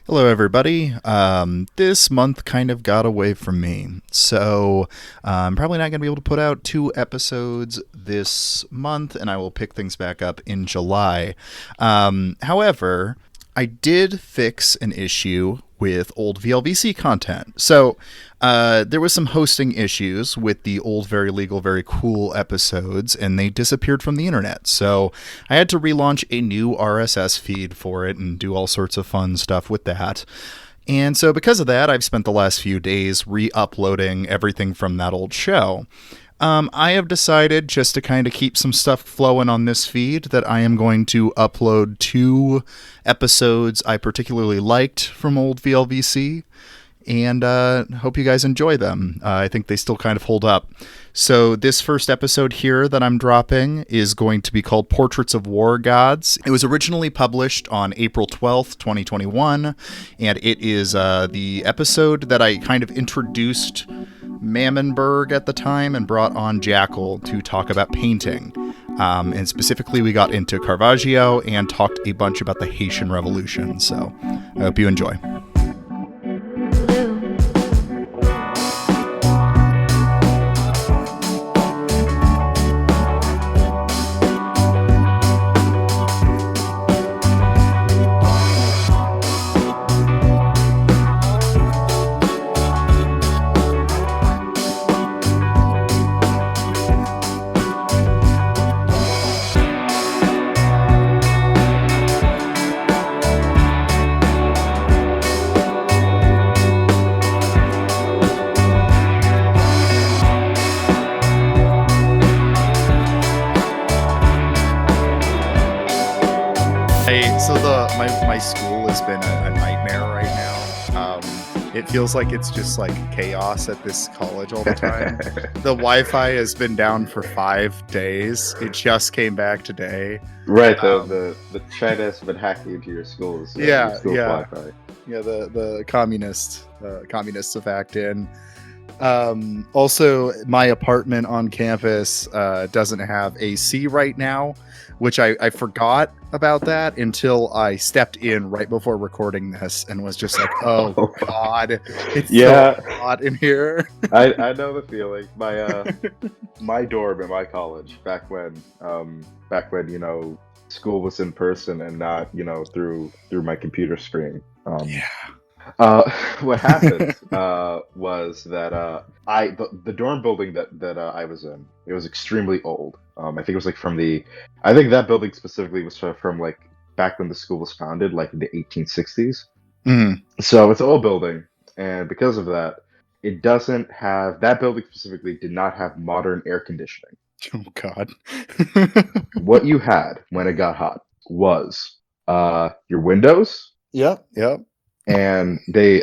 Hello, everybody. This month kind of got away from me, so I'm probably not going to be able to put out 2 episodes this month, and I will pick things back up in July. However, I did fix an issue with old VLVC content. So there was some hosting issues with the old Very Legal, Very Cool episodes, and they disappeared from the internet. So I had to relaunch a new RSS feed for it and do all sorts of fun stuff with that. And so because of that, I've spent the last few days re-uploading everything from that old show. I have decided, just to kind of keep some stuff flowing on this feed, that I am going to upload 2 episodes I particularly liked from old VLVC, and hope you guys enjoy them. I think they still kind of hold up. So this first episode here that I'm dropping is going to be called Portraits of War Gods. It was originally published on April 12th, 2021, and it is the episode that I kind of introduced Mammonburg at the time and brought on Jackal to talk about painting. And specifically, we got into Caravaggio and talked a bunch about the Haitian Revolution. So I hope you enjoy. My school has been a nightmare right now. It feels like it's just like chaos at this college all the time. The Wi-Fi has been down for 5 days. It just came back today. Right, the China's been hacking into your schools. Yeah, your yeah, Wi-Fi. yeah. The communists have hacked in. Also, my apartment on campus doesn't have AC right now, which I forgot about that until I stepped in right before recording this and was just like, oh God, it's so hot in here. I know the feeling. My dorm at my college back when school was in person and not through my computer screen. What happened was that the dorm building that I was in, it was extremely old. I think it was like I think that building specifically was from like back when the school was founded, like in the 1860s. Mm. So it's an old building, and because of that, that building specifically did not have modern air conditioning. Oh God. What you had when it got hot was your windows. Yep. And this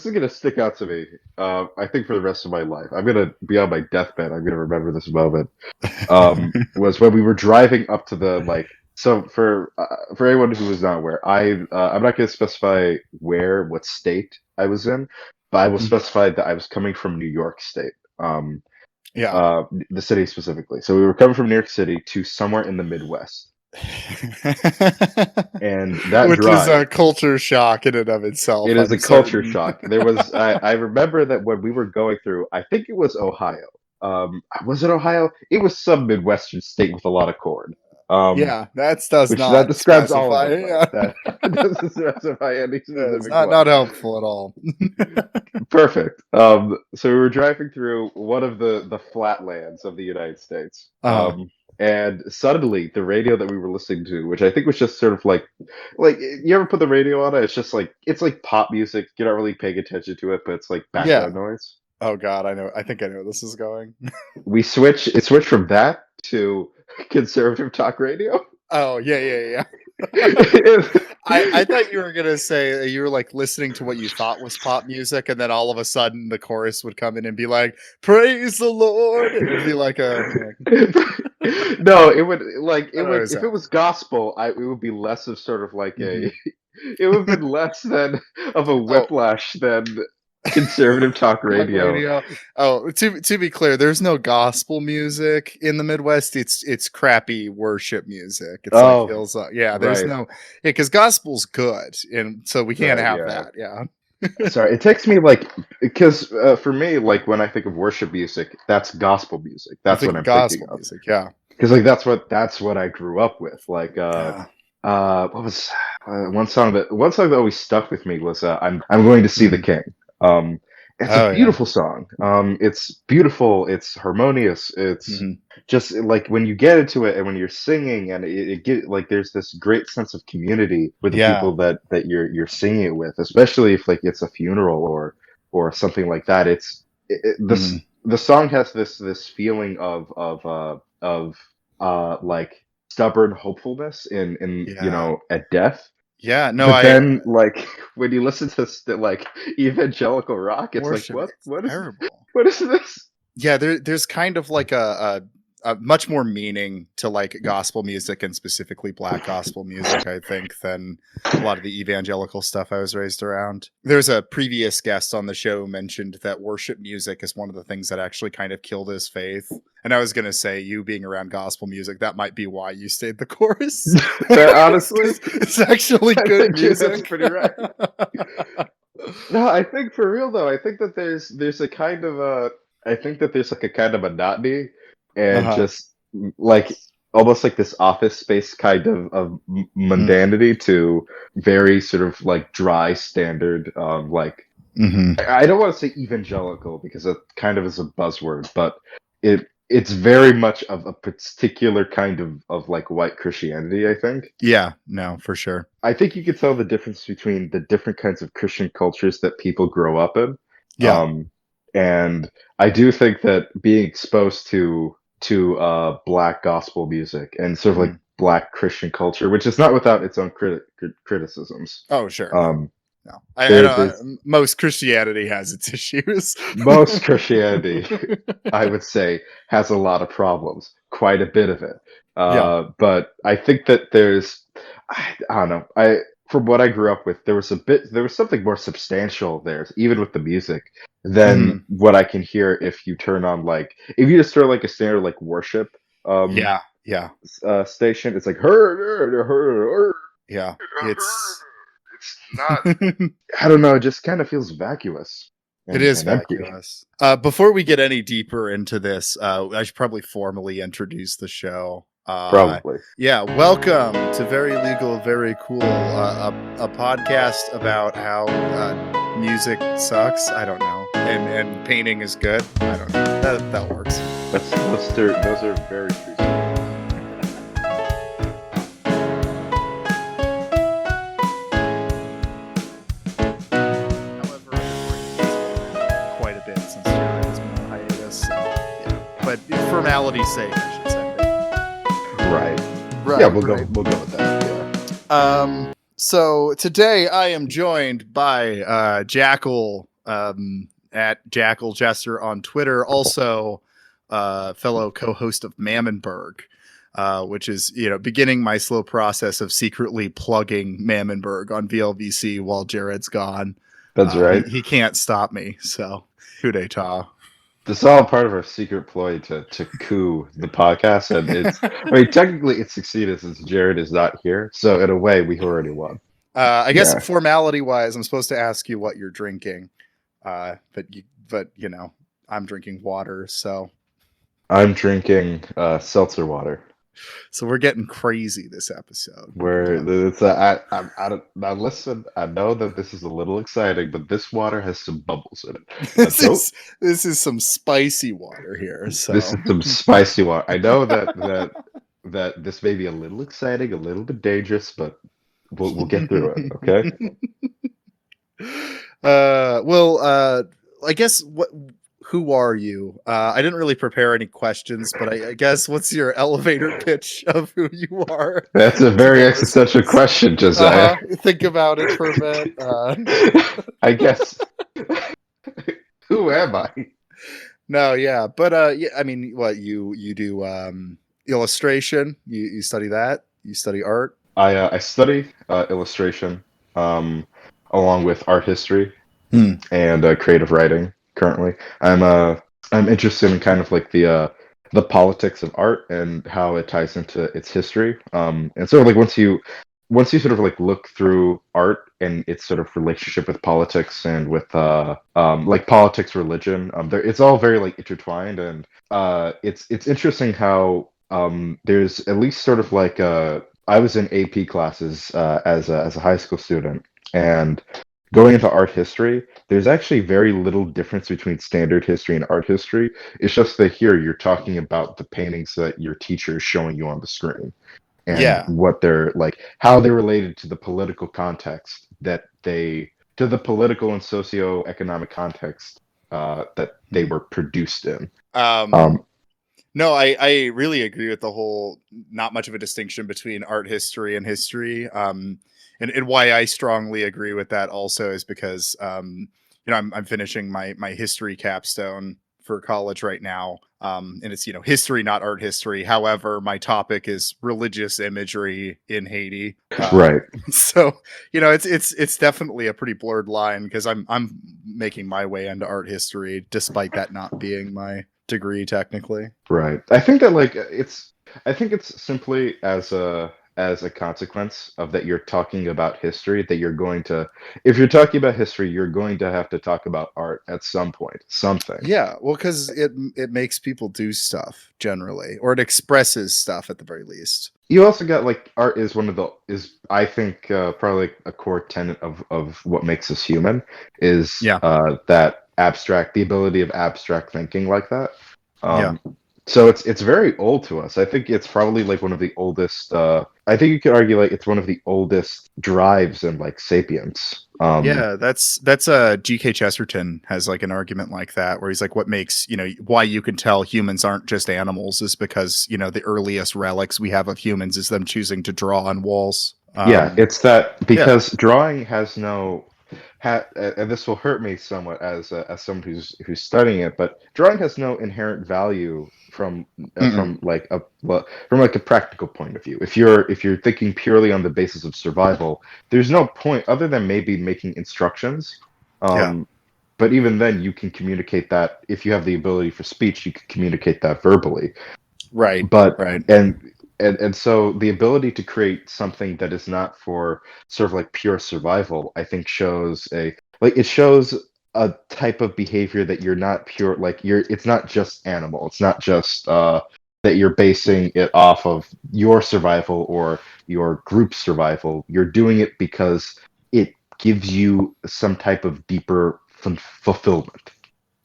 is gonna stick out to me. I think for the rest of my life, I'm gonna be on my deathbed. I'm gonna remember this moment. Was when we were driving up to the So for anyone who was not aware, I'm not gonna specify what state I was in, but I will specify that I was coming from New York State. The city specifically. So we were coming from New York City to somewhere in the Midwest. And that which drive, is a culture shock in and of itself. It is a culture shock. There was I remember that when we were going through, I think it was Ohio. Was it Ohio? It was some Midwestern state with a lot of corn. That that describes all of it. Yeah. That doesn't specify any specific it's not helpful at all. Perfect. So we were driving through one of the flatlands of the United States. And suddenly, the radio that we were listening to, which I think was just sort of like you ever put the radio on it? It's just it's like pop music. You're not really paying attention to it, but it's like background noise. Oh God, I know. I think I know where this is going. It switched from that to conservative talk radio. Oh yeah. I thought you were gonna say you were like listening to what you thought was pop music, and then all of a sudden the chorus would come in and be like, "Praise the Lord!" And it'd be like No, it would if it was gospel, it would be less of sort of like it would have been less than of a whiplash than conservative talk radio. Oh, to be clear, there's no gospel music in the Midwest. It's crappy worship music. It's like Hillsong. Yeah, there's right. no because gospel's good, and so we can't have Yeah. that. Yeah. Sorry, it takes me like because for me, like when I think of worship music, that's gospel music. You That's think what of I'm thinking gospel of. music, yeah. Because like that's what I grew up with. Like Yeah. what was one song that always stuck with me was I'm going to see the Mhm. King. It's a Oh yeah. beautiful song. It's beautiful. It's harmonious. It's Mhm. just like when you get into it and when you're singing and it get like there's this great sense of community with the Yeah. people that you're singing it with, especially if like it's a funeral or something like that. Mhm. The song has this feeling of like stubborn hopefulness in Yeah. at death. Yeah. No, But I then like when you listen to like evangelical rock, it's like worship. It's terrible. what is this? Yeah, there's kind of like a much more meaning to like gospel music and specifically black gospel music, I think, than a lot of the evangelical stuff I was raised around. There's a previous guest on the show who mentioned that worship music is one of the things that actually kind of killed his faith. And I was going to say, you being around gospel music, that might be why you stayed the chorus. Honestly, it's actually I good think music. that's pretty right. No, I think for real though, I think that there's a kind of a I think that there's like a kind of monotony and Uh-huh. just like almost like this office space kind of Mm-hmm. mundanity to very sort of like dry standard like Mm-hmm. I don't want to say evangelical because it kind of is a buzzword, but it's very much of a particular kind of like white Christianity, I think. Yeah, no, for sure. I think you could tell the difference between the different kinds of Christian cultures that people grow up in. Yeah. Um, and I do think that being exposed to black gospel music and sort of like Mhm. black Christian culture, which is not without its own criticisms. Oh, sure. No, Um, no. I there, don't. there's Most Christianity has its issues. most Christianity, I would say, has a lot of problems, quite a bit of it. yeah. But I think that I don't know. From what I grew up with, there was something more substantial there, even with the music, than Mhm. what I can hear if you turn on like if you just throw like a standard like worship Yeah. Yeah. station. It's like her. Yeah. It's It's not. I don't know. It just kind of feels vacuous it is and empty. vacuous. Before we get any deeper into this, I should probably formally introduce the show. Probably. Yeah, welcome to Very Legal, Very Cool, a podcast about how music sucks. I don't know, and painting is good. I don't know. That works. Those are very true. However, quite a bit since Jared has been on hiatus. So, yeah. But formality's sake, I should say. Right. Right. Yeah, right. we'll go with that. Yeah. So today I am joined by Jackal at Jackal Jester on Twitter, also fellow co-host of Mammonburg, which is beginning my slow process of secretly plugging Mammonburg on VLVC while Jared's gone. That's right. He can't stop me. So coup d'etat. This is all part of our secret ploy to coup the podcast, and I mean, technically it succeeded since Jared is not here, so in a way we already won. I guess formality-wise, I'm supposed to ask you what you're drinking, but I'm drinking water, so I'm drinking seltzer water. So we're getting crazy this episode. I don't now listen. I know that this is a little exciting, but this water has some bubbles in it. This is some spicy water here. So this is some spicy water. I know that this may be a little exciting, a little bit dangerous, but we'll get through it. Okay. I guess who are you? I didn't really prepare any questions, but I guess what's your elevator pitch of who you are? That's a very existential question, Josiah. Think about it for a bit. I guess. Who am I? No, yeah, but I mean, what you do? Illustration. You study that? You study art? I study illustration along with art history. Hmm. and creative writing. Currently, I'm interested in kind of like the politics of art and how it ties into its history. And sort of like once you sort of like look through art and its sort of relationship with politics and with like politics, religion, it's all very like intertwined, and it's interesting how there's at least sort of like I was in AP classes as a high school student, and going into art history, there's actually very little difference between standard history and art history. It's just that here you're talking about the paintings that your teacher is showing you on the screen and Yeah. what they're like, how they're related to the political context to the political and socio-economic context that they Hmm. were produced in. Um, Um, no, I really agree with the whole not much of a distinction between art history and history. And why I strongly agree with that also is because I'm finishing my history capstone for college right now. And it's history, not art history. However, my topic is religious imagery in Haiti. right. So it's definitely a pretty blurred line because I'm making my way into art history despite that not being my degree technically. Right. I think that like I think it's simply as a consequence of that you're talking about history that you're going to if you're talking about history, you're going to have to talk about art at some point, something. Yeah, well, because it makes people do stuff generally, or it expresses stuff at the very least. You also got like art is one of the is I think probably a core tenet of what makes us human is Yeah, that abstract the ability of abstract thinking like that. yeah, Um, so it's very old to us. I think it's probably like one of the oldest. I think you could argue like it's one of the oldest drives in like sapiens. yeah. That's G.K. Chesterton has like an argument like that where he's like, what makes why you can tell humans aren't just animals is because the earliest relics we have of humans is them choosing to draw on walls. Yeah, it's that Yeah. because drawing has no and this will hurt me somewhat as someone who's studying it, but drawing has no inherent value Mm-mm. from like a well, from like a practical point of view. If you're thinking purely on the basis of survival, there's no point other than maybe making instructions. Yeah. Um, but even then, you can communicate that if you have the ability for speech, you can communicate that verbally. Right. But Right. and so the ability to create something that is not for sort of like pure survival, I think shows it shows a type of behavior that you're not pure like you're it's not just animal. It's not just that you're basing it off of your survival or your group's survival. You're doing it because it gives you some type of deeper fulfillment,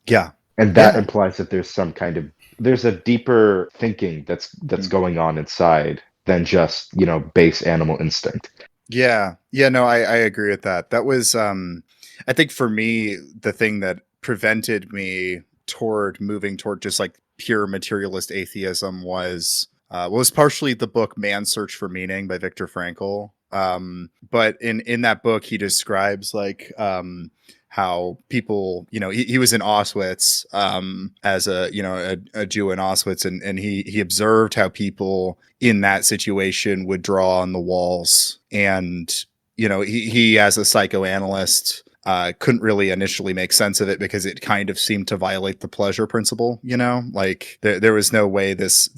Yeah. and that Yeah. implies that there's a deeper thinking that's Mhm. going on inside than just base animal instinct. Yeah. Yeah, no, I agree with that. That was I think for me the thing that prevented me toward moving toward just like pure materialist atheism was partially the book Man's Search for Meaning by Viktor Frankl. But in that book he describes like how people, he was in Auschwitz as a Jew in Auschwitz, and he observed how people in that situation would draw on the walls. And he as a psychoanalyst couldn't really initially make sense of it because it kind of seemed to violate the pleasure principle. Like there was no way this,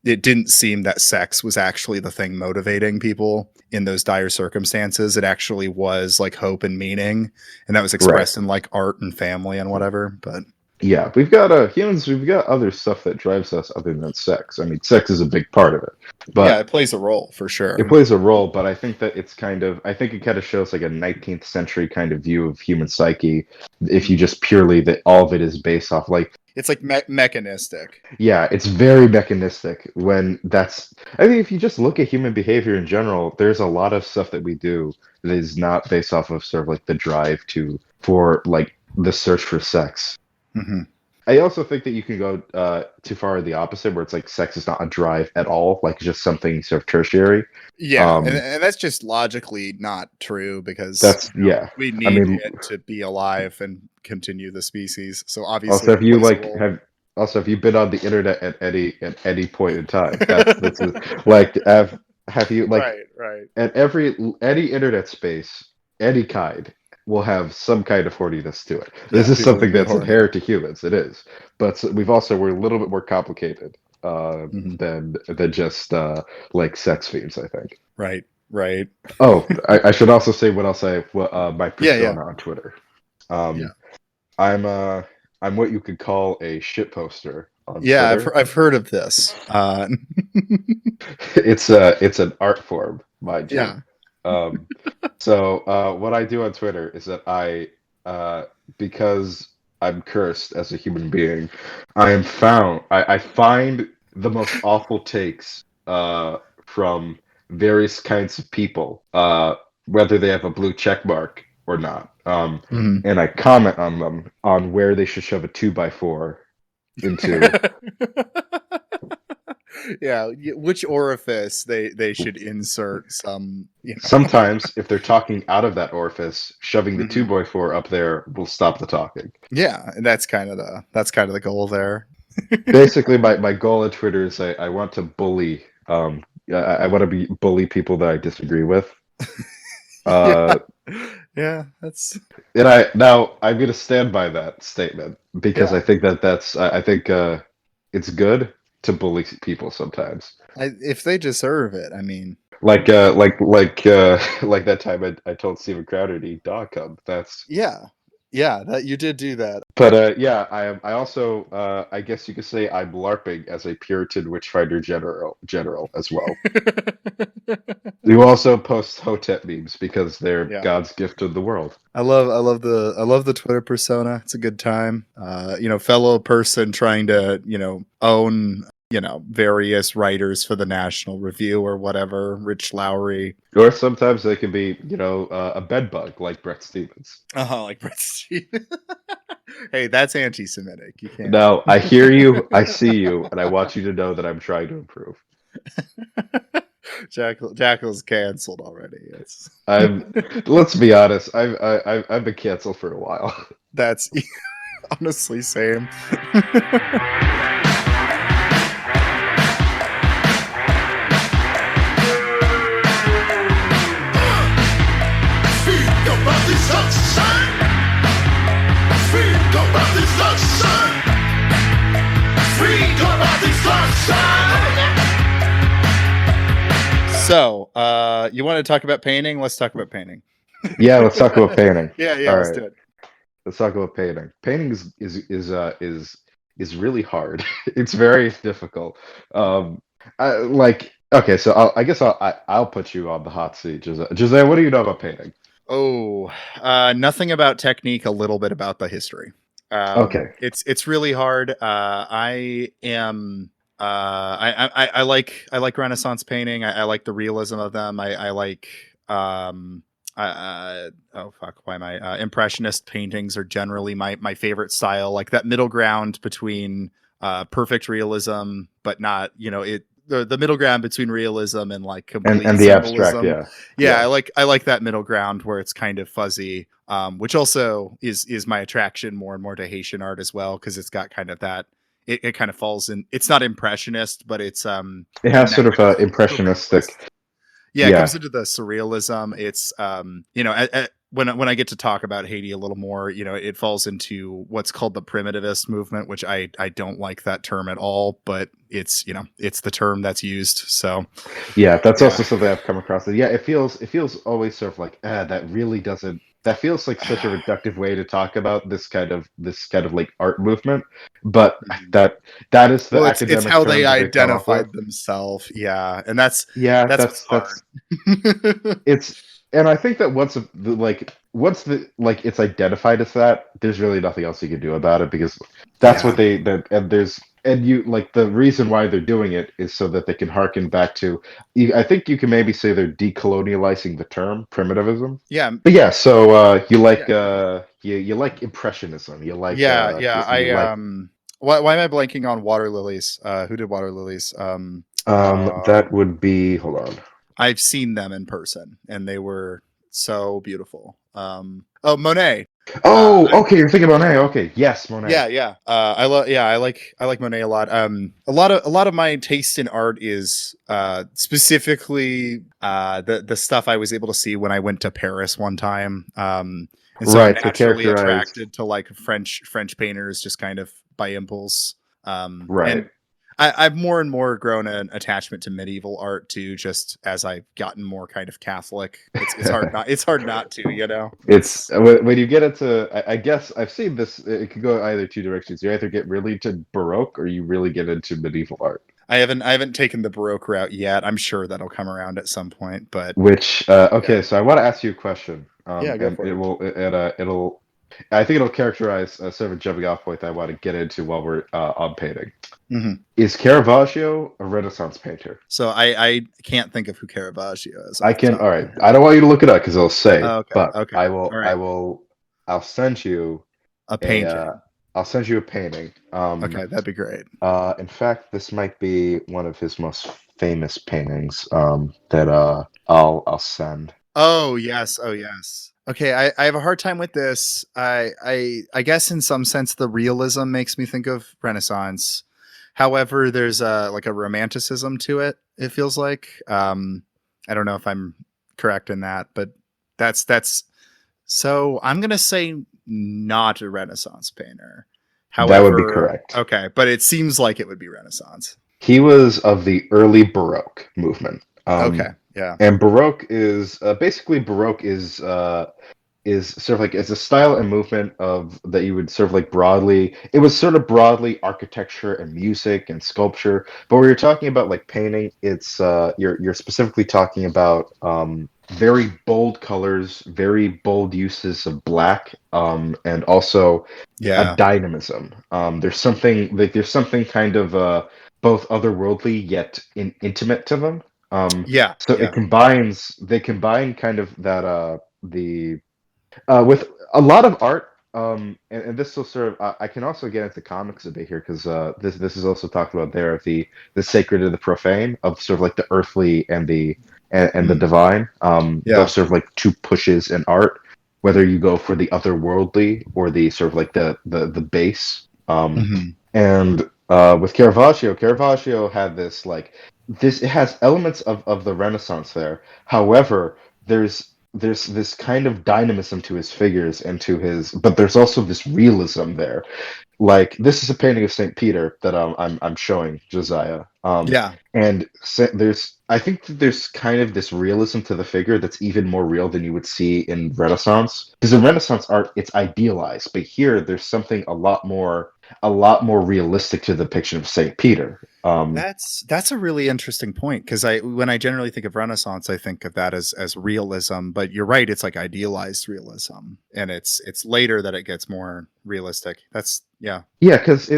it didn't seem that sex was actually the thing motivating people in those dire circumstances. It actually was like hope and meaning, and that was Right. expressed in like art and family and whatever. But Yeah, we've got humans. We've got other stuff that drives us other than sex. I mean, sex is a big part of it, yeah, but it plays a role for it sure. plays a role. But I think that I think it kind of shows like a 19th century kind of view of human psyche. If you just purely that all of it is based off like It's like mechanistic. yeah, it's very mechanistic when I think if you just look at human behavior in general, there's a lot of stuff that we do that is not based off of sort of like the drive for like the search for sex. Hmm. I also think that you can go too far the opposite, where it's like sex is not a drive at all, like just something sort of tertiary. Yeah, and, Um, and that's just logically not true because that's yeah. we I need mean, it to be alive and continue the species. So also obviously if it you plays a like role. have also if you've been on the internet at any point in time, that's like have you like Right, right. at any internet space, any kind. will have some kind of horniness to it. Yeah, This is people are something a bit that's horny. inherent to humans. It is, but we're a little bit more complicated than just like sex fiends, I think. Right. Right. Oh, I should also say what I'll say. My Yeah. Yeah. persona on Twitter. Yeah. Um, I'm what you could call a shit poster on Yeah. Twitter. I've heard of this. It's an art form, mind you. Yeah. So what I do on Twitter is that because I'm cursed as a human being, I find the most awful takes from various kinds of people, whether they have a blue check mark or not. Mhm. And I comment on them on where they should shove a 2x4 into. Yeah, which orifice they should insert some, Sometimes, if they're talking out of that orifice, shoving the Mhm. 2x4 up there will stop the talking. Yeah, and that's kind of the goal there. Basically, my goal on Twitter is I want to bully. I want to bully people that I disagree with. Yeah. Uh, Yeah, that's and I'm going to stand by that statement because yeah. I think I think it's good to bully people sometimes. If they deserve it, I mean, Like like that time I told Steven Crowder to eat dog cum. That's yeah. Yeah, that you did do that. But yeah, I also I guess you could say I'm LARPing as a Puritan Witchfinder general as well. You also post Hotep memes because they're Yeah. God's gift to the world. I love the Twitter persona. It's a good time. Fellow person trying to, own, various writers for the National Review or whatever, Rich Lowry. Or sometimes they can be, a bed bug like Brett Stevens. Like Brett Stevens. Hey, that's anti-Semitic. You can't. No, I hear you, I see you, and I want you to know that I'm trying to improve. Jackal's canceled already. Let's be honest, I've been canceled for a while. That's honestly same. So, you want to talk about painting? Let's talk about painting. Yeah, let's talk about painting. Yeah, All let's right. do it. Let's talk about painting. Painting is really hard. It's very difficult. Okay, so I guess I'll put you on the hot seat, Josiah. Josiah, what do you know about painting? Oh, nothing about technique. A little bit about the history. Okay. It's really hard. I am. I like Renaissance painting. I like the realism of them. I like. Oh fuck, why am I? Impressionist paintings are generally my favorite style. Like that middle ground between perfect realism, but not the middle ground between realism and like complete And the abstract, symbolism. yeah. I like that middle ground where it's kind of fuzzy, which also is my attraction more and more to Haitian art as well, because it's got kind of that it kind of falls in. It's not impressionist, but it's it has sort of a impressionistic. Yeah, it comes into the surrealism. It's when I get to talk about Haiti a little more, it falls into what's called the primitivist movement, which I don't like that term at all, but it's the term that's used. So yeah, that's also something I've come across. Yeah, it feels always sort of like that really doesn't. That feels like such a reductive way to talk about this kind of like art movement, but that is the academic. It's how term they that come up identified with. themselves. Yeah, and that's That's hard. it's, and I think that once it's identified as that, there's really nothing else you can do about it, because that's what the reason why they're doing it is so that they can harken back to. I think you can maybe say they're decolonializing the term primitivism. Yeah, but yeah. So you like you like impressionism. You like yeah. Why am I blanking on water lilies? Who did water lilies? That would be, hold on. I've seen them in person, and they were so beautiful. Monet. Oh, okay. You're thinking Monet. Okay, yes, Monet. Yeah. I like Monet a lot. A lot of my taste in art is specifically the stuff I was able to see when I went to Paris one time. And so I'm Right. So naturally characterized. attracted to like French painters just kind of by impulse. Right. And I've more and more grown an attachment to medieval art too, just as I've gotten more kind of Catholic. It's hard not to, you know. It's when you get into. I guess I've seen this. It could go either two directions. You either get really into Baroque or you really get into medieval art. I haven't taken the Baroque route yet. I'm sure that'll come around at some point, but Which yeah. okay, so I want to ask you a question. Yeah, go And for it. it'll I think it'll characterize sort of a jumping off point that I want to get into while we're on painting. Hmm. Is Caravaggio a Renaissance painter? So I can't think of who Caravaggio is I off the can. top All of right. my head. I don't want you to look it up because it'll say. Oh, okay. But Okay. All right. I'll send you A a. painting. I'll send you a painting. Okay, that'd be great. In fact, this might be one of his most famous paintings. That I'll send. Oh yes. Oh yes. Okay, I have a hard time with this. I guess in some sense the realism makes me think of Renaissance. However, there's a like a romanticism to it. It feels like. I don't know if I'm correct in that, but that's so I'm gonna say not a Renaissance painter. That would be However, correct. okay, but it seems like it would be Renaissance. He was of the early Baroque movement. Okay, yeah. And Baroque is basically Baroque is sort of like it's a style and movement of that you would sort of like broadly. It was sort of broadly architecture and music and sculpture. But when you're talking about like painting, it's you're specifically talking about very bold colors, very bold uses of black, and also a Yeah. dynamism. There's something kind of both otherworldly yet intimate to them. Yeah. So it Yeah. combines they combine kind of that the with a lot of art. And this will sort of I can also get into comics a bit here because this is also talked about there of the sacred and the profane of sort of like the earthly and the Mhm. divine. Yeah. Those sort of like two pushes in art, whether you go for the otherworldly or the sort of like the base. Hmm. And with Caravaggio had this like this. It has elements of the Renaissance there. However, there's this kind of dynamism to his figures and to his, but there's also this realism there. Like this is a painting of Saint Peter that I'm showing Josiah. Yeah. And there's I think that there's kind of this realism to the figure that's even more real than you would see in Renaissance. Because in Renaissance art, it's idealized, but here there's something a lot more realistic to the depiction of Saint Peter. That's a really interesting point because I when I generally think of Renaissance, I think of that as realism. But you're right; it's like idealized realism, and it's later that it gets more realistic. That's yeah. Yeah, because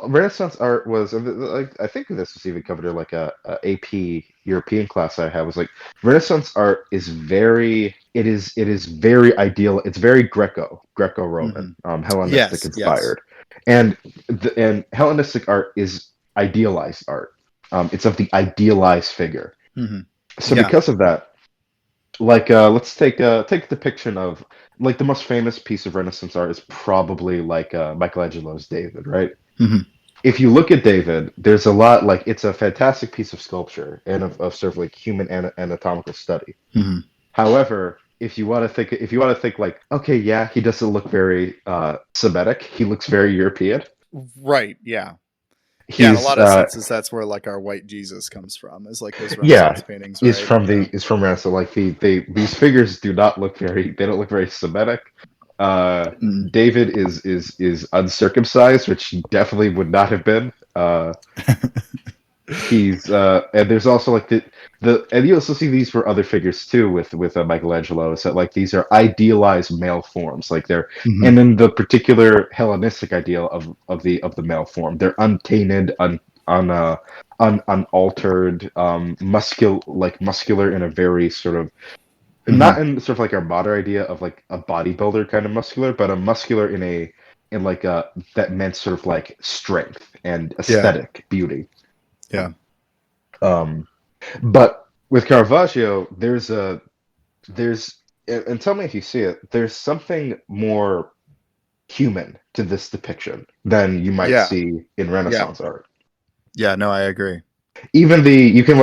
Renaissance art was like I think this was even covered in like a AP European class I had was like Renaissance art is it is very ideal. It's very Greco-Roman, Hmm. Hellenistic Yes. Yes. inspired, and and Hellenistic art is idealized art. It's of the idealized figure. Hmm. So Yeah. because of that, like let's take a depiction of like the most famous piece of Renaissance art is probably like Michelangelo's David, right? Hmm. If you look at David, there's a lot like it's a fantastic piece of sculpture and of sort of like human anatomical study. Hmm. However, if you want to think like, okay, yeah, he doesn't look very Semitic. He looks very European. Right. Yeah. Yeah. In a He's lot of senses, that's where like our white Jesus comes from, is like those Renaissance yeah, paintings, right? Yeah. is from Renaissance. Like these figures do not look very they don't look very Semitic. Uh, Mm. David is uncircumcised, which he definitely would not have been. He's and there's also like the and you also see these for other figures too with Michelangelo is that like these are idealized male forms like they're Hmm. and then the particular Hellenistic ideal of the male form they're untainted unaltered muscular in a very sort of Hmm. not in sort of like our modern idea of like a bodybuilder kind of muscular but a muscular in like a that meant sort of like strength and Yeah. aesthetic beauty. Yeah. um, but with Caravaggio, there's and tell me if you see it, there's something more human to this depiction than you might Yeah. see in Yeah. Renaissance art. Yeah. No, I agree. Even you can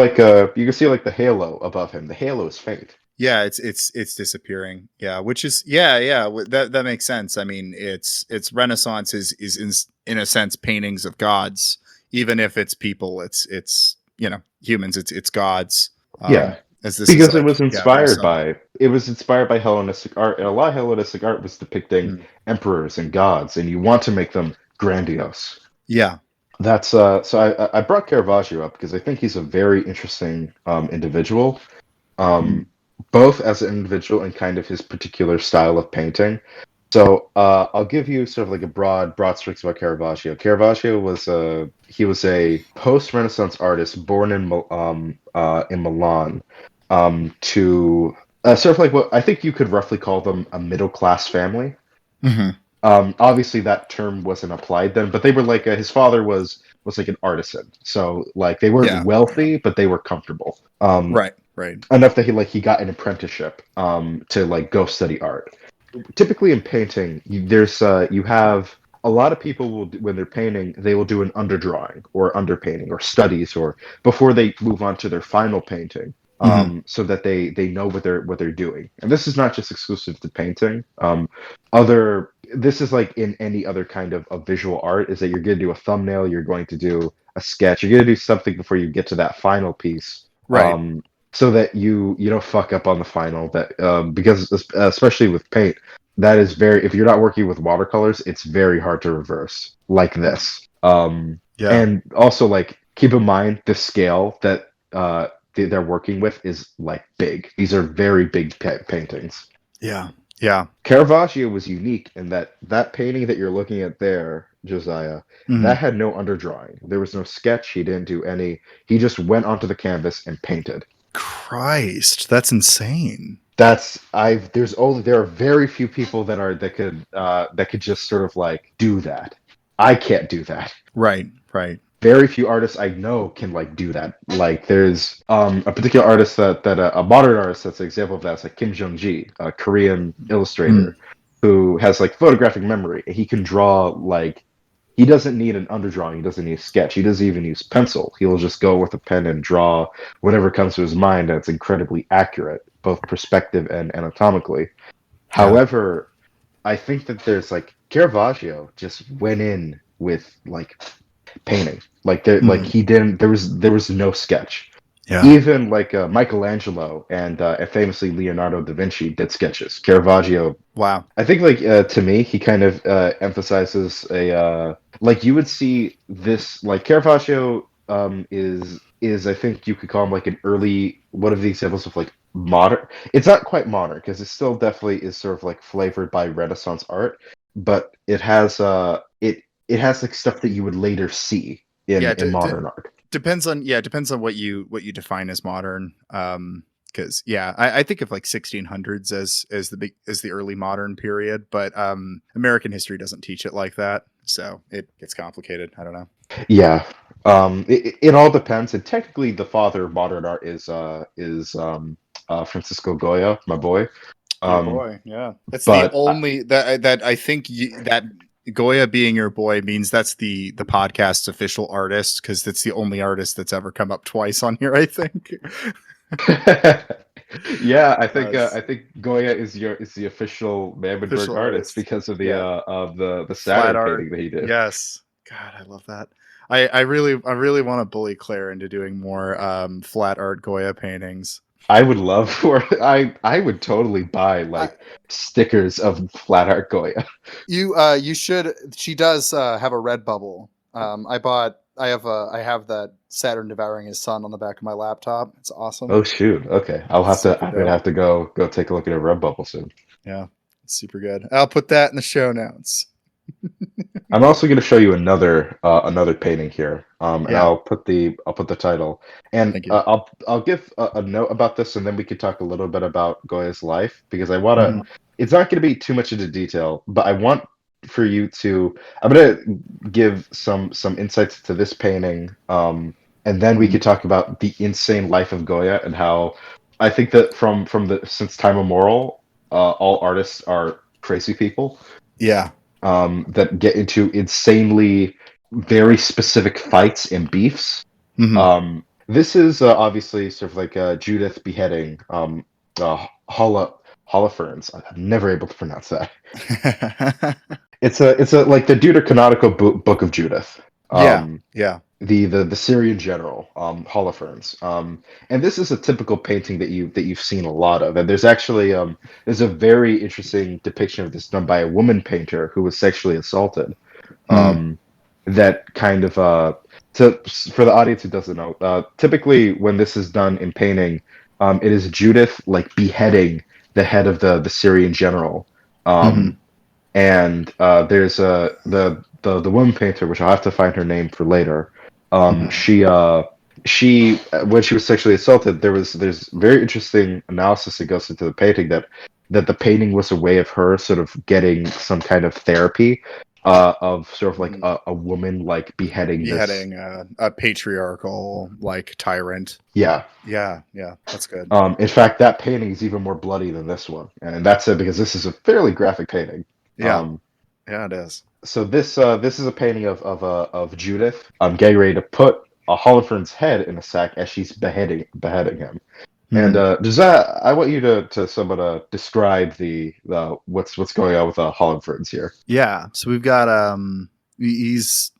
see like the halo above him. The halo is faint. Yeah, it's disappearing. Yeah, which is yeah. That makes sense. I mean, it's Renaissance is in a sense paintings of gods, even if it's people. It's humans. It's gods. Yeah, As this is because like very subtle. it was inspired by Hellenistic art, and a lot of Hellenistic art was depicting Mm. emperors and gods, and you want to make them grandiose. Yeah. That's so I brought Caravaggio up because I think he's a very interesting individual, Mm. um, both as an individual and kind of his particular style of painting. So I'll give you sort of like a broad strokes about Caravaggio. Caravaggio was a post-Renaissance artist born in Milan, to sort of like what I think you could roughly call them a middle class family. Hmm. Obviously, that term wasn't applied then, but they were like his father was like an artisan, so like they weren't Yeah. wealthy, but they were comfortable. Right. Right. Enough that he got an apprenticeship to like go study art. Typically in painting, you have a lot of people when they're painting, they will do an underdrawing or underpainting or studies or before they move on to their final painting, Hmm. so that they know what they're doing. And this is not just exclusive to painting. Other This is like in any other kind of visual art, is that you're going to do a thumbnail, you're going to do a sketch, you're going to do something before you get to that final piece. Right. So that you don't fuck up on the final, that because especially with paint, that is very, if you're not working with watercolors, it's very hard to reverse like this. Yeah. And also like keep in mind the scale that they're working with is like big. These are very big paintings. Yeah. Yeah. Caravaggio was unique in that painting that you're looking at there, Josiah, that Hmm. had no underdrawing. There was no sketch. He didn't do any. He just went onto the canvas and painted. Christ, that's insane. There are very few people that could just sort of like do that. I can't do that. Right. Right. Very few artists I know can like do that. Like there's a particular artist a modern artist that's an example of that. It's like Kim Jong-ji, a Korean Mm. illustrator who has like photographic memory. He can draw like he doesn't need an underdrawing. He doesn't need a sketch. He doesn't even use pencil. He'll just go with a pen and draw whatever comes to his mind, and it's incredibly accurate, both perspective and anatomically. Yeah. However, I think that there's like Caravaggio just went in with like painting. Mm. He didn't. There was no sketch. Yeah. Even like Michelangelo and famously Leonardo da Vinci did sketches. Caravaggio, Wow. I think, like to me, he kind of emphasizes a like you would see this like Caravaggio is I think you could call him like an early one of the examples of like modern. It's not quite modern because it still definitely is sort of like flavored by Renaissance art, but it has like stuff that you would later see Yeah. in modern art. Depends on what you define as modern. Because yeah, I think of like 1600s as the big as the early modern period, but American history doesn't teach it like that, so it gets complicated. I don't know. Yeah. It all depends, and technically, the father of modern art is Francisco Goya, my boy. Your Um, boy, yeah. That's the but only that I think that Goya being your boy means that's the podcast's official artist because it's the only artist that's ever come up twice on here. I think. yeah, Yes, I think Goya is the official Mammonburg official artist artist. because of Yeah, the flat Saturn art. painting that he did. Yes. God, I love that. I really want to bully Claire into doing more flat art Goya paintings. I would love for I would totally buy I, like stickers of flat art Goya. you should. She does have a red bubble. I have that Saturn devouring his son on the back of my laptop. It's awesome. Oh shoot. Okay. It's super I'm gonna dope. have to go take a look at a Redbubble soon. Yeah, it's super good. I'll put that in the show notes. I'm also going to show you another painting here, and Yeah, I'll put the title, and thank you. I'll give a note about this, and then we could talk a little bit about Goya's life because I want to. Mhm. It's not going to be too much into detail, but I want for you to. I'm going to give some insights to this painting, and then we Mhm. could talk about the insane life of Goya and how I think that from the since time immemorial. all artists are crazy people Yeah. that get into insanely very specific fights and beefs. Hmm. This is obviously sort of like Judith beheading Holofernes. I'm never able to pronounce that. It's a like the Deuterocanonical book of Judith. Yeah. Um, Yeah. the Syrian general, Holofernes. And this is a typical painting that you've seen a lot of. And there's actually there's a very interesting depiction of this done by a woman painter who was sexually assaulted. Hmm. Um, that kind of to for the audience who doesn't know, typically when this is done in painting, it is Judith like beheading the head of the Syrian general. Hmm. Um, and there's the woman painter, which I'll have to find her name for later. Hmm. She when she was sexually assaulted, there's very interesting analysis that goes into the painting that the painting was a way of her sort of getting some kind of therapy of sort of like Hmm. a woman like beheading this. Beheading a patriarchal like tyrant. Yeah. Yeah. Yeah. That's good. In fact, that painting is even more bloody than this one, and that's it because this is a fairly graphic painting. Yeah. Um, Yeah. It is. So this is a painting of Judith getting ready to put a Holofernes head in a sack as she's beheading him. And Hmm. Josiah, I want you to someone describe the what's going on with Holofernes here. Yeah. So we've got he's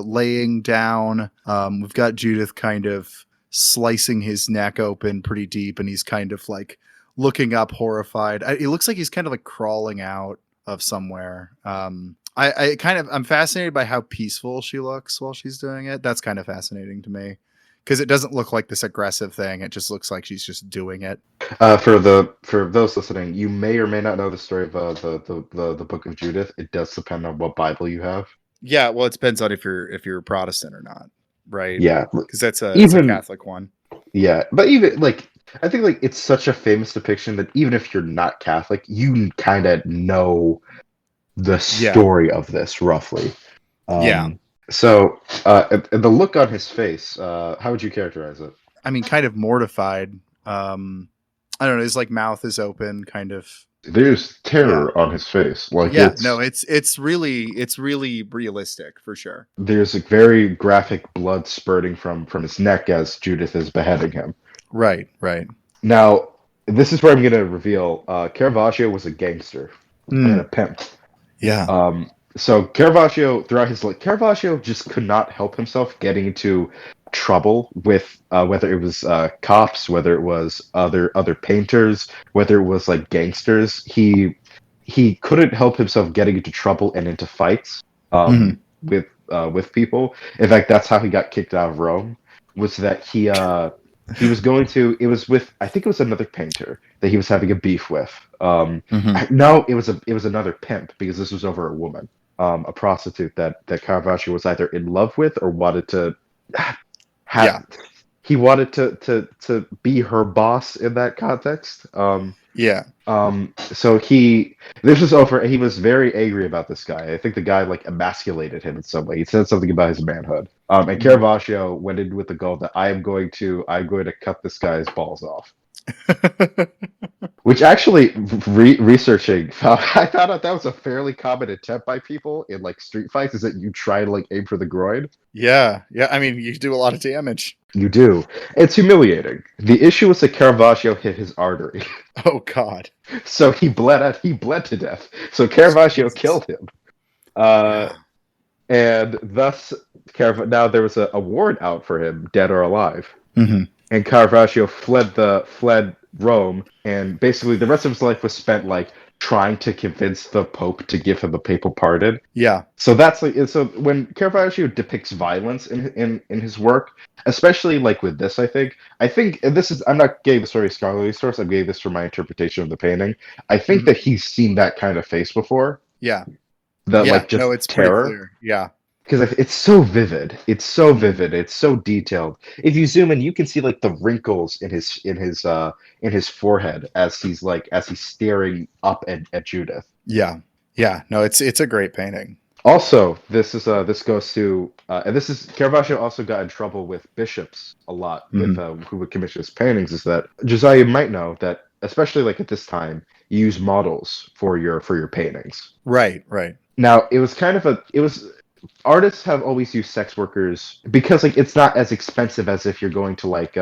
laying down. We've got Judith kind of slicing his neck open pretty deep, and he's kind of like looking up horrified. It looks like he's kind of like crawling out of somewhere. I'm fascinated by how peaceful she looks while she's doing it. That's kind of fascinating to me because it doesn't look like this aggressive thing. It just looks like she's just doing it. For those listening, you may or may not know the story of the Book of Judith. It does depend on what Bible you have. Yeah, well, it depends on if you're Protestant or not, right? Yeah, Because it's a even Catholic one. yeah, but even like I think like it's such a famous depiction that even if you're not Catholic, you kind of know the Yeah, story of this roughly. yeah. So the look on his face, how would you characterize it? I mean, kind of mortified. Um, I don't know. His like mouth is open, kind of. There's Yeah, terror on his face. Like yeah. No, it's really realistic for sure. there's a very graphic blood spurting from his neck as Judith is beheading him. Right, right. Now, this is where I'm going to reveal Caravaggio was a gangster and a Mm, pimp. yeah. So Caravaggio, throughout his life, Caravaggio just could not help himself getting into trouble with whether it was cops, whether it was other painters, whether it was like gangsters. He couldn't help himself getting into trouble and into fights Hmm. with people. In fact, that's how he got kicked out of Rome. Was that he was going to? It was with I think it was another painter that he was having a beef with. Hmm. No, it was another pimp because this was over a woman, a prostitute that Caravaggio was either in love with or wanted to Yeah, have. He wanted to be her boss in that context. yeah. So this was over. He was very angry about this guy. I think the guy like emasculated him in some way. He said something about his manhood. And Mhm. Caravaggio went in with the goal that I'm going to cut this guy's balls off. Which actually, researching, I found out that was a fairly common attempt by people in like street fights. Is that you try to like aim for the groin? Yeah, yeah. I mean, you do a lot of damage. You do. It's humiliating. The issue was that Caravaggio hit his artery, Oh God. so he bled out. He bled to death. So Caravaggio Jesus. killed him. Uh, Yeah. and thus, now there was a warrant out for him, dead or alive. Hmm. And Caravaggio fled Rome, and basically the rest of his life was spent like trying to convince the Pope to give him a papal pardon. Yeah. So that's like so when Caravaggio depicts violence in his work, especially like with this, I think and this is I'm not getting this very scholarly source. I'm getting this from my interpretation of the painting. I think Hmm. that he's seen that kind of face before, Yeah. that Yeah. like No, just it's pretty terror. clear. Yeah. Because it's so vivid, Hmm. it's so detailed. If you zoom in, you can see like the wrinkles in his forehead as he's staring up at Judith. Yeah. Yeah. No, it's a great painting. Also, this goes to and this is Caravaggio also got in trouble with bishops a lot with Hmm. who would commission his paintings. Is that Josiah might know that especially like at this time use models for your paintings. Right. Now, artists have always used sex workers because like it's not as expensive as if you're going to like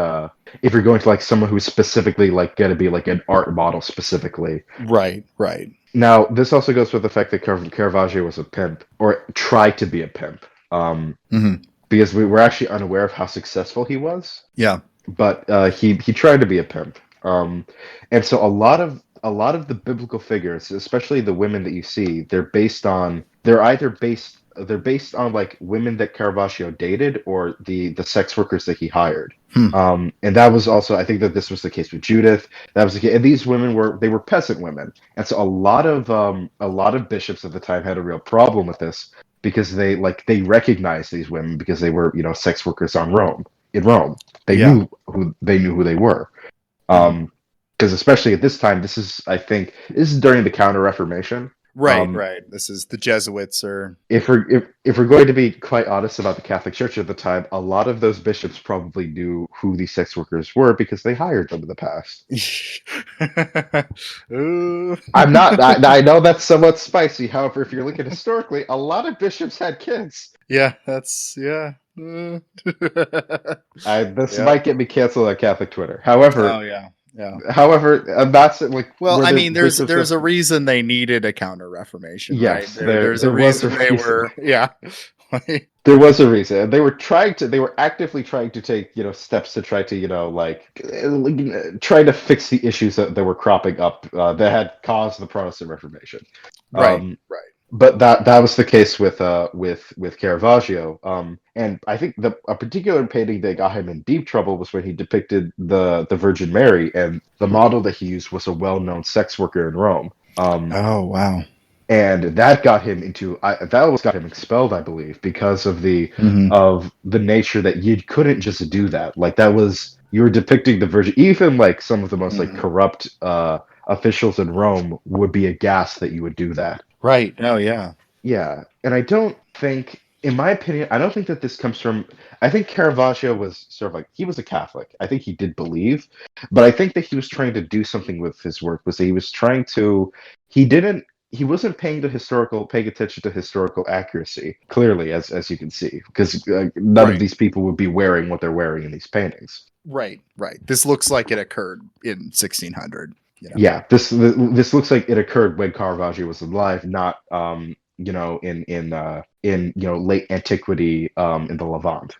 someone who's specifically like going to be like an art model specifically. Right. Now, this also goes with the fact that Caravaggio was a pimp, or tried to be a pimp, because we were actually unaware of how successful he was. Yeah. But he tried to be a pimp, and so a lot of the biblical figures, especially the women that you see, they're based on like women that Caravaggio dated or the sex workers that he hired. And that was also, I think that this was the case with Judith. That was the case, and these women were peasant women, and so a lot of bishops at the time had a real problem with this because they recognized these women because they were sex workers in Rome. They knew who they were. Because especially at this time, I think this is during the Counter Reformation. Right. This is the Jesuits, or if we're going to be quite honest about the Catholic Church at the time, a lot of those bishops probably knew who these sex workers were because they hired them in the past. I know that's somewhat spicy. However, if you're looking historically, a lot of bishops had kids. Yeah. This might get me canceled on Catholic Twitter. However, However, that's like. Well, I mean, there's a reason they needed a Counter Reformation. Yes, right? There's a reason they were. Yeah. There was a reason. They were actively trying to take steps to try to try to fix the issues that were cropping up that had caused the Protestant Reformation. Right. But that was the case with Caravaggio. And I think a particular painting that got him in deep trouble was when he depicted the Virgin Mary, and the model that he used was a well-known sex worker in Rome. Oh wow! And that got him expelled, I believe, because of the nature that you couldn't just do that. Like you were depicting the Virgin. Even like some of the most like corrupt officials in Rome would be aghast that you would do that. Right. Oh, yeah. Yeah. And I don't think, in my opinion, I don't think that this comes from. I think Caravaggio was sort of like, he was a Catholic. I think he did believe, but I think that he was trying to do something with his work. He wasn't paying attention to historical accuracy, clearly, as you can see, because none of these people would be wearing what they're wearing in these paintings. Right. This looks like it occurred in 1600. Yeah, this looks like it occurred when Caravaggio was alive, not in late antiquity in the Levant.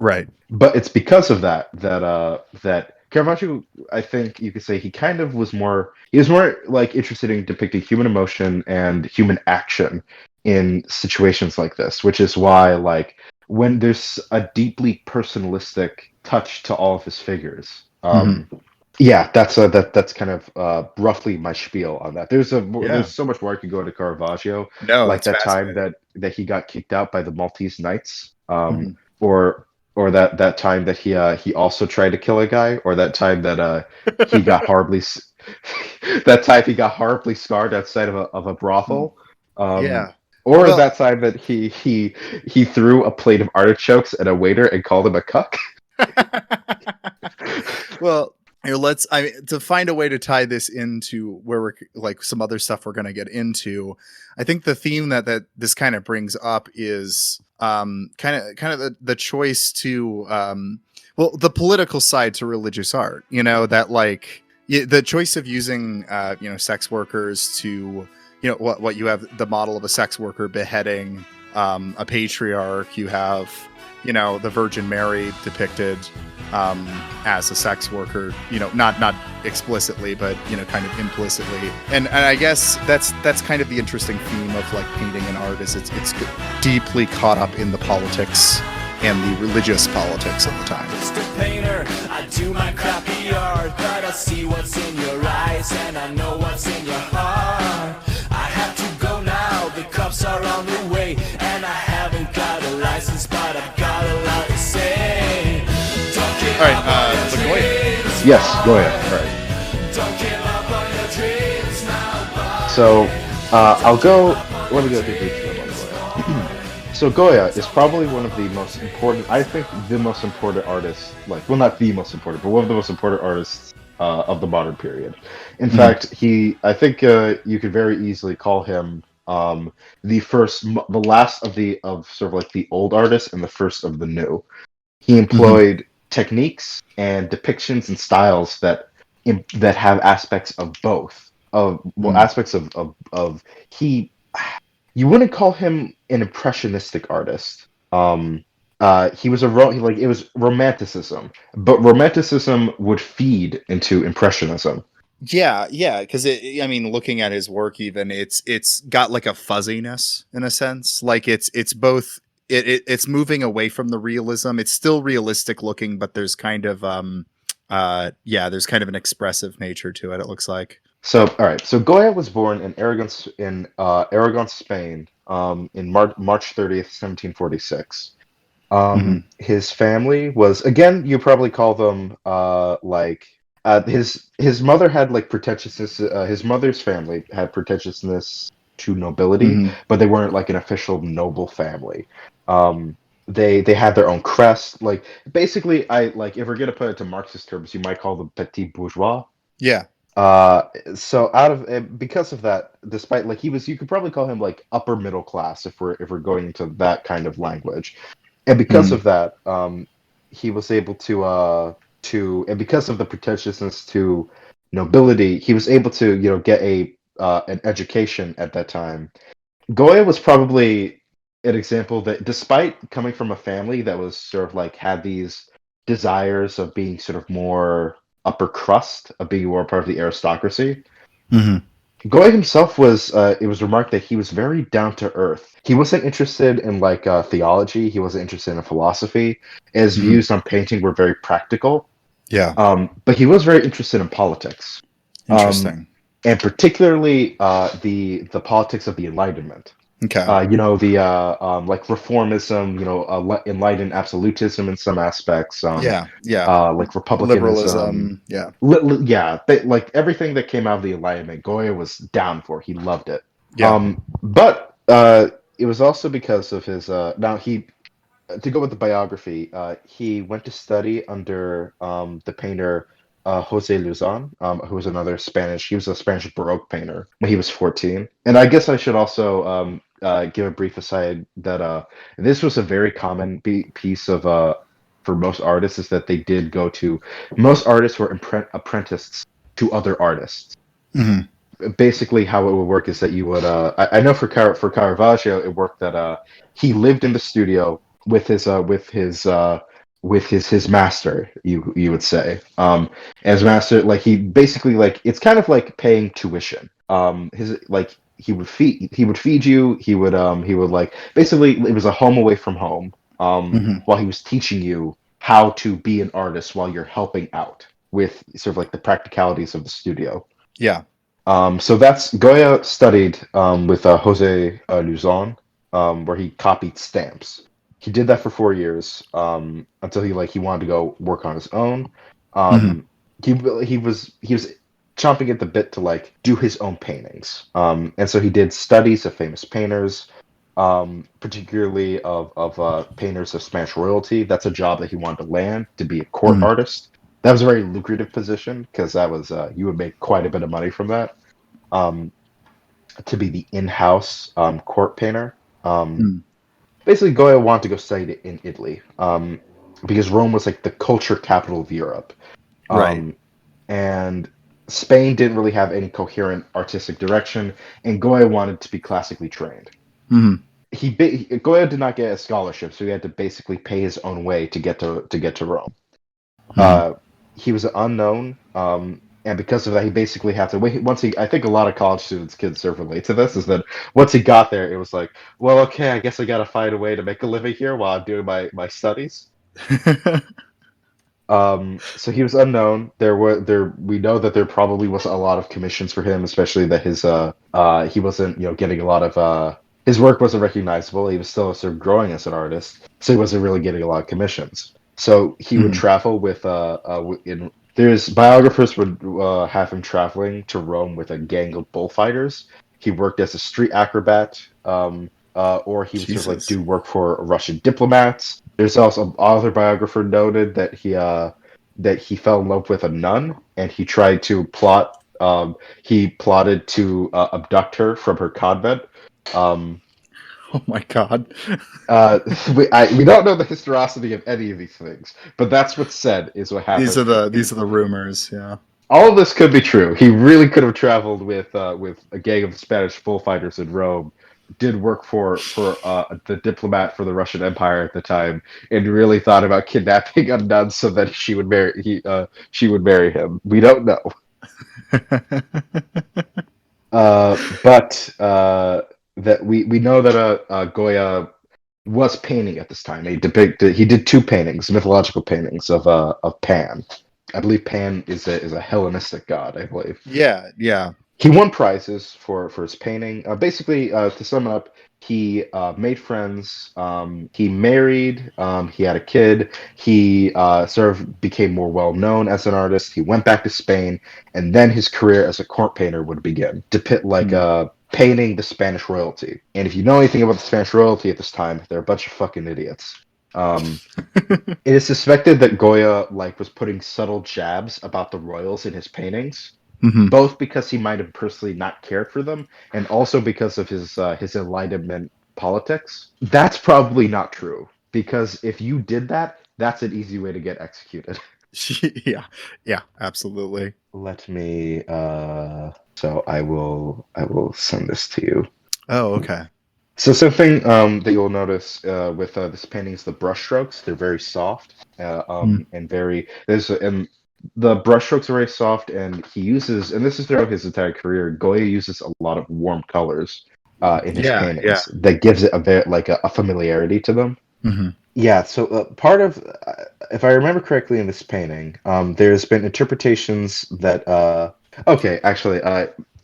Right. But it's because of that Caravaggio, I think you could say, he was more like interested in depicting human emotion and human action in situations like this, which is why like when there's a deeply personalistic touch to all of his figures. Yeah, that's kind of roughly my spiel on that. There's so much more I could go into Caravaggio. No, like that time that he got kicked out by the Maltese Knights, or that time that he also tried to kill a guy, or that time that he got horribly scarred outside of a brothel. Or that time that he threw a plate of artichokes at a waiter and called him a cuck. Well, to find a way to tie this into where we're like some other stuff we're going to get into. I think the theme that this kind of brings up is kind of the choice to the political side to religious art. That like the choice of using sex workers to what you have the model of a sex worker beheading a patriarch. You have the Virgin Mary depicted as a sex worker, not explicitly, but kind of implicitly, and I guess that's kind of the interesting theme of like painting and art is it's deeply caught up in the politics and the religious politics of the time. Mr. Painter, I do my crappy art, but I see what's in your eyes and I know what's in your heart. I have to go now, the cops are on the way, and I haven't got a license, but I've got a lot to say. All right, the Goya. Yes, Goya. Right. Don't give up on your dreams now. So, let me go through briefly about Goya. So Goya is probably one of the most important, I think the most important artist, not the most important, but one of the most important artists of the modern period. In fact, I think you could very easily call him the last of sort of like the old artists and the first of the new. He employed techniques and depictions and styles that have aspects of both. Aspects of he. You wouldn't call him an impressionistic artist. He was like it was romanticism, but romanticism would feed into impressionism. Yeah, because I mean, looking at his work, even it's got like a fuzziness in a sense. Like it's both. It's moving away from the realism. It's still realistic looking, but there's kind of there's kind of an expressive nature to it. It looks like. So, all right. So Goya was born in Aragon, Spain, in March 30th, 1746. His family was, again, you probably call them his mother had like pretentiousness. His mother's family had pretentiousness to nobility, but they weren't like an official noble family. They had their own crest. Like basically, I like if we're gonna put it to Marxist terms, you might call them petit bourgeois. Yeah. So because of that, despite like you could probably call him like upper middle class if we're going into that kind of language, and because of that, he was able and because of the pretentiousness to nobility, he was able to get an education at that time. Goya was probably an example that, despite coming from a family that was sort of like had these desires of being sort of more upper crust, of being more part of the aristocracy. Goya himself was, it was remarked that he was very down to earth. He wasn't interested in like theology. He wasn't interested in philosophy. His views on painting were very practical. Yeah. But he was very interested in politics. Interesting. And particularly the politics of the Enlightenment. Okay. Like reformism, enlightened absolutism in some aspects. Like republicanism. Liberalism. Like everything that came out of the Enlightenment, Goya was down for. He loved it. Yeah. But it was also because of his. Now to go with the biography, he went to study under the painter Jose Luzon, who was another Spanish. He was a Spanish Baroque painter when he was 14. And I guess I should also give a brief aside that this was a very common piece of for most artists, is that they did go to. Most artists were apprenticed to other artists. Basically, how it would work is that you would. I know for Caravaggio, it worked that he lived in the studio with his master, you would say, as master, like he basically, like it's kind of like paying tuition. His like he would feed you. He would like basically it was a home away from home. While he was teaching you how to be an artist while you're helping out with sort of like the practicalities of the studio. Yeah. So that's Goya studied with Jose Luzon, where he copied stamps. He did that for 4 years until he wanted to go work on his own. He was chomping at the bit to like do his own paintings, and so he did studies of famous painters, particularly of painters of Spanish royalty. That's a job that he wanted to land, to be a court artist. That was a very lucrative position because that was you would make quite a bit of money from that. To be the in-house court painter. Basically, Goya wanted to go study it in Italy because Rome was like the culture capital of Europe. Right. And Spain didn't really have any coherent artistic direction, and Goya wanted to be classically trained. Goya did not get a scholarship, so he had to basically pay his own way to get to Rome. He was an unknown, and because of that, he basically had to wait. I think a lot of college students can sort of relate to this, is that once he got there, it was like, well, okay, I guess I got to find a way to make a living here while I'm doing my studies. So he was unknown. We know that there probably wasn't a lot of commissions for him, especially that he wasn't getting a lot of his work wasn't recognizable. He was still sort of growing as an artist, so he wasn't really getting a lot of commissions. So he would travel with there's biographers would have him traveling to Rome with a gang of bullfighters. He worked as a street acrobat, or he would sort of like do work for Russian diplomats. There's also other biographer noted that that he fell in love with a nun, and he tried to plot. He plotted to abduct her from her convent. Um, Oh my god. uh, we don't know the historicity of any of these things, but that's what's said is what These happened. are the rumors, yeah. All of this could be true. He really could have traveled with a gang of Spanish bullfighters in Rome, did work for the diplomat for the Russian Empire at the time, and really thought about kidnapping a nun so that she would marry him. We don't know. But that we know that Goya was painting at this time. He did two paintings, mythological paintings of Pan. I believe Pan is a Hellenistic god, I believe. Yeah, yeah. He won prizes for his painting. Basically, to sum it up, he made friends. He married. He had a kid. He sort of became more well known as an artist. He went back to Spain, and then his career as a court painter would begin. Painting the Spanish royalty. And if you know anything about the Spanish royalty at this time, they're a bunch of fucking idiots. It is suspected that Goya was putting subtle jabs about the royals in his paintings, both because he might have personally not cared for them, and also because of his Enlightenment politics. That's probably not true, because if you did that, that's an easy way to get executed. Yeah, yeah, absolutely. Let me. So I will send this to you. Oh, okay. So something that you'll notice with this painting is the brush strokes. They're very soft and very and the brush strokes are very soft, and he uses, and this is throughout his entire career, Goya uses a lot of warm colors in his Yeah, yeah. paintings that gives it a very a familiarity to them. Mm-hmm. Yeah, so part of, if I remember correctly in this painting, there's been interpretations that, okay, actually,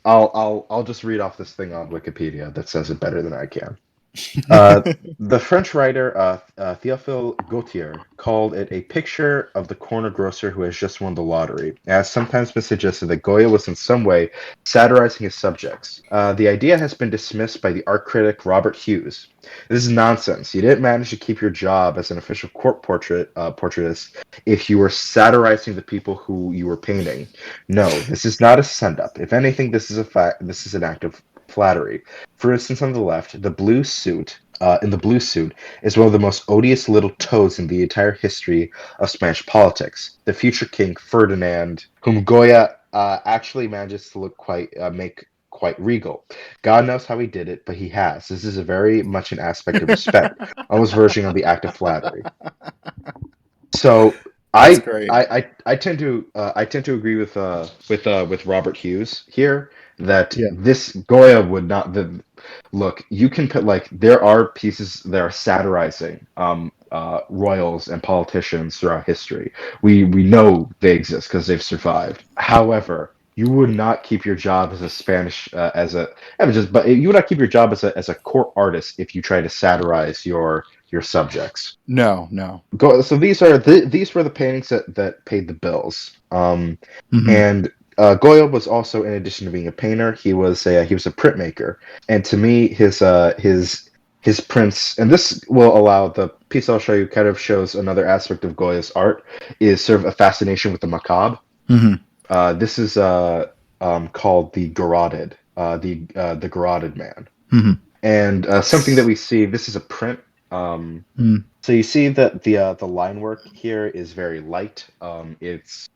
I'll just read off this thing on Wikipedia that says it better than I can. The French writer Théophile Gautier called it a picture of the corner grocer who has just won the lottery. It has sometimes been suggested that Goya was in some way satirizing his subjects. The idea has been dismissed by the art critic Robert Hughes. This is nonsense. You didn't manage to keep your job as an official court portraitist if you were satirizing the people who you were painting. No, this is not a send-up. If anything, this is a fact. This is an act of flattery. For instance, on the left, the blue suit. In the blue suit is one of the most odious little toads in the entire history of Spanish politics. The future king Ferdinand, whom Goya actually manages to make quite regal. God knows how he did it, but he has. This is a very much an aspect of respect, almost verging on the act of flattery. So That's great. I tend to agree with Robert Hughes here that Yeah. this Goya would not look. You can put there are pieces that are satirizing royals and politicians throughout history. We know they exist because they've survived. However, you would not keep your job as a Spanish but you would not keep your job as a court artist if you try to satirize your subjects. No, no. So these were the paintings that paid the bills. And Goya was also, in addition to being a painter, he was a printmaker. And to me, his prints, and this will allow, the piece I'll show you kind of shows another aspect of Goya's art, is sort of a fascination with the macabre. This is called the garroted, the garroted man. And something that we see, this is a print. So you see that the line work here is very light. It's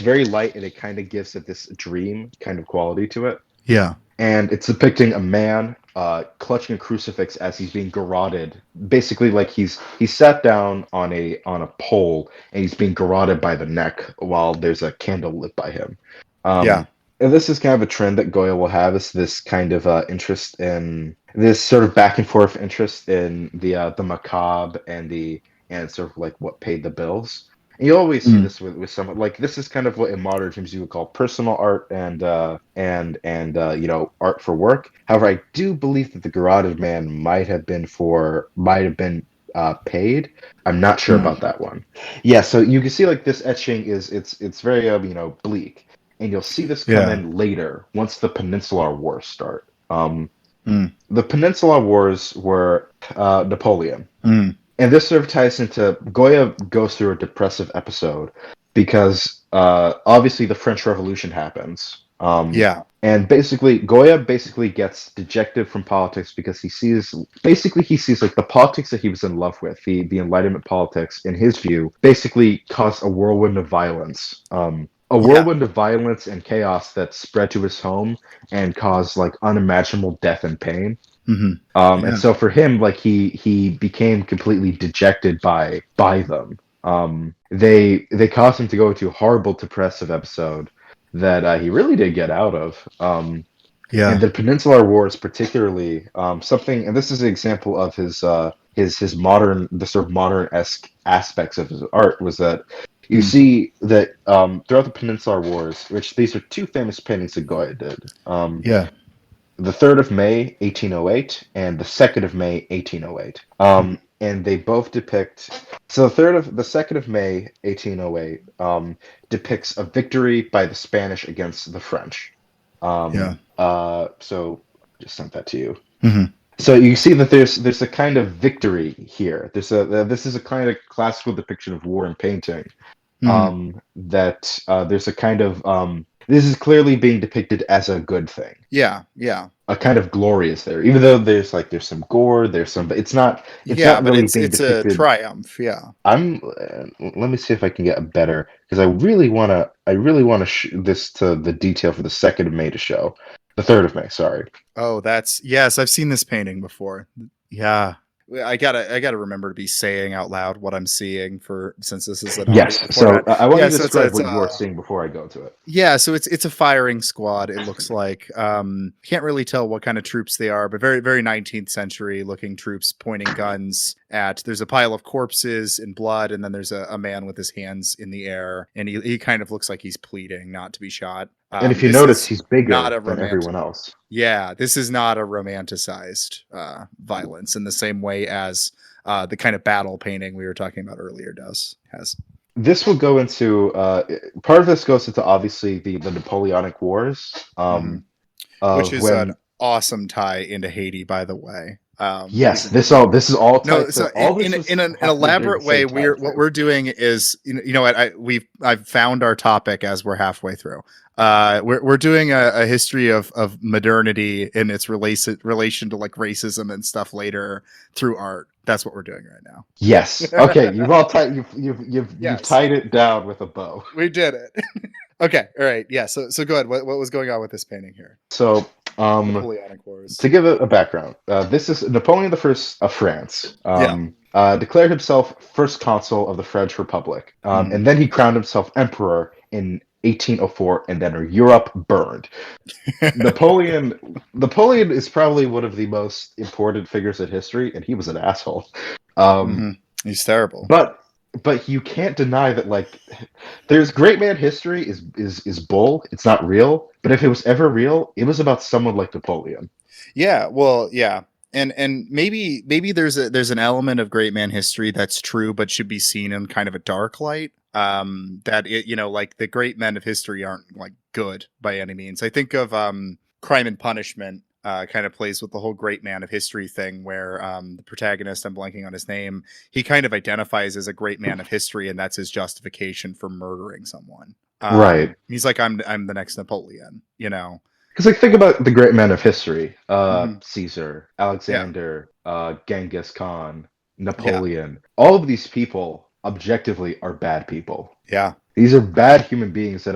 very light, and it kind of gives it this dream kind of quality to it. Yeah. And it's depicting a man clutching a crucifix as he's being garroted. Basically, like he's sat down on a pole, and he's being garroted by the neck while there's a candle lit by him. Yeah. And this is kind of a trend that Goya will have, is this kind of interest in this sort of back and forth interest in the macabre and sort of like what paid the bills. And you always see this with some, like, this is kind of what in modern terms you would call personal art and art for work. However, I do believe that the garroted man might have been paid. I'm not sure about that one. Yeah, so you can see like this etching it's very bleak. And you'll see this come in later once the Peninsular Wars start. The Peninsular Wars were Napoleon. And this sort of ties into Goya goes through a depressive episode because obviously the French Revolution happens. Yeah. And basically, Goya basically gets dejected from politics because he sees like the politics that he was in love with, the Enlightenment politics, in his view, basically caused a whirlwind of violence. A Yeah. whirlwind of violence and chaos that spread to his home and caused like unimaginable death and pain. Hmm. And so for him, like he became completely dejected by them. They caused him to go into a horrible depressive episode that he really did get out of. And Yeah. the Peninsular Wars, particularly, something, and this is an example of his modern, the sort of modern-esque aspects of his art, was that you Mm. see that throughout the Peninsular Wars, which these are two famous paintings that Goya did. Yeah. The 3rd of May, 1808, and the 2nd of May, 1808. And they both depict. So the 2nd of May, 1808, depicts a victory by the Spanish against the French. Yeah. So just sent that to you. Hmm. So you see that there's a kind of victory here. This is a kind of classical depiction of war in painting. Hmm. That there's a kind of this is clearly being depicted as a good thing. Yeah. Yeah. A kind of glory is there, even though there's some gore, but it's not Yeah, but really being it's a depicted. triumph. Yeah. Let me see if I can get a better, because I really want to this to the detail for the 2nd of May to show. The 3rd of May, sorry. Oh, yes, I've seen this painting before. Yeah. I gotta remember to be saying out loud what I'm seeing since this is an audio Yes. So format. I want Yeah, you to so describe it's what you are seeing before I go to it. yeah, so it's a firing squad. It looks like can't really tell what kind of troops they are, but very very 19th century looking troops pointing guns at. There's a pile of corpses and blood, and then there's a man with his hands in the air, and he kind of looks like he's pleading not to be shot. And if you This notice, is he's bigger not a than romantic. everyone else. Yeah, this is not a romanticized violence in the same way as the kind of battle painting we were talking about earlier has. This will go into part of this goes into obviously the Napoleonic Wars, Mhm. Which is an awesome tie into Haiti, by the way. Yes, this is all tied No, to, so all in this an happening elaborate during the way, same time what frame. we're doing is, you know what, I've found our topic as we're halfway through. We're doing a history of modernity and its relation to like racism and stuff later through art. That's what we're doing right now. Yes. Okay. You've all tied. You've Yes. tied it down with a bow. We did it. Okay. All right. Yeah. So go ahead. What was going on with this painting here? So, Napoleonic Wars. to give a background, this is Napoleon I of France. Declared himself first consul of the French Republic, and then he crowned himself emperor in 1804, and then Europe burned. Napoleon is probably one of the most important figures in history, and he was an asshole. He's terrible. But you can't deny that, like, there's great man history is bull. It's not real. But if it was ever real, it was about someone like Napoleon. Yeah. Well, yeah. And maybe there's an element of great man history that's true, but should be seen in kind of a dark light. That it, like the great men of history aren't like good by any means. I think of Crime and Punishment. Kind of plays with the whole great man of history thing where the protagonist, I'm blanking on his name, he kind of identifies as a great man of history, and that's his justification for murdering someone. Right. He's like, I'm the next Napoleon, Because, like, think about the great men of history: Caesar, Alexander, Genghis Khan, Napoleon. All of these people, objectively, are bad people. Yeah. These are bad human beings that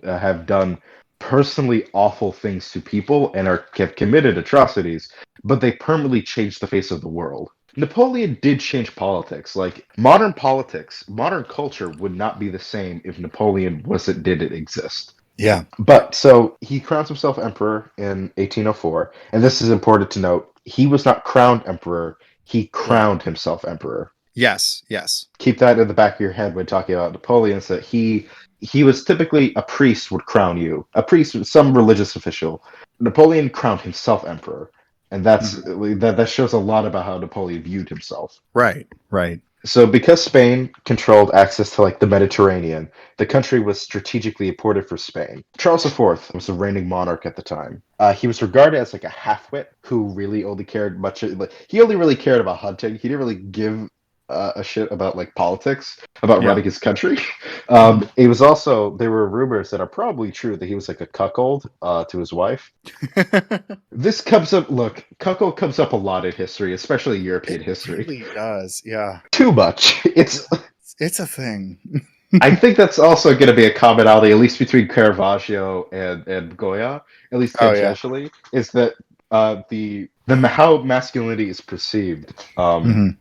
have done personally awful things to people and have committed atrocities, but they permanently changed the face of the world. Napoleon did change politics. Like, modern politics, modern culture would not be the same if Napoleon didn't exist. Yeah. But so he crowns himself emperor in 1804, and this is important to note. He was not crowned emperor, he crowned himself emperor. Yes. Keep that in the back of your head when talking about Napoleon, so that he was typically a priest would crown you. A priest, some religious official. Napoleon crowned himself emperor. And that shows a lot about how Napoleon viewed himself. Right. So because Spain controlled access to like the Mediterranean, the country was strategically important for Spain. Charles IV was the reigning monarch at the time. He was regarded as like a half-wit who really only cared he only really cared about hunting. He didn't really give a shit about like politics, about Yeah. running his country. It was also there were rumors that are probably true that he was like a cuckold to his wife. This comes up. Look, cuckold comes up a lot in history, especially European It history. really does. Yeah. Too much. It's a thing. I think that's also going to be a commonality, at least between Caravaggio and Goya, at least Oh, yeah. tangentially, is that how masculinity is perceived Mhm.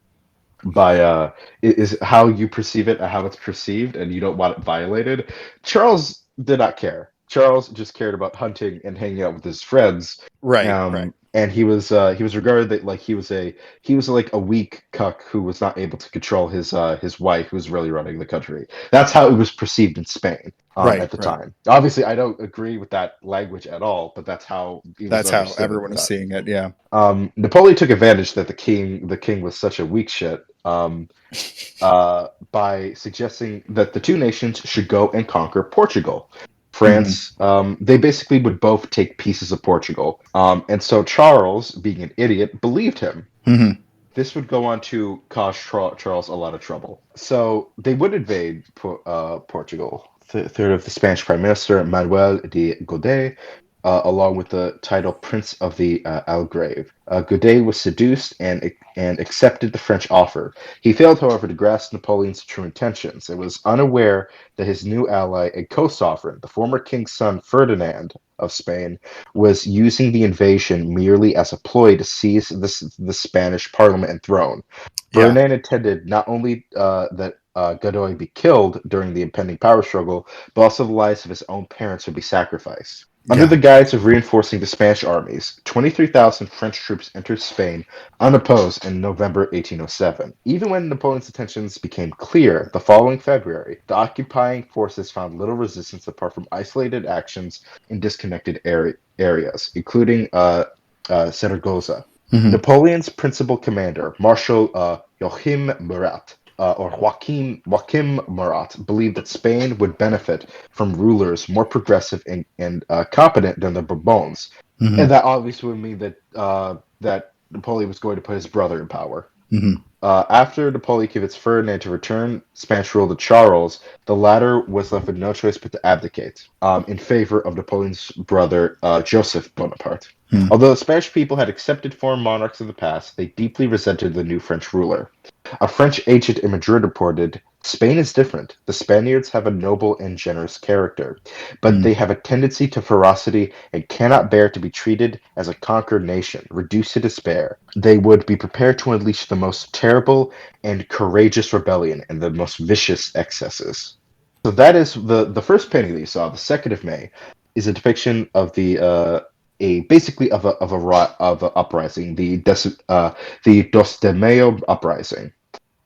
by is how you perceive it and how it's perceived, and you don't want it violated. Charles did not care. Charles just cared about hunting and hanging out with his friends. Right. Right. And he was regarded that like he was like a weak cuck who was not able to control his wife who was really running the country. That's how it was perceived in Spain Right. at the Right. time. Obviously, I don't agree with that language at all, but that's how it was That's how understood at everyone the is time. seeing it. Yeah. Napoleon took advantage that the king was such a weak shit by suggesting that the two nations should go and conquer Portugal. France, they basically would both take pieces of Portugal. And so Charles, being an idiot, believed him. Mhm. This would go on to cause Charles a lot of trouble. So they would invade Portugal. Third of the Spanish Prime Minister, Manuel de Goday, along with the title Prince of the Algarve. Goday was seduced and accepted the French offer. He failed, however, to grasp Napoleon's true intentions and was unaware that his new ally and co-sovereign, the former king's son Ferdinand of Spain, was using the invasion merely as a ploy to seize the Spanish parliament and throne. Yeah. Ferdinand intended not only that Godoy be killed during the impending power struggle, but also the lives of his own parents would be sacrificed. Under Yeah. the guise of reinforcing the Spanish armies, 23,000 French troops entered Spain unopposed in November 1807. Even when Napoleon's intentions became clear the following February, the occupying forces found little resistance apart from isolated actions in disconnected areas, including Zaragoza. Mhm. Napoleon's principal commander, Marshal Joachim Murat, Joachim Murat, believed that Spain would benefit from rulers more progressive and competent than the Bourbons, Mhm. and that obviously would mean that Napoleon was going to put his brother in power. Mhm. After Napoleon convinced Ferdinand to return Spanish rule to Charles, the latter was left with no choice but to abdicate in favor of Napoleon's brother Joseph Bonaparte. Although the Spanish people had accepted foreign monarchs in the past, they deeply resented the new French ruler. A French agent in Madrid reported, "Spain is different. The Spaniards have a noble and generous character, but they have a tendency to ferocity and cannot bear to be treated as a conquered nation, reduced to despair. They would be prepared to unleash the most terrible and courageous rebellion and the most vicious excesses." So that is the first painting that you saw. The 2nd of May is a depiction of basically of a uprising, the Dos de Mayo uprising.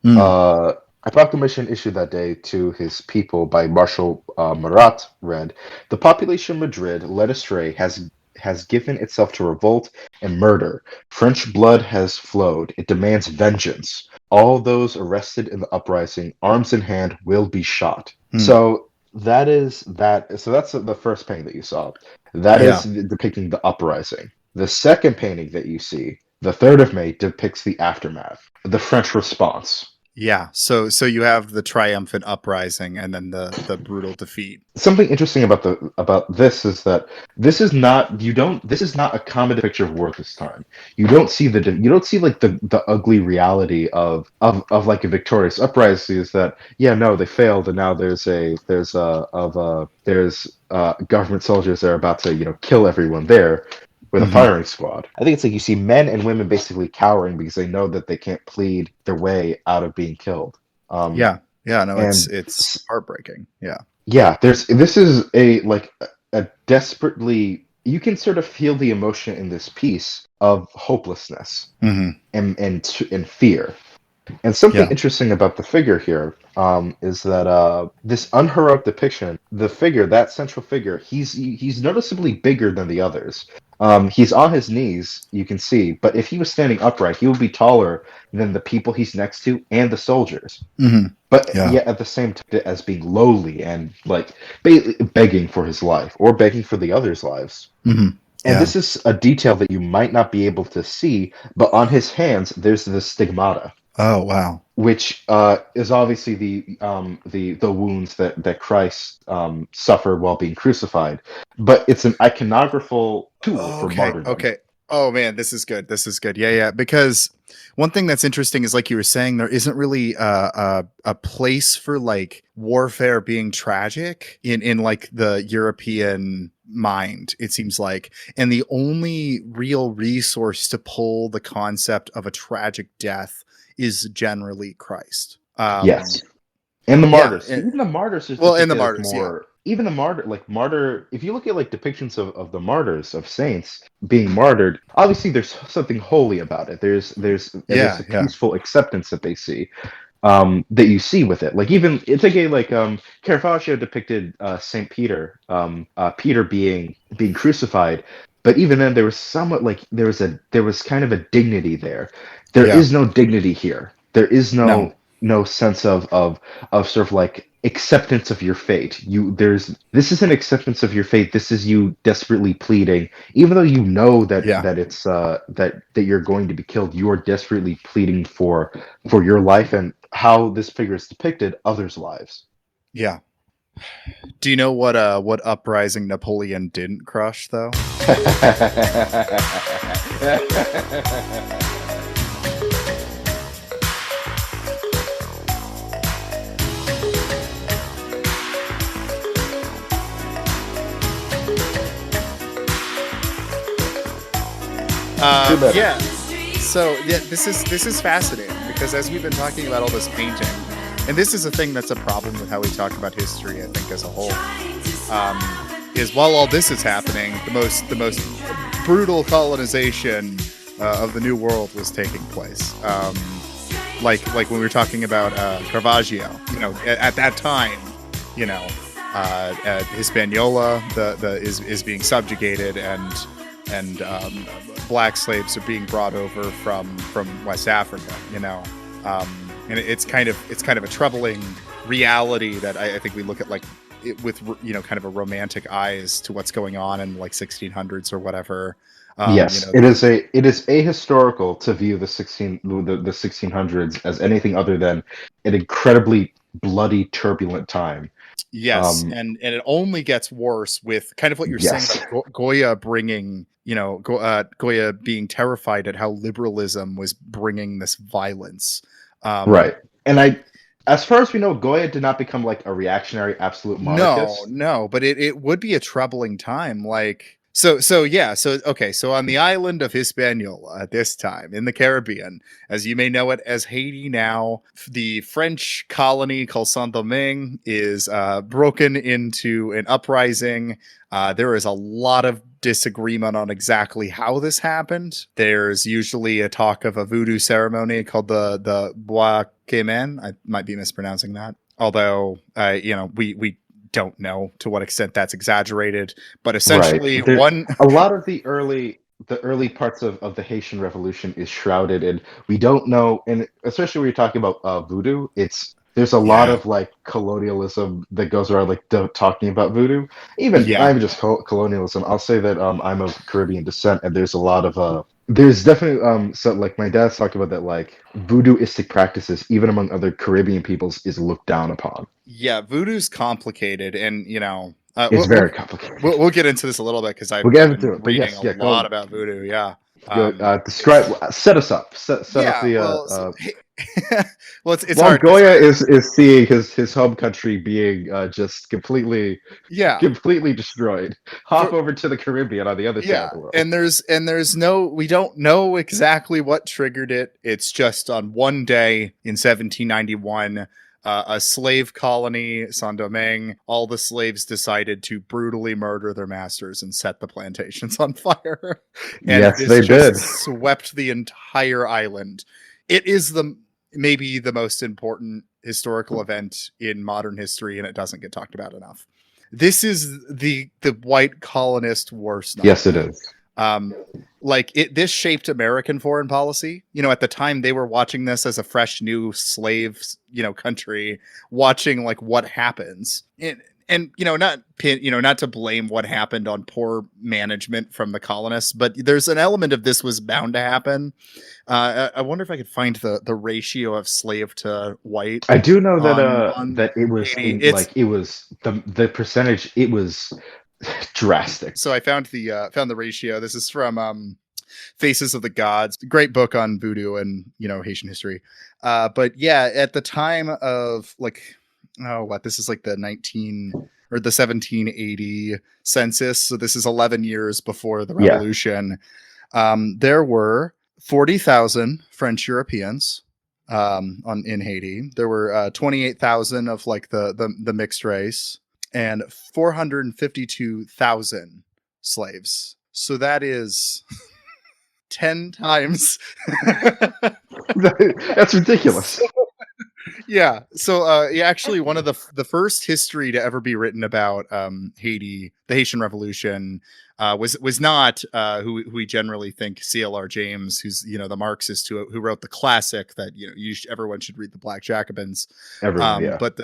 A proclamation issued that day to his people by Marshal Murat read, "The population of Madrid, led astray, has given itself to revolt and murder. French blood has flowed. It demands vengeance. All those arrested in the uprising, arms in hand, will be shot." So that is that. So that's the first painting that you saw. That is depicting the uprising. The second painting that you see, the 3rd of May, depicts the aftermath, the French response. Yeah. So you have the triumphant uprising and then the brutal defeat. Something interesting about this is that this is not a common picture of war this time. You don't see like the ugly reality of like a victorious uprising. Is that they failed and now there's government soldiers that are about to kill everyone there with a firing squad. I think it's like you see men and women basically cowering because they know that they can't plead their way out of being killed. No, and it's heartbreaking. This is a desperately, you can sort of feel the emotion in this piece of hopelessness and fear. And something interesting about the figure here is that this unheroic depiction, that central figure, he's noticeably bigger than the others. He's on his knees, you can see, but if he was standing upright, he would be taller than the people he's next to and the soldiers. But yet at the same time as being lowly and like begging for his life or begging for the others' lives. And this is a detail that you might not be able to see, but on his hands there's the stigmata. Oh, wow. which is obviously the wounds that Christ suffered while being crucified. But it's an iconographical tool for Okay. martyrdom. Okay. Oh man, this is good. This is good. Yeah, yeah. Because one thing that's interesting is, like you were saying, there isn't really a place for like warfare being tragic in like the European mind. It seems like, and the only real resource to pull the concept of a tragic death is generally Christ. Yes. And the Yeah. martyrs. Even the martyrs is Well, and the depicted as martyrs. Yeah. more. Even the martyr. If you look at like depictions of the martyrs of saints being martyred, obviously there's something holy about it. There's Yeah. a Yeah. peaceful acceptance that they see, that you see with it. Like even it's like Caravaggio depicted Saint Peter, Peter being crucified. But even then, there was somewhat like there was kind of a dignity there. There Yeah. is no dignity here. There is No. no sense of sort of like acceptance of your fate. This is an acceptance of your fate. This is you desperately pleading, even though you know Yeah. that it's that you're going to be killed. You are desperately pleading for your life, and how this figure is depicted, others' lives. Yeah. Do you know what uprising Napoleon didn't crush though? Too bad. Yeah. So yeah, this is fascinating because as we've been talking about all this painting, and this is a thing that's a problem with how we talk about history, I think, as a whole, is while all this is happening, the most brutal colonization of the New World was taking place. Like when we were talking about Caravaggio, at that time, Hispaniola is being subjugated, and black slaves are being brought over from West Africa, and it's kind of a troubling reality that I think we look at like it with kind of a romantic eyes to what's going on in like 1600s or whatever. Yes, it is ahistorical to view the 1600s as anything other than an incredibly bloody, turbulent time. Yes, and it only gets worse with kind of what you're saying Yes. about Goya bringing, Goya being terrified at how liberalism was bringing this violence. Right. And as far as we know, Goya did not become like a reactionary absolute monarchist. No, but it would be a troubling time. Like, so on the island of Hispaniola at this time in the Caribbean, as you may know it as Haiti now, the French colony called Saint-Domingue is broken into an uprising. There is a lot of disagreement on exactly how this happened. There's usually a talk of a voodoo ceremony called the Bois Cayman. I might be mispronouncing that. Although, we don't know to what extent that's exaggerated, but essentially A lot of the early parts of the Haitian Revolution is shrouded, and we don't know. And especially when you're talking about voodoo, there's a lot of like colonialism that goes around like talking about voodoo. Even not even just colonialism. I'll say that I'm of Caribbean descent, and there's a lot of there's definitely so like my dad's talked about that like voodooistic practices even among other Caribbean peoples is looked down upon. Yeah, voodoo's complicated, and It's very complicated. we'll get into this a little bit because I've We'll get been into it, but reading yes, a go lot on. about voodoo. Yeah. Set us up. Set up the. Well, it's While hard. Goya is seeing his home country being just completely destroyed, hop over to the Caribbean on the other side of the world. And we don't know exactly what triggered it. It's just on one day in 1791. A slave colony, Saint-Domingue, all the slaves decided to brutally murder their masters and set the plantations on fire. And yes, this they did. Swept the entire island. It is maybe the most important historical event in modern history, and it doesn't get talked about enough. This is the white colonist worst nightmare. Yes, it is. This shaped American foreign policy. At the time they were watching this as a fresh new slave, country, watching like what happens. And not to blame what happened on poor management from the colonists, but there's an element of this was bound to happen. I wonder if I could find the ratio of slave to white I do know that on that it was Haiti. it was the percentage, it was drastic. So I found the ratio. This is from Faces of the Gods, great book on voodoo and Haitian history. But yeah, at the time of this is like the 1780 census. So this is 11 years before the revolution. There were 40,000 French Europeans in Haiti. There were 28,000 of like the mixed race and 452,000 slaves. So that is 10 times. That's ridiculous. Yeah. So actually one of the first history to ever be written about Haiti, the Haitian Revolution, was not who we generally think C.L.R. James, who's the Marxist who wrote the classic that everyone should read, The Black Jacobins. But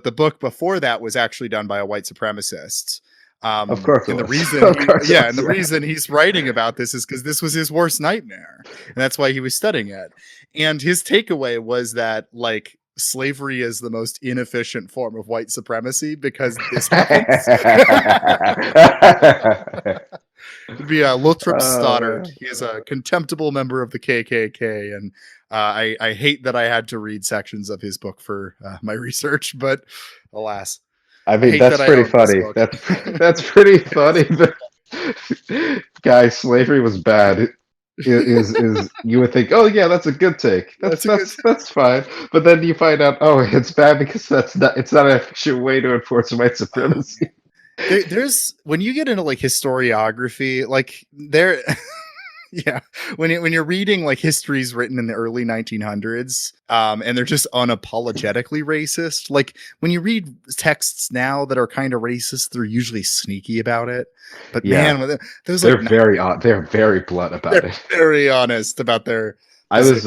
the book before that was actually done by a white supremacist. Of course. And the reason he's writing about this is because this was his worst nightmare, and that's why he was studying it. And his takeaway was that like slavery is the most inefficient form of white supremacy because this happens. It'd be Lothrop Stoddard. He is a contemptible member of the KKK, and I hate that I had to read sections of his book for my research, but alas. I mean, that's pretty funny. That's pretty funny. Guys, slavery was bad. Is you would think, oh yeah, that's a good take. That's fine. But then you find out, oh, it's bad because it's not an efficient way to enforce white supremacy. There's when you get into like historiography, like there. Yeah, when you're reading like histories written in the early 1900s, and they're just unapologetically racist. Like when you read texts now that are kind of racist, they're usually sneaky about it. But man, they're very blunt about it. Very honest about their. I was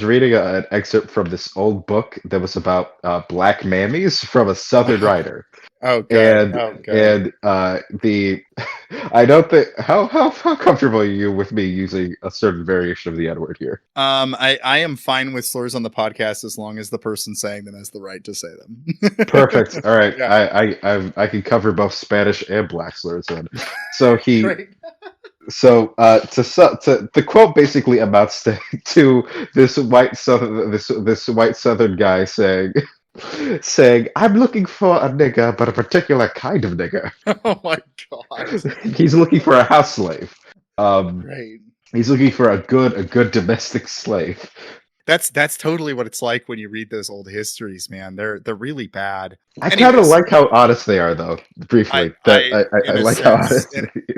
reading an excerpt from this old book that was about black mammies from a Southern writer. Oh, God. And I don't think how comfortable are you with me using a certain variation of the N-word here? I am fine with slurs on the podcast as long as the person saying them has the right to say them. Perfect. All right. Yeah. I can cover both Spanish and black slurs then. So Great. So the quote basically amounts to this white Southern guy saying, I'm looking for a nigger, but a particular kind of nigger. Oh my God. He's looking for a house slave. Right. He's looking for a good domestic slave. That's totally what it's like when you read those old histories, man. They're really bad. I kind of like how honest they are, though. Briefly, I like how honest.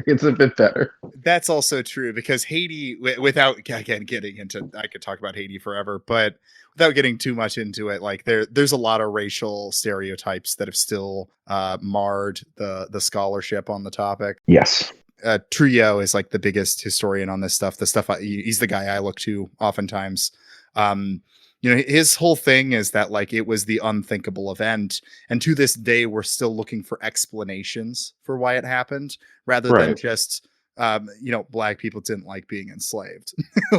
It's a bit better. That's also true because Haiti, without again getting into, I could talk about Haiti forever, but without getting too much into it, like there's a lot of racial stereotypes that have still marred the scholarship on the topic. Yes. Trujillo is like the biggest historian on this stuff. He's the guy I look to oftentimes. His whole thing is that like it was the unthinkable event, and to this day we're still looking for explanations for why it happened rather than just black people didn't like being enslaved.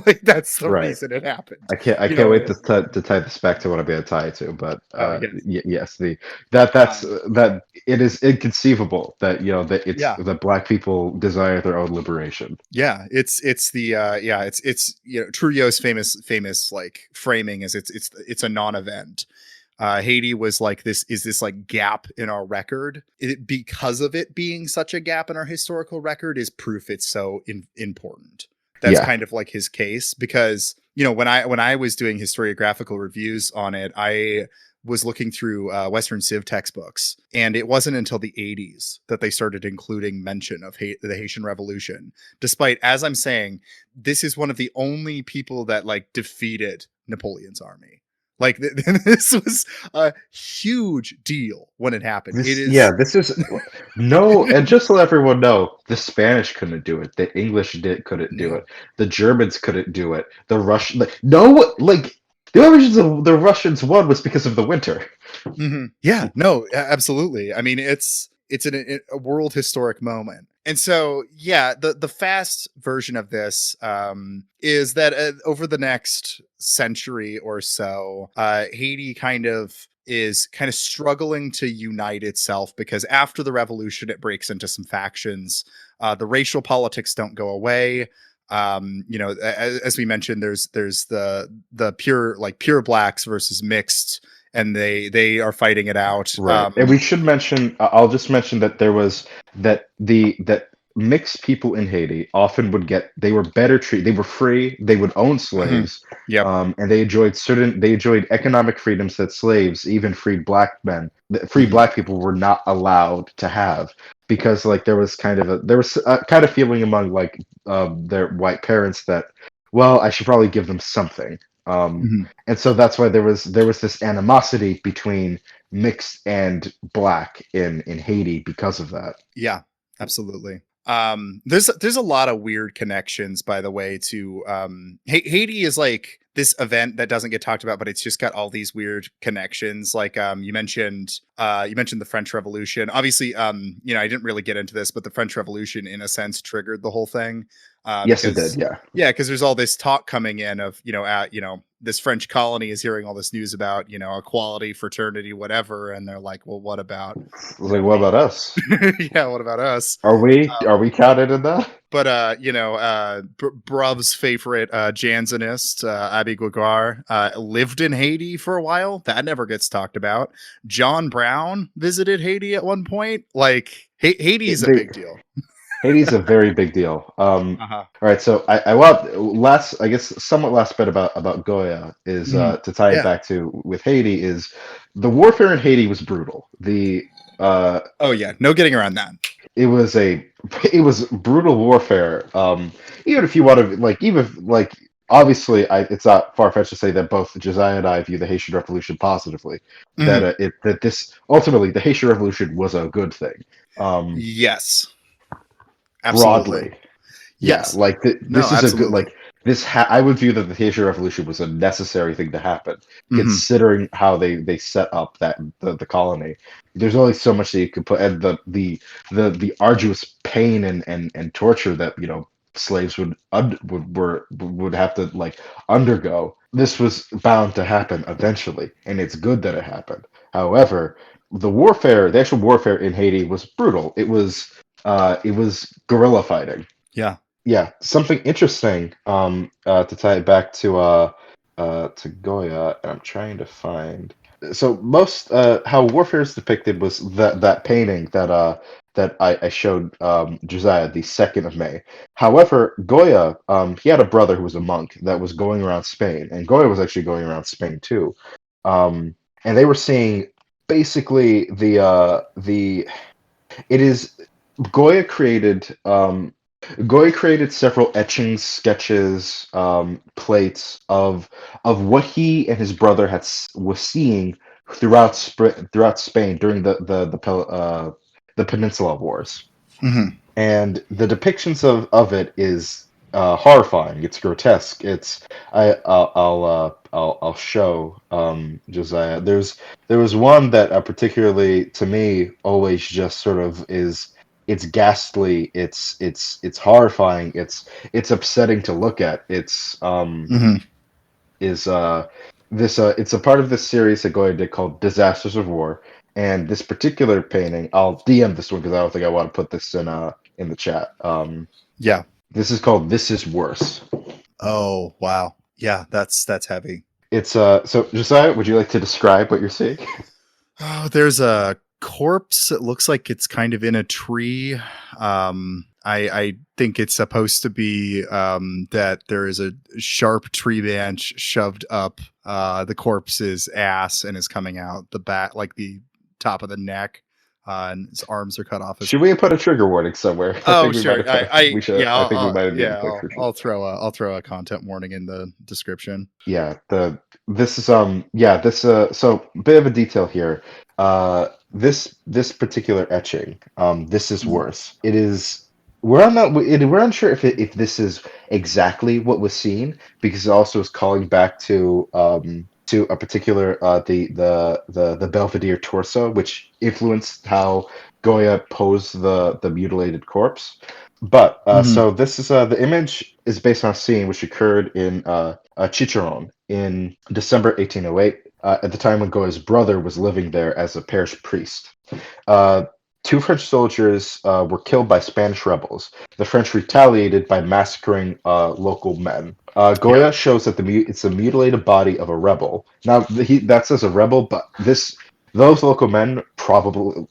Like that's the reason it happened. I can't wait to tie this back to what I'm going to tie it to, but yes, that it is inconceivable that that black people desire their own liberation. Yeah, it's Trujillo's famous like framing is it's a non-event. Haiti was like this like gap in our record. Because of it being such a gap in our historical record is proof it's so important. That's kind of like his case because when I was doing historiographical reviews on it, I was looking through Western Civ textbooks, and it wasn't until the 80s that they started including mention of the Haitian Revolution. Despite, as I'm saying, this is one of the only people that like defeated Napoleon's army. Like this was a huge deal when it happened. And just to let everyone know, the Spanish couldn't do it. The English couldn't do it. The Germans couldn't do it. The Russian, The only reason the Russians won was because of the winter. Yeah, no, absolutely. I mean, it's a world historic moment. And so, yeah, the fast version of this is that over the next century or so, Haiti is kind of struggling to unite itself because after the revolution, it breaks into some factions. The racial politics don't go away. As we mentioned, there's the pure blacks versus mixed, and they are fighting it out. Right. And we should mention, I'll just mention that there was that mixed people in Haiti often they were better treated, they were free, they would own slaves, Yep. and they enjoyed economic freedoms that slaves, even freed black men, free black people were not allowed to have, because like there was kind of feeling among like their white parents that, well, I should probably give them something. And so that's why there was this animosity between mixed and black in Haiti because of that. Yeah, absolutely. There's a lot of weird connections, by the way, to Haiti is like this event that doesn't get talked about, but it's just got all these weird connections. Like you mentioned the French Revolution. Obviously, I didn't really get into this, but the French Revolution, in a sense, triggered the whole thing. Yes, it did. Yeah. Yeah, because there's all this talk coming in of this French colony is hearing all this news about equality, fraternity, whatever, and they're like, well, what about? Like, what about us? Yeah, what about us? Are we counted in that? But Bruv's favorite Jansenist, Abby Gregoire, lived in Haiti for a while. That never gets talked about. John Brown visited Haiti at one point. Like Haiti is a big deal. Haiti's a very big deal. All right, so I want somewhat last bit about Goya is to tie it back to with Haiti is the warfare in Haiti was brutal. Oh yeah, no getting around that. It was brutal warfare. Even if you want to obviously it's not far fetched to say that both Josiah and I view the Haitian Revolution positively. That this ultimately the Haitian Revolution was a good thing. Yes. Absolutely. Broadly, yes. Yeah, like this is absolutely. A good I would view that the Haitian Revolution was a necessary thing to happen, considering how they set up the colony. There's only so much that you could put, and the arduous pain and torture that slaves would have to undergo. This was bound to happen eventually, and it's good that it happened. However, the actual warfare in Haiti was brutal. It was guerrilla fighting. Yeah. Something interesting to tie it back to Goya, and I'm trying to find. So most how warfare is depicted was that painting that I showed Josiah, the 2nd of May. However, Goya, he had a brother who was a monk that was going around Spain, and Goya was actually going around Spain too. And they were seeing basically Goya created several etchings, sketches, plates of what he and his brother was seeing throughout Spain during the Peninsula Wars, and the depictions of it is horrifying. It's grotesque. I'll show Josiah. There was one that particularly to me always just sort of is. It's ghastly. It's horrifying. It's upsetting to look at. It's it's a part of this series that Goya did called Disasters of War. And this particular painting, I'll DM this one because I don't think I want to put this in the chat. Yeah. This is called This Is Worse. Oh wow. Yeah, that's heavy. It's so Josiah, would you like to describe what you're seeing? Oh, there's a corpse. It looks like it's kind of in a tree. I think it's supposed to be that there is a sharp tree branch shoved up the corpse's ass and is coming out the back, like the top of the neck, and his arms are cut off. Should we put a trigger warning somewhere? Oh, sure. We should. Yeah, I think we might have. I'll throw a content warning in the description. Yeah. So bit of a detail here. This particular etching, This Is Worse. It is we're unsure if this is exactly what was seen, because it also is calling back to a particular the Belvedere torso, which influenced how Goya posed the mutilated corpse. But Hmm. so this is the image is based on a scene which occurred in Chicharon in December 1808, at the time when Goya's brother was living there as a parish priest. Uh, Two French soldiers were killed by Spanish rebels. The French retaliated by massacring local men. Yeah. Goya shows that it's a mutilated body of a rebel. Now that says a rebel, but those local men probably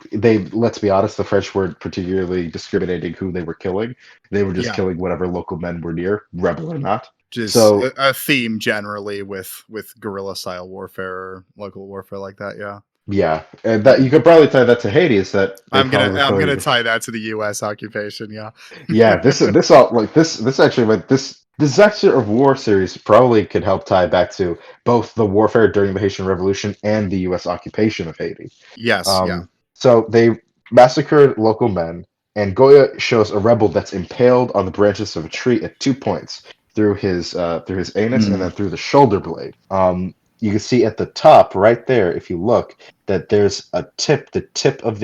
let's be honest, the French weren't particularly discriminating who they were killing. They were just Yeah. killing whatever local men were near, rebel or not. Just So a theme generally with guerrilla style warfare or local warfare like that. Yeah. yeah, and that you could probably tie that to Haiti, is that they probably were I'm killing. gonna tie that to the U.S. occupation. Yeah. Yeah, this all like this actually like this Vector of War series probably could help tie back to both the warfare during the Haitian Revolution and the U.S. occupation of Haiti. Yes. Yeah. So they massacred local men, and Goya shows a rebel that's impaled on the branches of a tree at 2 points through his anus and Mm. then through the shoulder blade. You can see at the top right there, if you look, that there's a tip. The tip of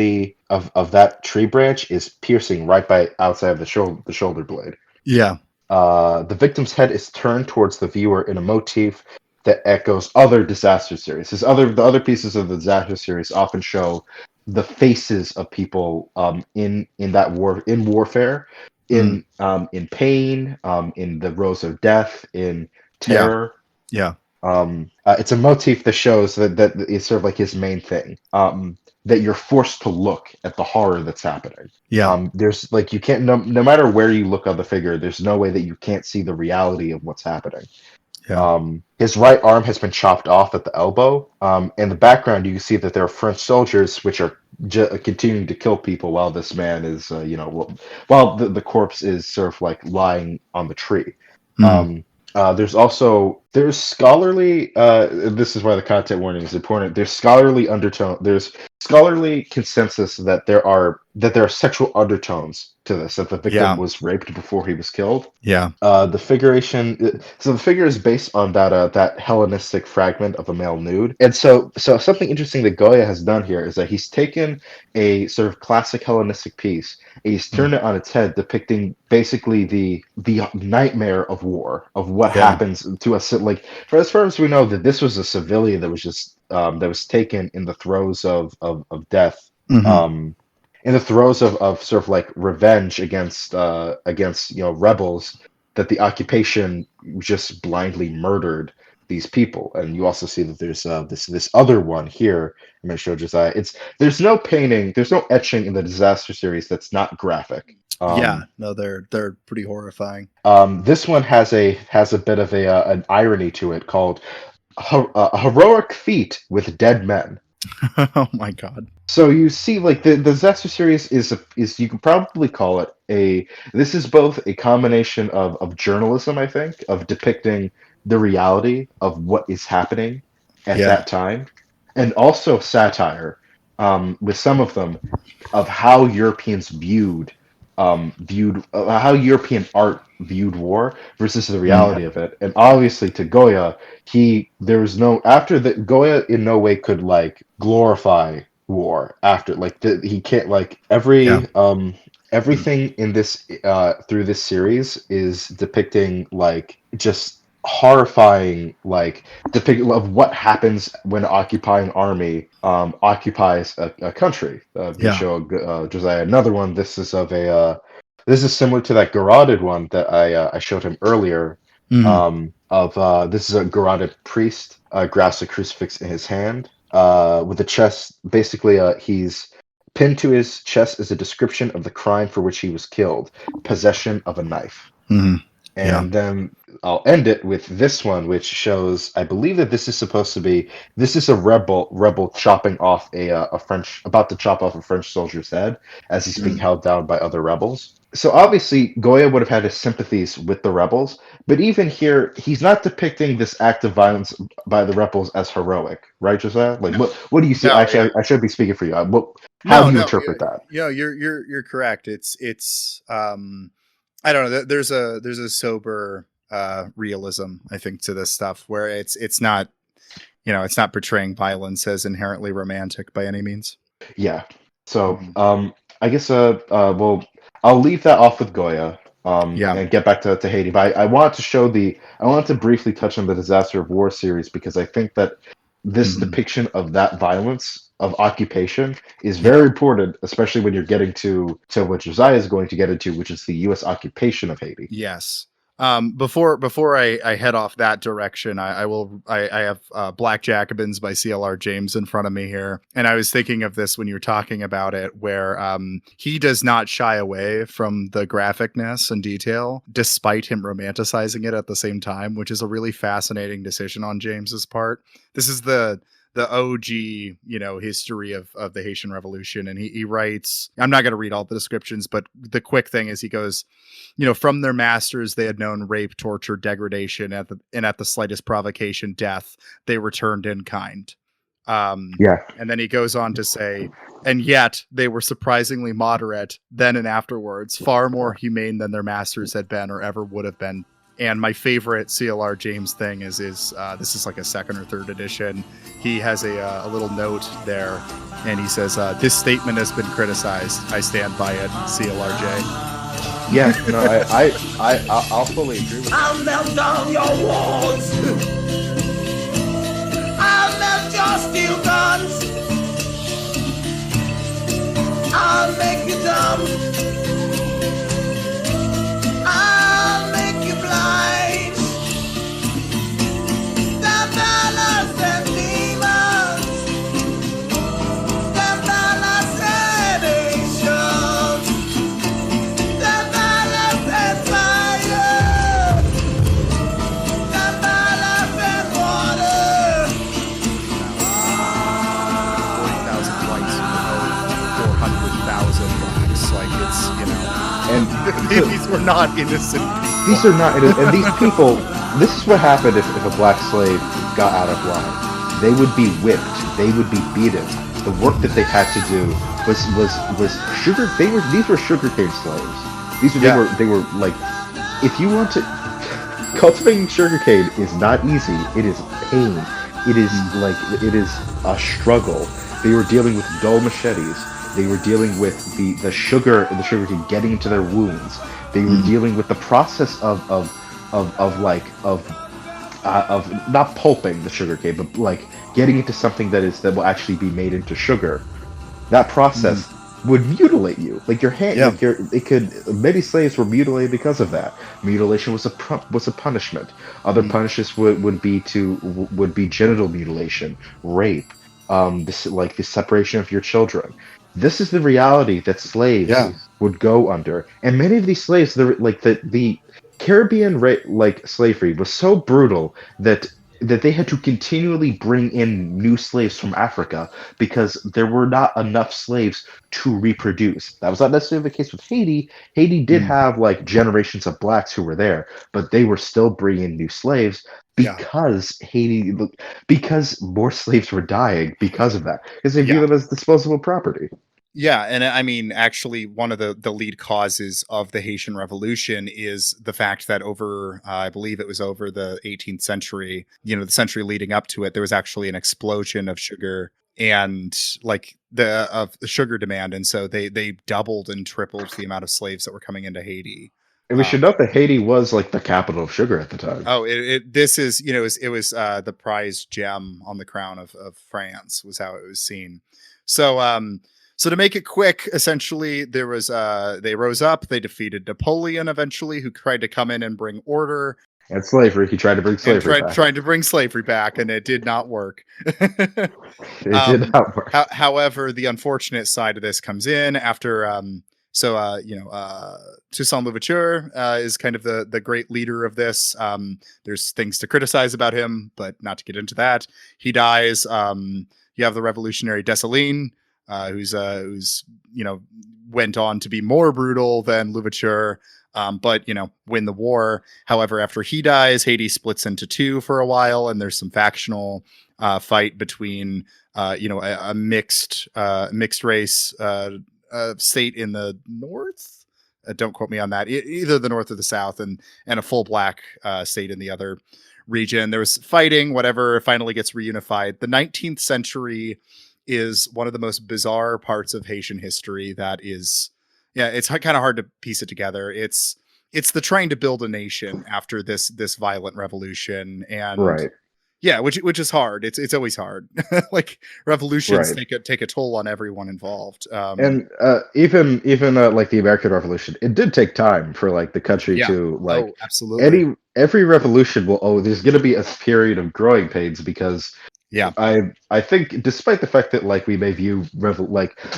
of that tree branch is piercing right by outside of the shoulder blade. Yeah. The victim's head is turned towards the viewer in a motif that echoes other disaster series. The other pieces of the disaster series often show the faces of people in that warfare, Mm. in pain, in the rows of death, in Yeah. terror. Yeah. It's a motif that shows that is sort of like his main thing. That you're forced to look at the horror that's happening. Yeah. There's like you can't no matter where you look on the figure, there's no way that you can't see the reality of what's happening. Yeah. His right arm has been chopped off at the elbow. In the background, you can see that there are French soldiers which are continuing to kill people while this man is, while the corpse is sort of like lying on the tree. Mm. There's scholarly. This is why the content warning is important. There's scholarly undertone. There's scholarly consensus that there are sexual undertones to this. That the victim Yeah. was raped before he was killed. Yeah. The figuration. So the figure is based on that Hellenistic fragment of a male nude. And so something interesting that Goya has done here is that he's taken a sort of classic Hellenistic piece and he's turned it on its head, depicting basically the nightmare of war, of what Yeah. happens to us. Like, for as far as we know, that this was a civilian that was just that was taken in the throes of death. Hmm. In the throes of sort of like revenge against rebels, that the occupation just blindly murdered these people. And you also see that there's this other one here. I'm going to show Josiah. There's no painting, there's no etching in the disaster series that's not graphic. Yeah. No, they're pretty horrifying. This one has a bit of an irony to it called a heroic feat with dead men. Oh my God. So you see, like the disaster series is you could probably call it this is both a combination of journalism, I think, of depicting the reality of what is happening at Yeah. that time, and also satire, with some of them, of how Europeans viewed how European art viewed war versus the reality of it. And obviously to Goya, there was no after that Goya in no way could like glorify war after he can't like Yeah. everything in this through this series is depicting like just horrifying like depiction of what happens when an occupying army occupies a country. You Yeah. show Josiah another one. This is similar to that garroted one that I showed him earlier. Mhm. This is a garroted priest grasps a crucifix in his hand with the chest. Basically, he's pinned to his chest is a description of the crime for which he was killed: possession of a knife. Mhm. Yeah. And then I'll end it with this one, which shows. I believe that this is a rebel chopping off a French about to chop off a French soldier's head as he's being held down by other rebels. So obviously Goya would have had his sympathies with the rebels, but even here he's not depicting this act of violence by the rebels as heroic, right, Josiah? Like what do you see? No, Actually, yeah. I should be speaking for you. How do you interpret that? Yeah, you're correct. It's I don't know. There's a sober realism, I think, to this stuff where it's not, it's not portraying violence as inherently romantic by any means. Yeah. So I guess well, I'll leave that off with Goya Yeah. and get back to Haiti. But I want to briefly touch on the Disaster of War series because I think that this depiction of that violence of occupation is very important, especially when you're getting to what Josiah is going to get into, which is the U.S. occupation of Haiti. Yes. Before I head off that direction, I have Black Jacobins by CLR James in front of me here. And I was thinking of this when you were talking about it, where he does not shy away from the graphicness and detail, despite him romanticizing it at the same time, which is a really fascinating decision on James's part. This is the OG, history of the Haitian Revolution. And he writes, I'm not going to read all the descriptions, but the quick thing is he goes, from their masters, they had known rape, torture, degradation, and at the slightest provocation, death. They returned in kind. And then he goes on to say, and yet they were surprisingly moderate then and afterwards, far more humane than their masters had been or ever would have been. And my favorite CLR James thing is this is like a second or third edition. He has a little note there, and he says, "This statement has been criticized. I stand by it." CLRJ. Yeah, no, I'll fully agree with that. I'll melt down your walls. I'll melt your steel guns. I'll make you dumb. I'll make you blind. Them dollars and demons. Them dollars and nations. Them dollars and fire. Them dollars and water. 40,000 whites, 400,000 blacks. Like And these were not innocent. these are not, and these people. This is what happened if a black slave got out of line. They would be whipped. They would be beaten. The work that they had to do was sugar. These were sugarcane slaves. They were like, if you want to cultivating sugarcane is not easy. It is pain. It is a struggle. They were dealing with dull machetes. They were dealing with the sugar and the sugarcane getting into their wounds. They were dealing with the process of not pulping the sugarcane, but like getting into something that will actually be made into sugar. That process would mutilate you, like your hand. Yeah. Many slaves were mutilated because of that. Mutilation was a punishment. Other punishments would be genital mutilation, rape, the separation of your children. This is the reality that slaves would go under, and many of these slaves, the Caribbean slavery was so brutal that they had to continually bring in new slaves from Africa because there were not enough slaves to reproduce. That was not necessarily the case with Haiti. Haiti did have generations of blacks who were there, but they were still bringing new slaves because because more slaves were dying because of that, because they view them as disposable property. Yeah, and I mean, actually, one of the lead causes of the Haitian Revolution is the fact that I believe it was over the 18th century, the century leading up to it, there was actually an explosion of sugar and the sugar demand, and so they doubled and tripled the amount of slaves that were coming into Haiti. And we should note that Haiti was the capital of sugar at the time. Oh, this is it was the prized gem on the crown of France was how it was seen. So to make it quick, essentially, there was they rose up, they defeated Napoleon eventually, who tried to come in and bring order. And slavery. He tried to bring slavery back. Trying to bring slavery back, and it did not work. It did not work. However, the unfortunate side of this comes in after Toussaint Louverture is kind of the great leader of this. There's things to criticize about him, but not to get into that. He dies. You have the revolutionary Dessalines, who's went on to be more brutal than Louverture, but win the war. However, after he dies, Haiti splits into two for a while, and there's some factional fight between a mixed race state in the north. Don't quote me on that. Either the north or the south, and a full black state in the other region. There was fighting, whatever, finally gets reunified. The 19th century is one of the most bizarre parts of Haitian history. That is, it's kind of hard to piece it together. It's the trying to build a nation after this violent revolution, and Right. yeah, which is hard. It's always hard. Like revolutions Right. take a toll on everyone involved. And even like the American Revolution, it did take time for like the country Yeah. to like Oh, absolutely. every revolution will there's going to be a period of growing pains because Yeah. I think despite the fact that like we may view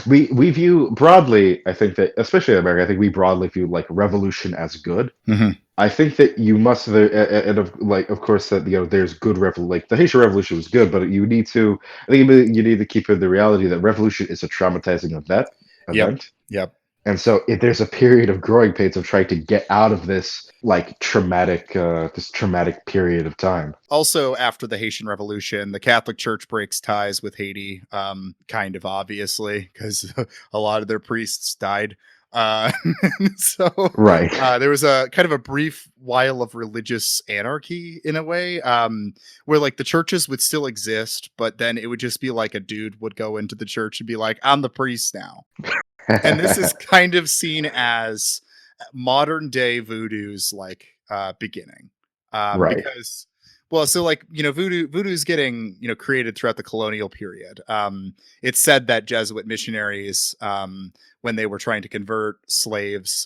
we view broadly, I think that especially in America, I think we broadly view like revolution as good. Mm-hmm. I think that you must and of course that there's good like the Haitian Revolution was good, but you need to you need to keep in the reality that revolution is a traumatizing event. Yep. And so there's a period of growing pains of trying to get out of this like traumatic period of time. Also, after the Haitian Revolution, the Catholic Church breaks ties with Haiti, kind of obviously, because a lot of their priests died. So Right. there was a kind of a brief while of religious anarchy in a way, where like the churches would still exist, but then it would just be like a dude would go into the church and be like, "I'm the priest now." And this is kind of seen as modern day voodoo's like beginning, Right. because so like voodoo's getting created throughout the colonial period. It's said that Jesuit missionaries, when they were trying to convert slaves,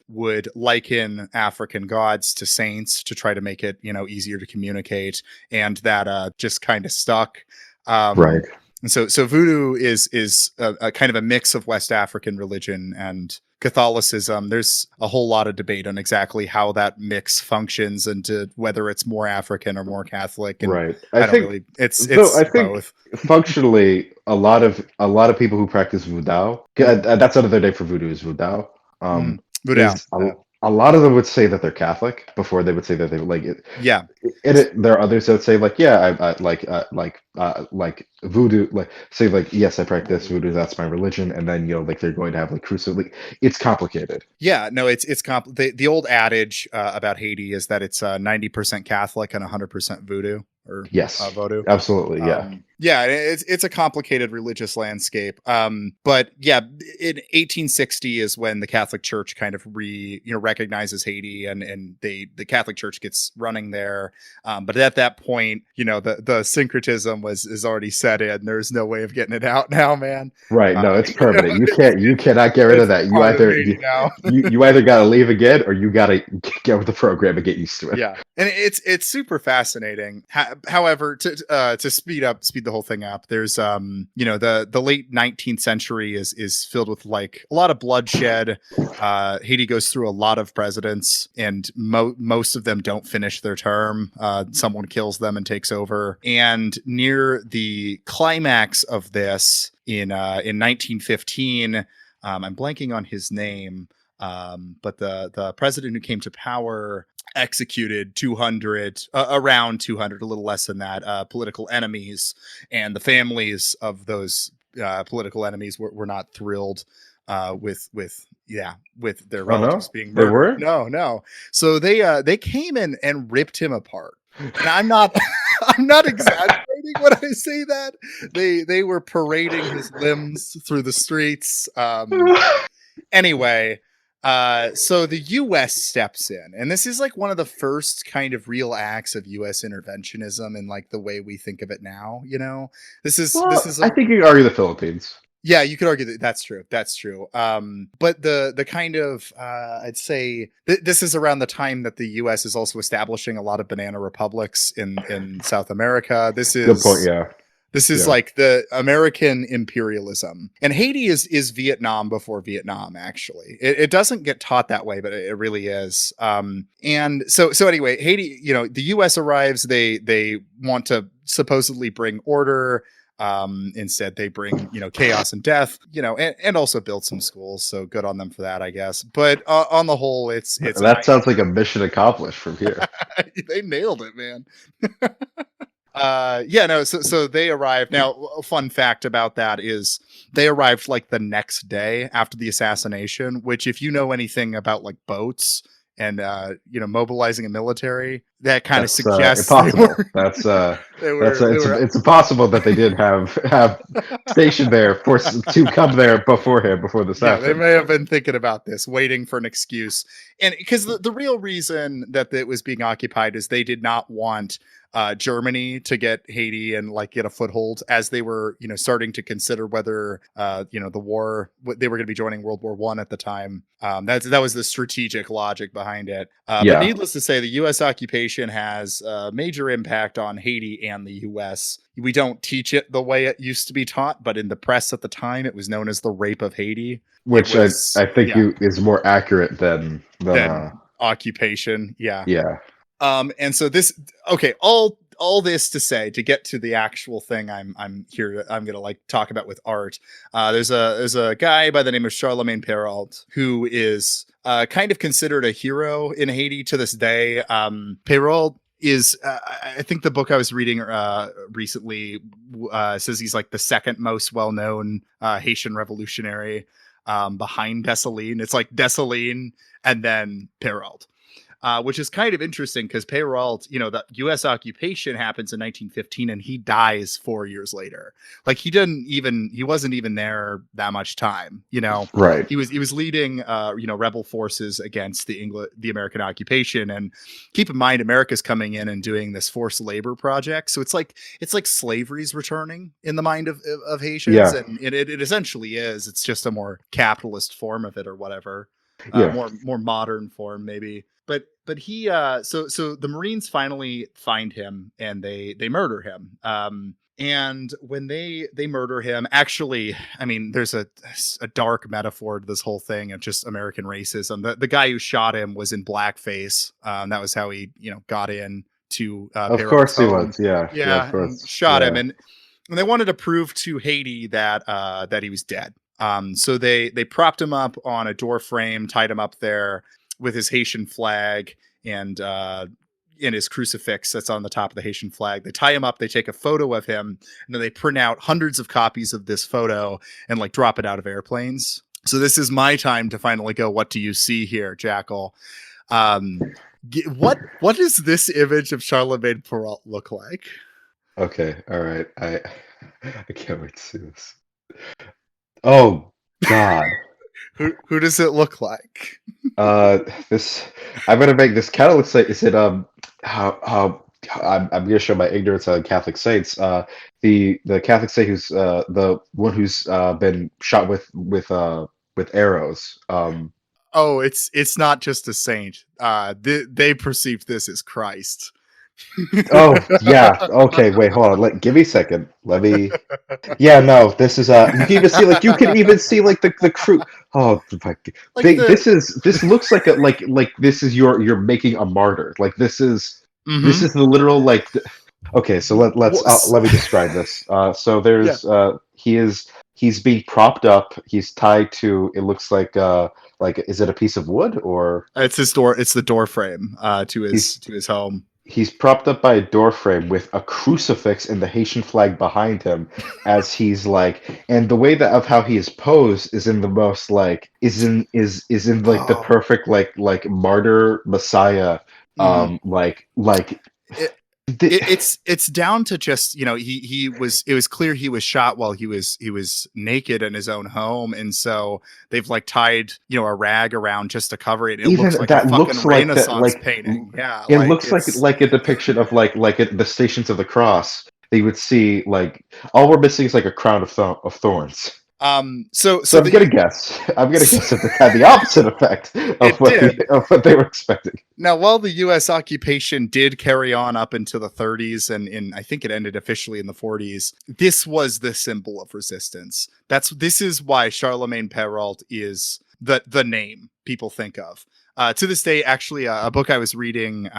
would liken African gods to saints to try to make it easier to communicate, and that just kind of stuck. Right. And so voodoo is a kind of a mix of West African religion and Catholicism. There's a whole lot of debate on exactly how that mix functions and whether it's more African or more Catholic. And Right. I think it's both. Functionally, a lot of people who practice voodoo, that's another name for voodoo is voodoo. Voodoo. A lot of them would say that they're Catholic before they would say that they like it. Yeah. There are others that would say like, yeah, I like voodoo, like say like, yes, I practice voodoo, that's my religion, and then like they're going to have like crucifix. Like, it's complicated. Yeah, no, it's the old adage about Haiti is that it's 90% Catholic and 100% voodoo. Or yes, voodoo. Absolutely, yeah. Yeah, it's a complicated religious landscape. But yeah, in 1860 is when the Catholic Church kind of recognizes Haiti, and the Catholic Church gets running there. But at that point, the syncretism is already set in. There's no way of getting it out now, man. Right? No, it's permanent. You cannot get rid of that. You either got to leave again, or you got to get with the program and get used to it. Yeah, and it's super fascinating. However, to speed the whole thing up, there's the late 19th century is filled with like a lot of bloodshed. Haiti goes through a lot of presidents, and most of them don't finish their term. Someone kills them and takes over. And near the climax of this in 1915, I'm blanking on his name, but the president who came to power executed around 200, a little less than that, political enemies, and the families of those political enemies were not thrilled with their relatives being murdered. They were? No. So they came in and ripped him apart. And I'm not I'm not exaggerating when I say that. They were parading his limbs through the streets. Anyway, so the U.S. steps in, and this is like one of the first kind of real acts of U.S. interventionism in like the way we think of it now. This is. I think you could argue the Philippines. Yeah, you could argue that that's true. That's true. But the kind of I'd say this is around the time that the U.S. is also establishing a lot of banana republics in South America. This is good point. Yeah. This is like the American imperialism. And Haiti is Vietnam before Vietnam, actually. It doesn't get taught that way, but it really is. And so anyway, Haiti, the US arrives, they want to supposedly bring order. Instead they bring, chaos and death, and also build some schools. So good on them for that, I guess. But on the whole, it's that sounds like a mission accomplished from here. They nailed it, man. So they arrived. Now, a fun fact about that is they arrived like the next day after the assassination, which if you know anything about like boats and mobilizing a military, that kind of suggests impossible. It's impossible that they did have stationed there to come there beforehand before this happened. They may have been thinking about this, waiting for an excuse, and because the real reason that it was being occupied is they did not want Germany to get Haiti and like get a foothold, as they were starting to consider whether the war, they were going to be joining World War I at the time. That was the strategic logic behind it. But needless to say, the U.S. occupation has a major impact on Haiti and the U.S. We don't teach it the way it used to be taught, but in the press at the time, it was known as the Rape of Haiti, which I think is more accurate than occupation. Yeah. Yeah. And so all this to say, to get to the actual thing I'm going to like talk about with art. There's a guy by the name of Charlemagne Péralte who is kind of considered a hero in Haiti to this day. Péralte is I think the book I was reading recently says he's like the second most well-known Haitian revolutionary behind Dessalines. It's like Dessalines and then Péralte. Which is kind of interesting because Péralte, the U.S. occupation happens in 1915 and he dies 4 years later. Like he wasn't even there that much time, Right. He was leading, rebel forces against the American occupation. And keep in mind, America's coming in and doing this forced labor project. So it's like slavery's returning in the mind of Haitians. Yeah. And it essentially is. It's just a more capitalist form of it or whatever. More modern form, maybe. But he so the Marines finally find him and they murder him. And when they murder him, actually, I mean, there's a dark metaphor to this whole thing of just American racism. The guy who shot him was in blackface. That was how he got in to of course he was. Yeah, of course. Shot him, and they wanted to prove to Haiti that he was dead. So they propped him up on a door frame, tied him up there with his Haitian flag and in his crucifix that's on the top of the Haitian flag. They tie him up, they take a photo of him, and then they print out hundreds of copies of this photo and like drop it out of airplanes. So this is my time to finally go, what do you see here, Jackal? What does this image of Charlemagne Péralte look like? Okay, all right. I can't wait to see this. Oh God. Who does it look like? This I'm gonna make this kind of looks like, is it how I'm gonna show my ignorance on Catholic saints. The Catholic saint who's the one who's been shot with arrows. Oh, it's not just a saint. They perceived this as Christ. Oh yeah. Okay. Wait. Hold on. Give me a second. Let me. Yeah. No. This is you can even see like the crew. Oh, this looks like this is you're making a martyr. Like this is the literal like. Okay. So let me describe this. So there's he's being propped up. He's tied to. It looks like is it a piece of wood or? It's his door. It's the door frame to his home. He's propped up by a door frame with a crucifix and the Haitian flag behind him, as he's and the way that of how he is posed is in the most is in the perfect martyr Messiah, it's down to just it was clear he was shot while he was naked in his own home, and so they've tied a rag around just to cover it. It even looks like that a fucking looks Renaissance painting. Yeah, it looks like a depiction of at the Stations of the Cross. They would see all we're missing is a crown of thorns. So I'm gonna guess. I'm gonna guess that it had the opposite effect of what they were expecting. Now, while the U.S. occupation did carry on up into the 30s, and I think it ended officially in the 40s, this was the symbol of resistance. This is why Charlemagne Perrault is the name people think of. To this day, actually, a book I was reading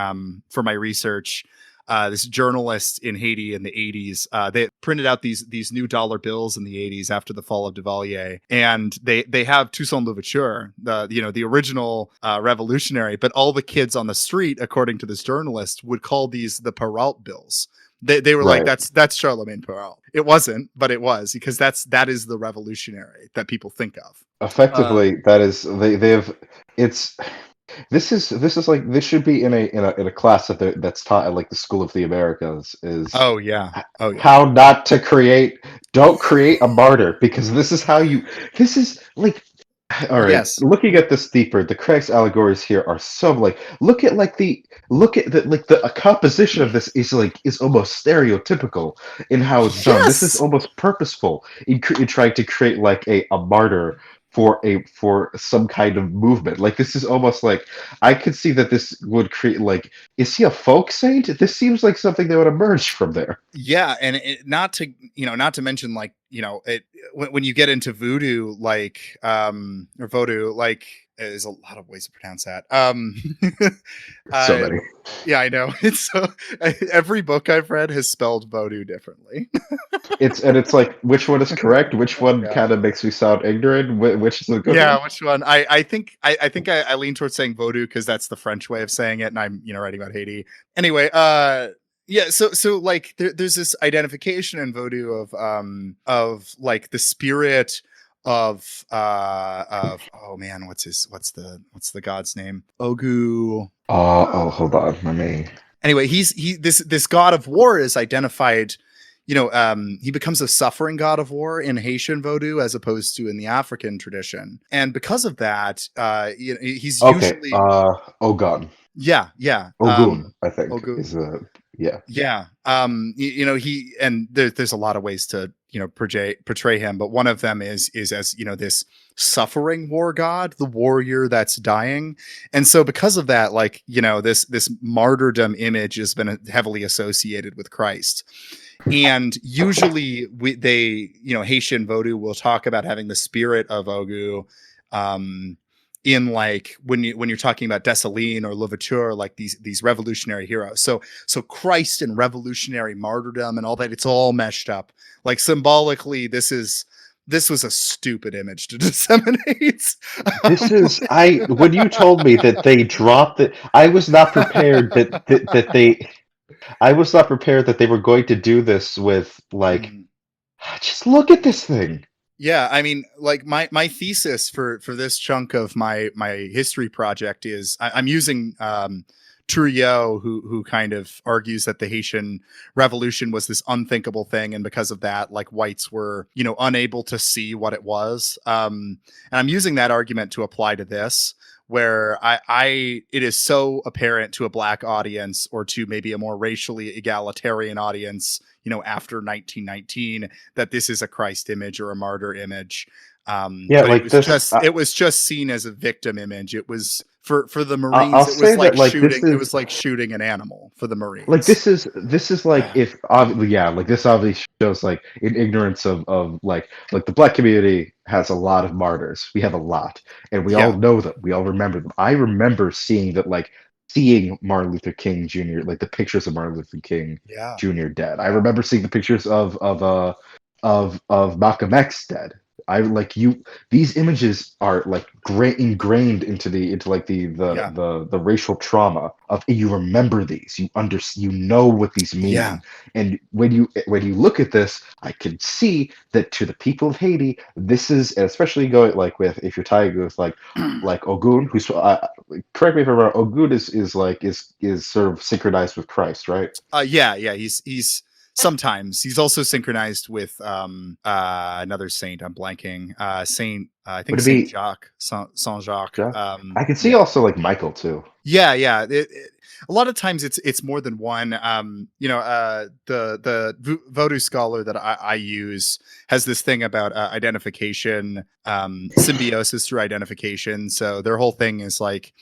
for my research. This journalist in Haiti in the 80s, they printed out these new dollar bills in the 80s after the fall of Duvalier, and they have Toussaint Louverture, the original revolutionary, but all the kids on the street, according to this journalist, would call these the Perrault bills. They were Right. like, that's Charlemagne Perrault. It wasn't, but it was, because that is the revolutionary that people think of. Effectively, that is they have it's. This is like this should be in a class that's taught at like the School of the Americas is Oh yeah. how not to don't create a martyr, because this is like all right. Yes. Looking at this deeper, the Christ allegories here are so like look at the composition of this is almost stereotypical in how it's done. This is Yes! almost purposeful in trying to create like a martyr for some kind of movement. Like this is almost like I could see that this would create like, is he a folk saint? This seems like something that would emerge from there. Yeah, and not to mention, like, when you get into voodoo, like or vodou, like there's a lot of ways to pronounce that. So many. Yeah, I know. It's so every book I've read has spelled voodoo differently. It's like, which one is correct? Which one kind of makes me sound ignorant? Which is a good one? Which one? I think I lean towards saying voodoo because that's the French way of saying it, and I'm writing about Haiti anyway. So like there's this identification in voodoo of like the spirit of oh man, what's the god's name? Ogu. Hold on, let me. Anyway, this god of war is identified. He becomes a suffering god of war in Haitian voodoo as opposed to in the African tradition, and because of that, he's usually Ogun. Yeah. Ogun, I think. Ogun. Is yeah. Yeah. He and there's a lot of ways to portray him, but one of them is as this suffering war god, the warrior that's dying, and so because of that, like this martyrdom image has been heavily associated with Christ. And usually Haitian voodoo will talk about having the spirit of Ogu, in like when you're talking about Dessalines or Louverture, like these revolutionary heroes. So Christ and revolutionary martyrdom and all that, it's all meshed up. Like symbolically, this was a stupid image to disseminate. When you told me that they dropped it, I was not prepared I was not prepared that they were going to do this with like, just look at this thing. Yeah, I mean, like my thesis for this chunk of my history project is I'm using Trujillo, who kind of argues that the Haitian Revolution was this unthinkable thing, and because of that, like whites were unable to see what it was. And I'm using that argument to apply to this, where it is so apparent to a black audience or to maybe a more racially egalitarian audience, after 1919, that this is a Christ image or a martyr image. But like it was just seen as a victim image. It was for the Marines. It was like shooting an animal for the Marines. Like this is like this obviously shows like an ignorance of like the black community has a lot of martyrs. We have a lot, and we all know them. We all remember them. I remember seeing Martin Luther King Jr., like the pictures of Martin Luther King Jr. dead. I remember seeing the pictures of Malcolm X dead. These images are like ingrained into the racial trauma of, you remember these, you know what these mean. And when you look at this, I can see that to the people of Haiti, this is, especially going like with, if you're tying with like Ogun, who's correct me if I'm wrong, Ogun is sort of synchronized with Christ, right? He's Sometimes he's also synchronized with another saint. I'm blanking. Saint. I think Would it Saint be Jacques. Saint Jacques. Jack? I can see Yeah. also like Michael too. Yeah, yeah. A lot of times it's more than one. The Vodou scholar that I use has this thing about identification, symbiosis through identification. So their whole thing is like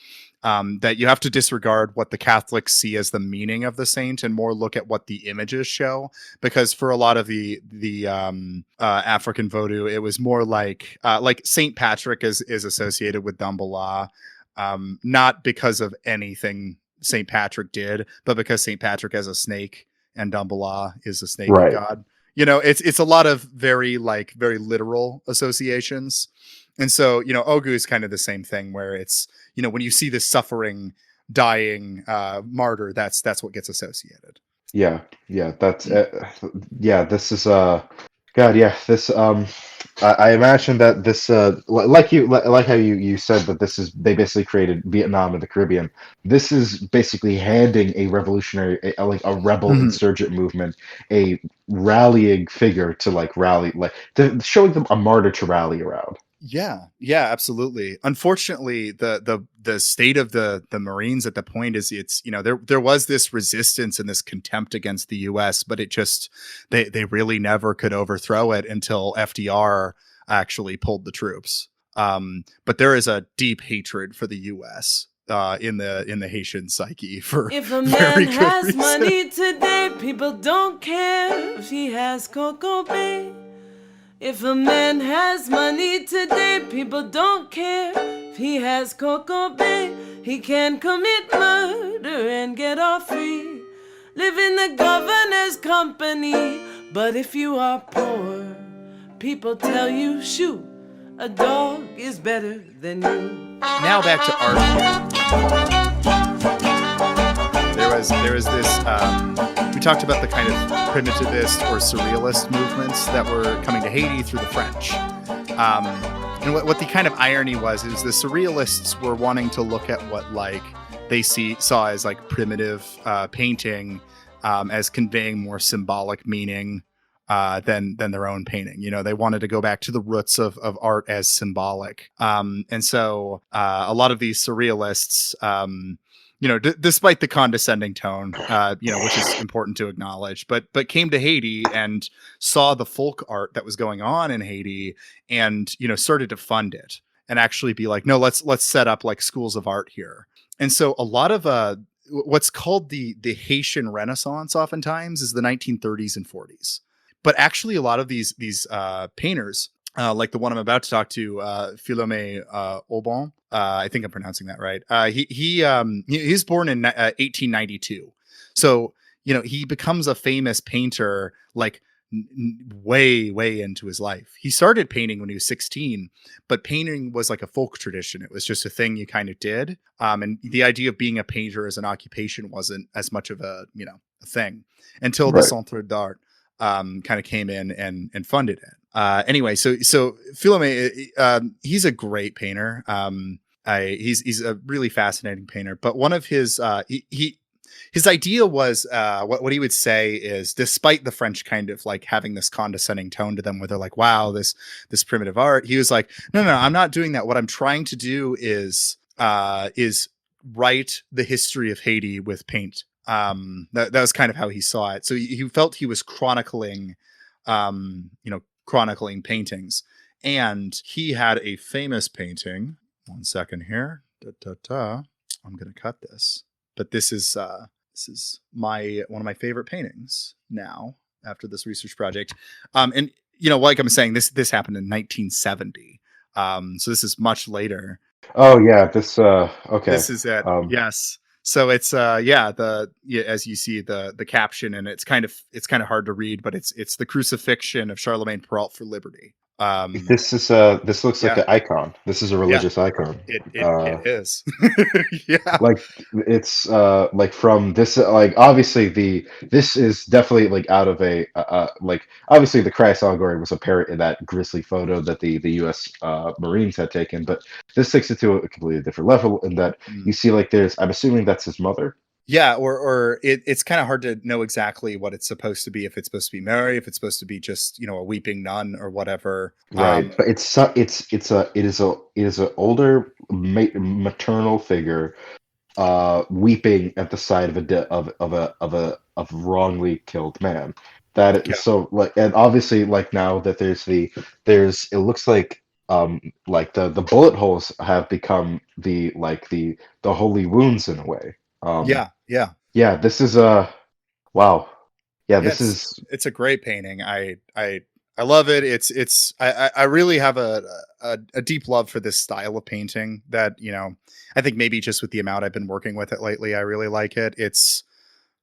that you have to disregard what the Catholics see as the meaning of the saint and more look at what the images show. Because for a lot of the African Vodou, it was more like Saint Patrick is associated with Bambaataa. Not because of anything St. Patrick did, but because St. Patrick has a snake and Bambaataa is a snake Right. god. It's a lot of very literal associations. And so, Ogu is kind of the same thing where it's, when you see this suffering, dying martyr, that's what gets associated. Yeah, that's this is God, yeah, this I imagine that this like how you said that they basically created Vietnam and the Caribbean. This is basically handing a revolutionary a rebel insurgent movement a rallying figure to rally, to showing them a martyr to rally around. Yeah, absolutely. Unfortunately, the state of the Marines at the point is it's there was this resistance and this contempt against the U.S., but it just they really never could overthrow it until FDR actually pulled the troops. But there is a deep hatred for the U.S. In the Haitian psyche for if a very man good has reason. money today, people don't care if he has Coco Bay. If a man has money today, people don't care if he has Coco Bay. He can commit murder and get off free, live in the governor's company. But if you are poor, people tell you, shoot, a dog is better than you. Now back to art. There was this. We talked about the kind of primitivist or surrealist movements that were coming to Haiti through the French. And what the kind of irony was is the surrealists were wanting to look at what they saw as primitive painting as conveying more symbolic meaning than their own painting. They wanted to go back to the roots of art as symbolic. And so a lot of these surrealists, despite the condescending tone, which is important to acknowledge, but came to Haiti and saw the folk art that was going on in Haiti and, started to fund it and actually be like, no, let's set up schools of art here. And so a lot of what's called the Haitian Renaissance oftentimes is the 1930s and 40s. But actually a lot of these painters, like the one I'm about to talk to, Philomé Aubin, I think I'm pronouncing that right. He's born in 1892. So, he becomes a famous painter way into his life. He started painting when he was 16, but painting was like a folk tradition. It was just a thing you kind of did. And the idea of being a painter as an occupation wasn't as much of a thing until the Centre d'Art kind of came in and funded it. Anyway, so Philomé, he's a great painter. He's a really fascinating painter, but one of his his idea was what he would say is, despite the French kind of having this condescending tone to them where they're like, wow, this primitive art, he was like, no, I'm not doing that. What I'm trying to do is write the history of Haiti with paint. That was kind of how he saw it. So he felt he was chronicling paintings, and he had a famous painting. 1 second here. I'm going to cut this, but this is one of my favorite paintings now after this research project. And like I'm saying, this happened in 1970. So this is much later. Oh yeah. Okay. This is it. Yes. So it's as you see the caption, and it's kind of hard to read, but it's the crucifixion of Charlemagne Perrault for liberty. This looks like an icon. This is a religious icon. It is. Yeah. It's from this obviously this is definitely out of a obviously the Christ allegory was apparent in that grisly photo that the U.S. Marines had taken, but this takes it to a completely different level in that you see there's, I'm assuming that's his mother. Yeah, or it's kind of hard to know exactly what it's supposed to be. If it's supposed to be Mary, if it's supposed to be just a weeping nun or whatever. Right, but it is a older maternal figure, weeping at the side of a wrongly killed man. That Yeah, is so like, and obviously like now that there's it looks like the bullet holes have become the holy wounds in a way. yeah, yeah, Yeah, this is a wow. Yeah, yeah. this is It's a great painting. I love it. I really have a deep love for this style of painting. That I think maybe just with the amount I've been working with it lately, I really like it. it's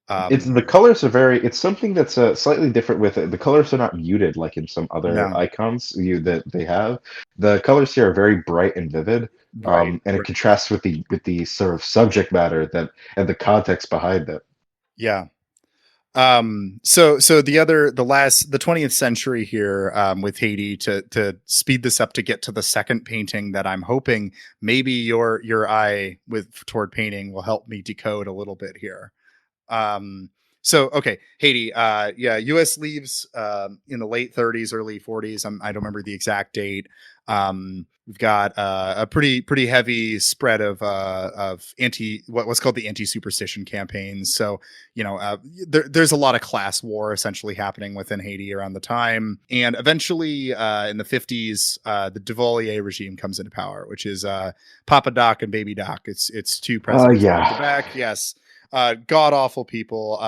the colors are it's something that's slightly different with it. The colors are not muted like in some other No, icons that they have. The colors here are very bright and vivid, right. and it contrasts with the sort of subject matter that and the context behind it. Yeah. So the 20th century here, with Haiti, to speed this up to get to the second painting that I'm hoping maybe your eye toward painting will help me decode a little bit here. So okay, Haiti, yeah, US leaves in the late 30s, early 40s. I don't remember the exact date. We've got a pretty heavy spread of what's called the anti-superstition campaigns. So there's a lot of class war essentially happening within Haiti around the time, and eventually in the 50s, the Duvalier regime comes into power, which is Papa Doc and Baby Doc. It's two presidents back to Yeah, back. Yes, god awful people.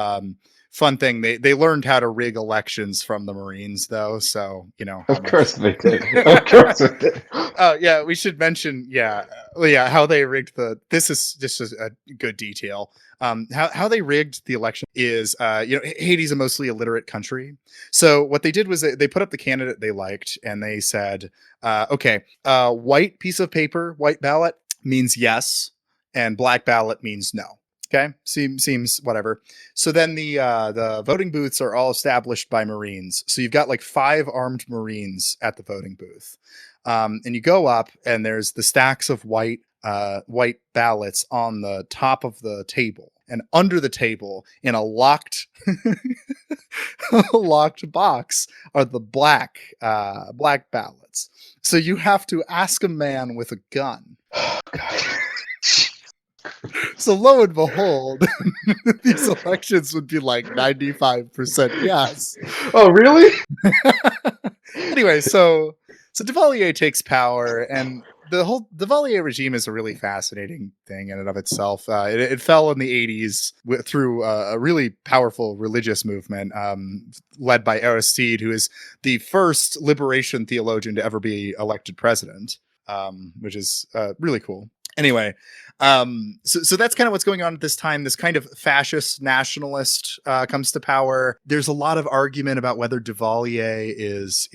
Fun thing, they learned how to rig elections from the Marines, though. So how of course much. they did. Of course they did. Oh yeah, we should mention how they rigged this is just a good detail. How they rigged the election is Haiti's a mostly illiterate country, so what they did was they put up the candidate they liked, and they said, okay, white piece of paper, white ballot means yes, and black ballot means no. Okay, seems whatever. So then the voting booths are all established by Marines. So you've got like 5 armed Marines at the voting booth, and you go up, and there's the stacks of white ballots on the top of the table, and under the table in a locked locked box are the black ballots. So you have to ask a man with a gun. Oh, God. So lo and behold, these elections would be like 95% yes. Oh, really? Anyway, so Duvalier takes power, and the whole Duvalier regime is a really fascinating thing in and of itself. It fell in the 80s through a really powerful religious movement led by Aristide, who is the first liberation theologian to ever be elected president, which is really cool. Anyway, so that's kind of what's going on at this time. This kind of fascist nationalist comes to power. There's a lot of argument about whether Duvalier is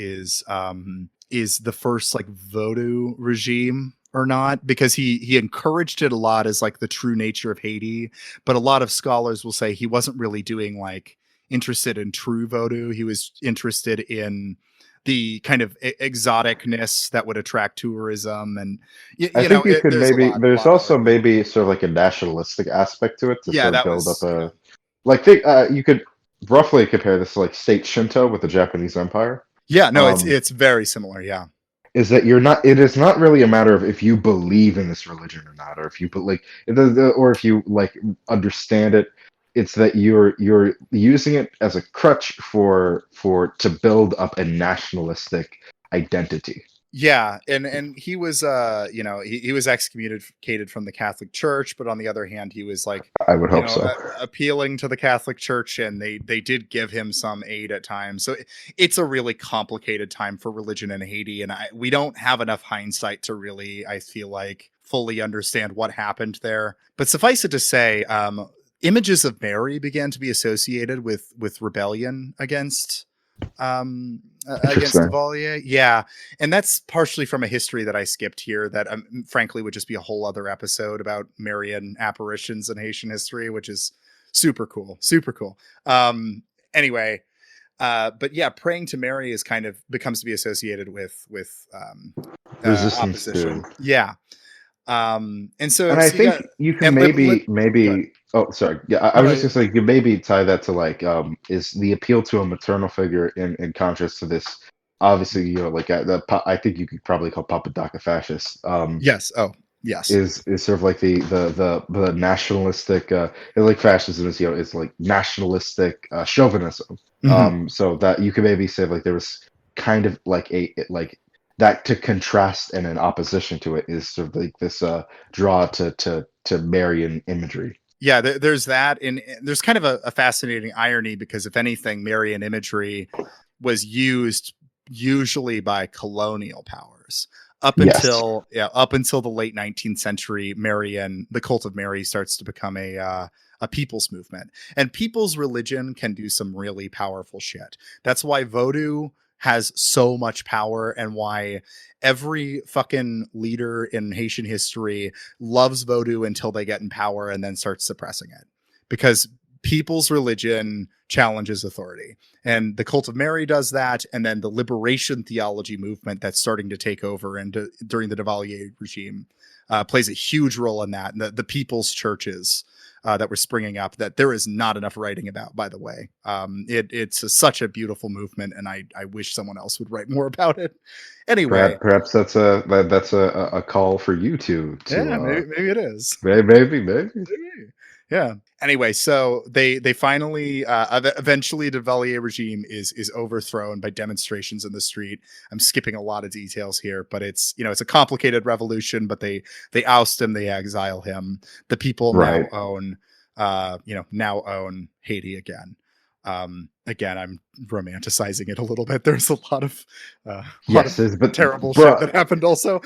the first like voodoo regime or not, because he encouraged it a lot as like the true nature of Haiti. But a lot of scholars will say he wasn't really doing like interested in true voodoo. He was interested in the kind of exoticness that would attract tourism, and I think you could there's maybe. There's lot of also argument. maybe sort of like a nationalistic aspect to it to Yeah, sort of that build up was a like. You could roughly compare this to like state Shinto with the Japanese Empire. yeah. No, Um, it's very similar. Yeah, is that you're not? It is not really a matter of if you believe in this religion or not, or if you like, or if you like understand it. It's that you're using it as a crutch for to build up a nationalistic identity. yeah, and he was he was excommunicated from the Catholic Church, but on the other hand, he was like I would hope so. appealing to the Catholic Church, and they did give him some aid at times. So it's a really complicated time for religion in Haiti, and we don't have enough hindsight to really, I feel like, fully understand what happened there. But suffice it to say, images of Mary began to be associated with rebellion against Interesting. Duvalier. Yeah, and that's partially from a history that I skipped here that frankly would just be a whole other episode about Marian apparitions in Haitian history, which is super cool. Anyway, but yeah, praying to Mary is becomes to be associated with Resistance opposition. to. Yeah. And so, And I so you think got you can and go ahead. maybe. Oh, sorry. Yeah, I No, was no, just gonna say you can maybe tie that to like is the appeal to a maternal figure in contrast to this. Obviously, like I think you could probably call Papa Doc a fascist. yes. Oh, yes. Is sort of like the nationalistic like fascism is is like nationalistic chauvinism. Hmm. So that you could maybe say like there was kind of like like that to contrast and in opposition to it is sort of like this draw to Marian imagery. Yeah, there's that, and there's kind of a fascinating irony because if anything, Marian imagery was used usually by colonial powers Yes. up until the late 19th century. Marian, the cult of Mary, starts to become a people's movement, and people's religion can do some really powerful shit. That's why Vodou has so much power, and why every fucking leader in Haitian history loves Vodou until they get in power and then starts suppressing it, because people's religion challenges authority. And the cult of Mary does that. And then the liberation theology movement that's starting to take over during the Duvalier regime plays a huge role in that. And the people's churches that were springing up that there is not enough writing about, by the way. It's such a beautiful movement, and I wish someone else would write more about it. Anyway, Perhaps that's a call for you to yeah, maybe it is. maybe. Yeah. Anyway, so they finally eventually the Duvalier regime is overthrown by demonstrations in the street. I'm skipping a lot of details here, but it's it's a complicated revolution. But they oust him, they exile him. The people Right. now own Haiti again. Again, I'm romanticizing it a little bit. There's a lot of But terrible shit that happened also.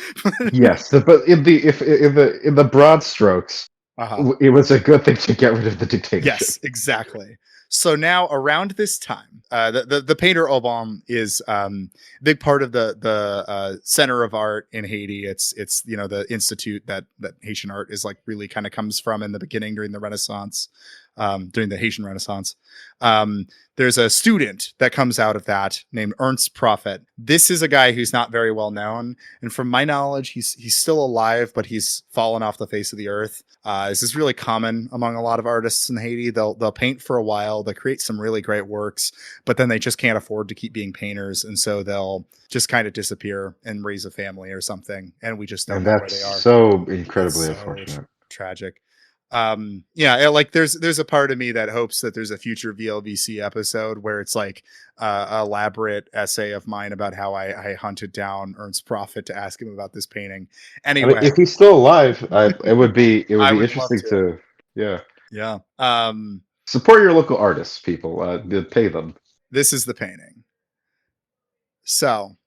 yes, but in the broad strokes, Uh-huh. it was a good thing to get rid of the dictatorship. Yes, exactly. So now around this time, the painter Aubin is a big part of the center of art in Haiti. It's the institute that Haitian art is like really kind of comes from in the beginning during the Renaissance, during the Haitian Renaissance. There's a student that comes out of that named Ernst Prophet. This is a guy who's not very well known, and from my knowledge, he's still alive, but he's fallen off the face of the earth. This is really common among a lot of artists in Haiti. They'll paint for a while, they create some really great works, but then they just can't afford to keep being painters, and so they'll just kind of disappear and raise a family or something, and we just don't know where they are. So incredibly unfortunate. Tragic. Like there's a part of me that hopes that there's a future VLVC episode where it's like elaborate essay of mine about how I hunted down Ernst Prophet to ask him about this painting. Anyway, I mean, if he's still alive, it would be I would interesting love to yeah. Support your local artists, people. Pay them. This is the painting. So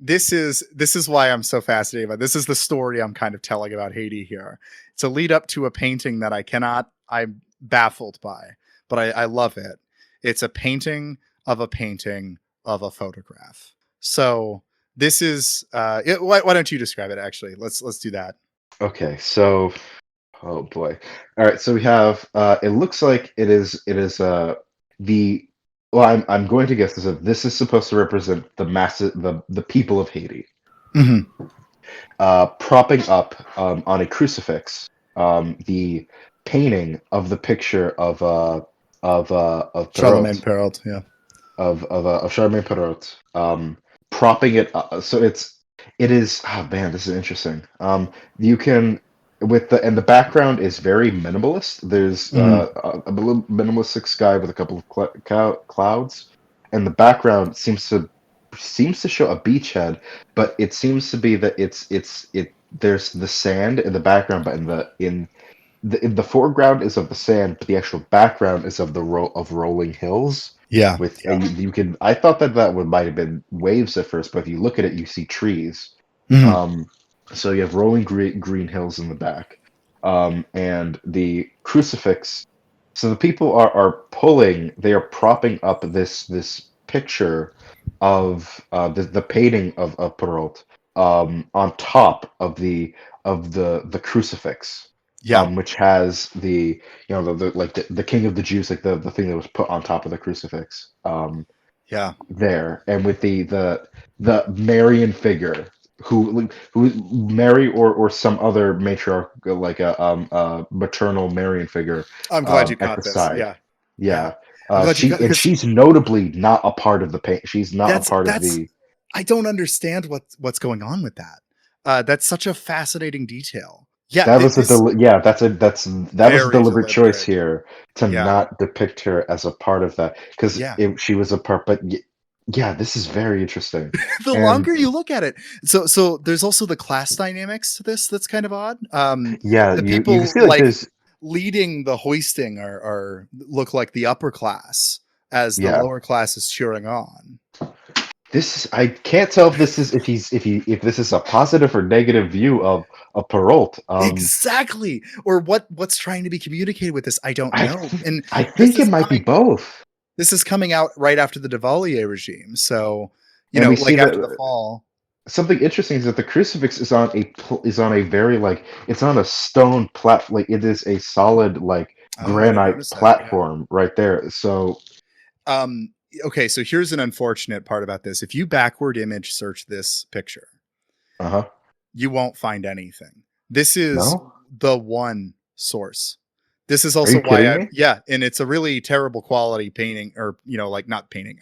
this is why I'm so fascinated by this. Is the story I'm kind of telling about Haiti here. It's a lead up to a painting that I'm baffled by, but I love it. It's a painting of a painting of a photograph. So this is why don't you describe it? Actually, let's do that. Okay, so oh boy. All right, so we have it looks like it is the well, I'm going to guess this is supposed to represent the people of Haiti. Mm-hmm. Propping up on a crucifix the painting of the picture of Charlemagne Perrault, Perrault, yeah, of Charlemagne Perrault, propping it up. So it is. Oh man, this is interesting. You can the background is very minimalist. There's a little minimalistic sky with a couple of clouds, and the background seems to show a beachhead, but it seems to be that there's the sand in the background, but in the foreground is of the sand, but the actual background is of rolling hills. yeah. You can. I thought that might have been waves at first, but if you look at it, you see trees. Mm-hmm. So you have rolling green hills in the back, and the crucifix. So the people are pulling. They are propping up this picture of the painting of Perrault on top of the crucifix. Yeah. Which has the the king of the Jews, like the thing that was put on top of the crucifix. Yeah. There, and with the Marian figure who Mary or some other matriarch, like a maternal Marian figure, I'm glad you at caught the this. side. Yeah. Yeah. Yeah. I'm glad you got, because She's notably not a part of the paint. She's not a part of that's the. I don't understand what's going on with that. That's such a fascinating detail. Yeah, That was this that was a very deliberate choice deliberate. here to Yeah. not depict her as a part of that, because Yeah. she was a part. But yeah, this is very interesting. The And longer you look at it, so there's also the class dynamics to this that's kind of odd. yeah, The you can people see like like there's leading the hoisting are look like the upper class as the yeah. lower class is cheering on. I can't tell if this is if this is a positive or negative view of Perrault. Exactly. Or what's trying to be communicated with this, I don't I know. And I this think it is might be coming both. this is coming out right after the Duvalier regime. So, And we see like after the that fall. something interesting is that the crucifix is on a very like it's on a stone platform. Like it is a solid like Oh, I didn't granite notice that. Yeah. platform right there. So Um, okay, so here's an unfortunate part about this. If you backward image search this picture, uh-huh. you won't find anything. This is No? the one source. This is Are also you kidding why me? yeah, and it's a really terrible quality painting, or like not painting,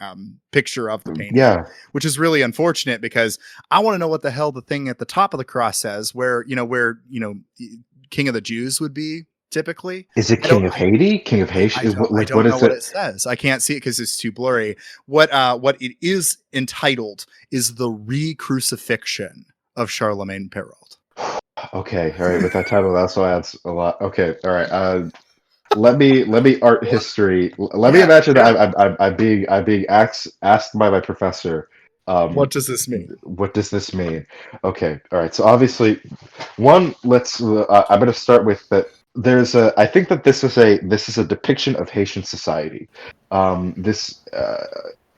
picture of the painting, Yeah. which is really unfortunate because I want to know what the hell the thing at the top of the cross says, where King of the Jews would be typically. Is it I don't King of Haiti? King of Haiti? I What don't know is what it? it says. I can't see it because it's too blurry. What it is entitled is the Re-Crucifixion of Charlemagne Perrault. Okay, all right. With that title, that also adds a lot. Okay, all right. Let me art history. Let me Yeah, imagine yeah. that I'm being asked by my professor. What does this mean? What does this mean? Okay, all right. So obviously, let's. I'm going to start with that. I think that this is a depiction of Haitian society. This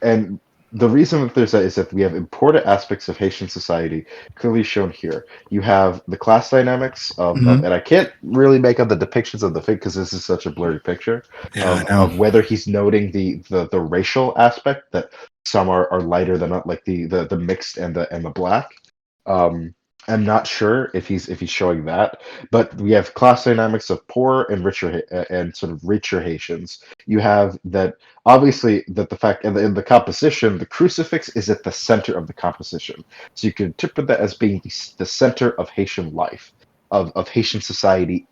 and the reason that there's that is that we have important aspects of Haitian society clearly shown here. You have the class dynamics Mhm. and I can't really make out the depictions of the fig because this is such a blurry picture Yeah, I know. of whether he's noting the racial aspect that some are lighter than like the mixed and the black. I'm not sure if he's showing that, but we have class dynamics of poor and richer and sort of richer Haitians. You have that obviously that the fact in the composition, the crucifix is at the center of the composition, so you can interpret that as being the center of Haitian life, of Haitian society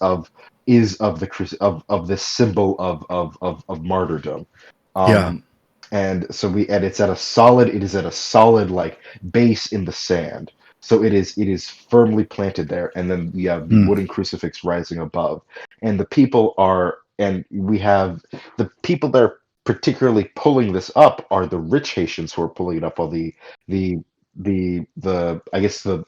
of of this symbol of martyrdom. Yeah. And so it is at a solid like base in the sand, so it is firmly planted there, and then we have the Mm. wooden crucifix rising above, and the people are and we have the people that are particularly pulling this up are the rich Haitians who are pulling it up, while the I guess the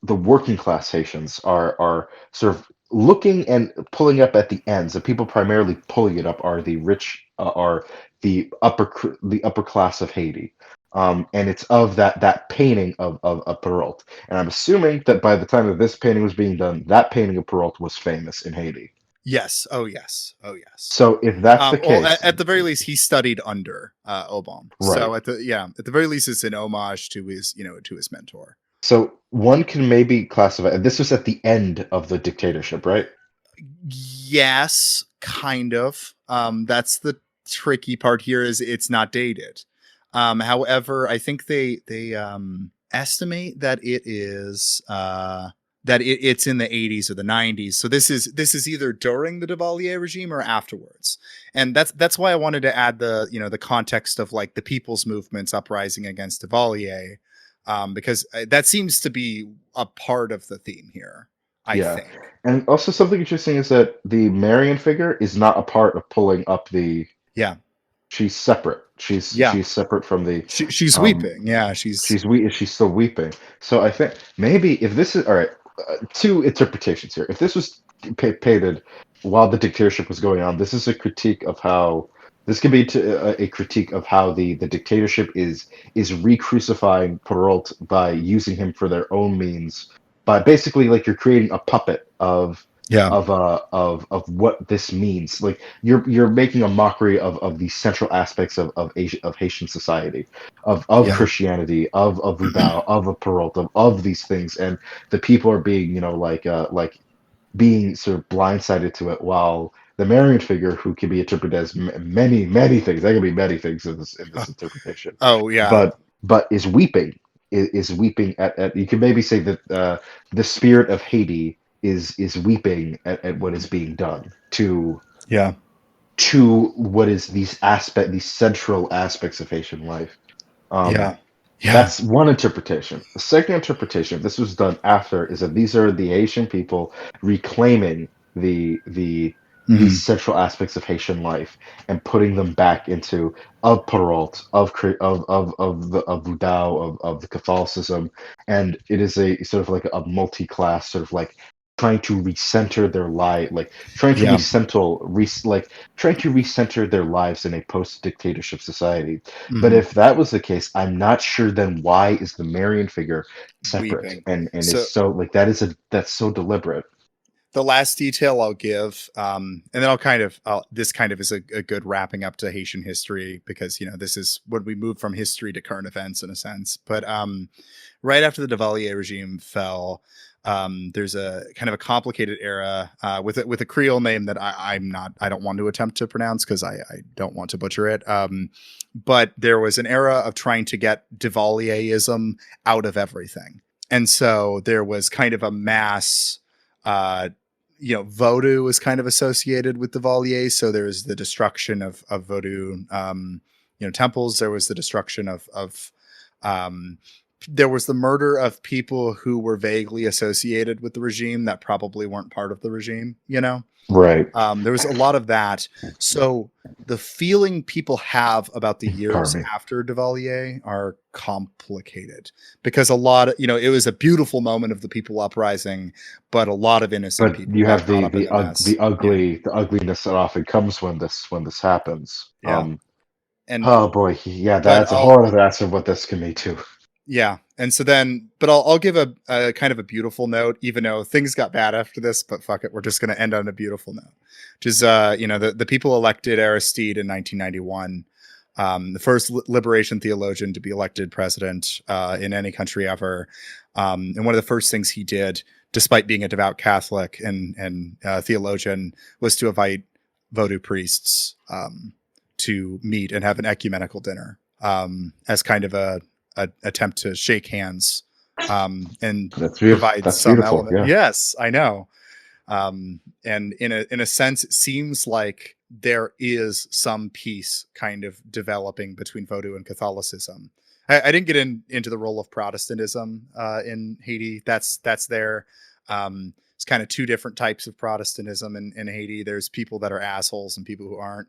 the working class Haitians are sort of looking and pulling up at the ends. The people primarily pulling it up are the rich, are the upper class of Haiti. And it's of that painting of Perrault. And I'm assuming that by the time that this painting was being done, that painting of Perrault was famous in Haiti. Yes. Oh, yes. Oh, yes. So if that's the Well, case, at the very least, he studied under Obama. right. So at the very least, it's an homage to his to his mentor. So one can maybe classify, and this was at the end of the dictatorship, right? Yes, kind of. That's the tricky part here, is it's not dated. However, I think they estimate that it is it's in the 80s or the 90s. So this is either during the Duvalier regime or afterwards. And that's why I wanted to add the the context of like the people's movements uprising against Duvalier, because that seems to be a part of the theme here, I Yeah. think. And also something interesting is that the Marion figure is not a part of pulling up the. Yeah. She's separate. Yeah. She's separate from the. She's weeping. Yeah, she's She's still weeping. So I think maybe if this is all right, two interpretations here. If this was painted while the dictatorship was going on, this is a critique of how this could be a critique of how the dictatorship is re-crucifying Perrault by using him for their own means. By basically like you're creating a puppet of Yeah. of what this means. Like you're making a mockery of the central aspects of Haitian society, of Yeah. Christianity, of Voodoo, of a Peralta, of these things, and the people are being, like being sort of blindsided to it, while the Marian figure, who can be interpreted as many things, there can be many things in this interpretation, Oh yeah. but is weeping, is weeping at you can maybe say that the spirit of Haiti is weeping at what is being done Yeah. to what is these central aspects of Haitian life. Um, Yeah. Yeah. that's one interpretation. The second interpretation, if this was done after, is that these are the Haitian people reclaiming these Hmm. central aspects of Haitian life and putting them back into of Perrault, of Voodoo, of the Catholicism, and it is a sort of like a multi-class sort of like trying to recenter their life, like trying to Yeah. trying to recenter their lives in a post-dictatorship society. But Hmm. if that was the case, I'm not sure then why is the Marian figure separate Weeping. and is So so like that's so deliberate. the last detail I'll give, and then this kind of is a good wrapping up to Haitian history, because this is when we move from history to current events in a sense. But right after the Duvalier regime fell, there's a kind of a complicated era with a Creole name that I don't want to attempt to pronounce because I don't want to butcher it. But there was an era of trying to get Duvalierism out of everything, and so there was kind of a mass. Vodou is kind of associated with the Duvalier. So there was the destruction of Vodou, temples. There was the destruction of there was the murder of people who were vaguely associated with the regime that probably weren't part of the regime, Right. There was a lot of that. So the feeling people have about the years Carving. after Duvalier are complicated, because a lot of, it was a beautiful moment of the people uprising, but a lot of innocent But people you got have caught up in the mess. the ugliness that often comes when this happens. Yeah. And, Oh boy, yeah, but that's a whole other aspect of what this can be too. yeah. And so then, but I'll give a kind of a beautiful note, even though things got bad after this, but fuck it. We're just going to end on a beautiful note, which is, the people elected Aristide in 1991, the first liberation theologian to be elected president in any country ever. And one of the first things he did, despite being a devout Catholic and theologian, was to invite Vodou priests to meet and have an ecumenical dinner as kind of a attempt to shake hands and That's beautiful. provide That's some beautiful. element. Yeah. Yes, I know. And in a sense, it seems like there is some peace kind of developing between Vodou and Catholicism. I didn't get into the role of Protestantism in Haiti. That's there. It's kind of two different types of Protestantism in Haiti. There's people that are assholes and people who aren't.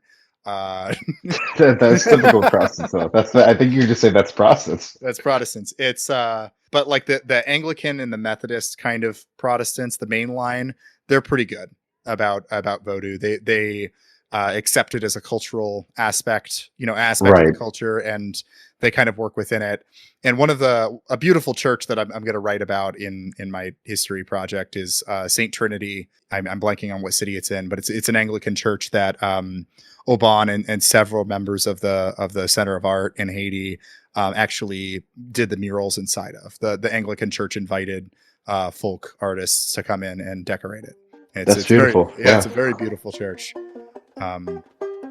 That's typical Protestants, though. I think you just say that's Protestants. That's Protestants. It's but like the Anglican and the Methodist kind of Protestants, the main line, they're pretty good about Vodou. They accept it as a cultural aspect of the culture, and they kind of work within it. And one of a beautiful church that I'm going to write about in my history project is Saint Trinity. I'm blanking on what city it's in, but it's an Anglican church that Oban and several members of the Center of Art in Haiti actually did the murals inside of. The Anglican church invited folk artists to come in and decorate it. It's beautiful. Yeah, it's a very beautiful church.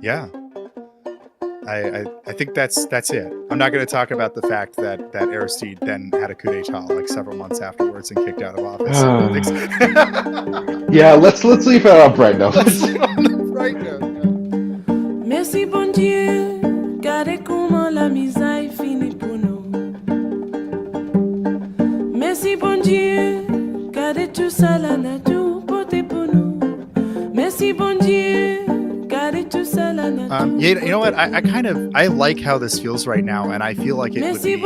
Yeah. I think that's it. I'm not going to talk about the fact that Aristide then had a coup d'etat like several months afterwards and kicked out of office. Yeah, let's leave it up right now. Right now. Merci bon Dieu, gardez comment la misère finit pour nous. Merci bon Dieu, gardez tout ça la nature porté pour nous. Merci bon Dieu, gardez tout ça la nature. You know what? I like how this feels right now, and I feel like it would be a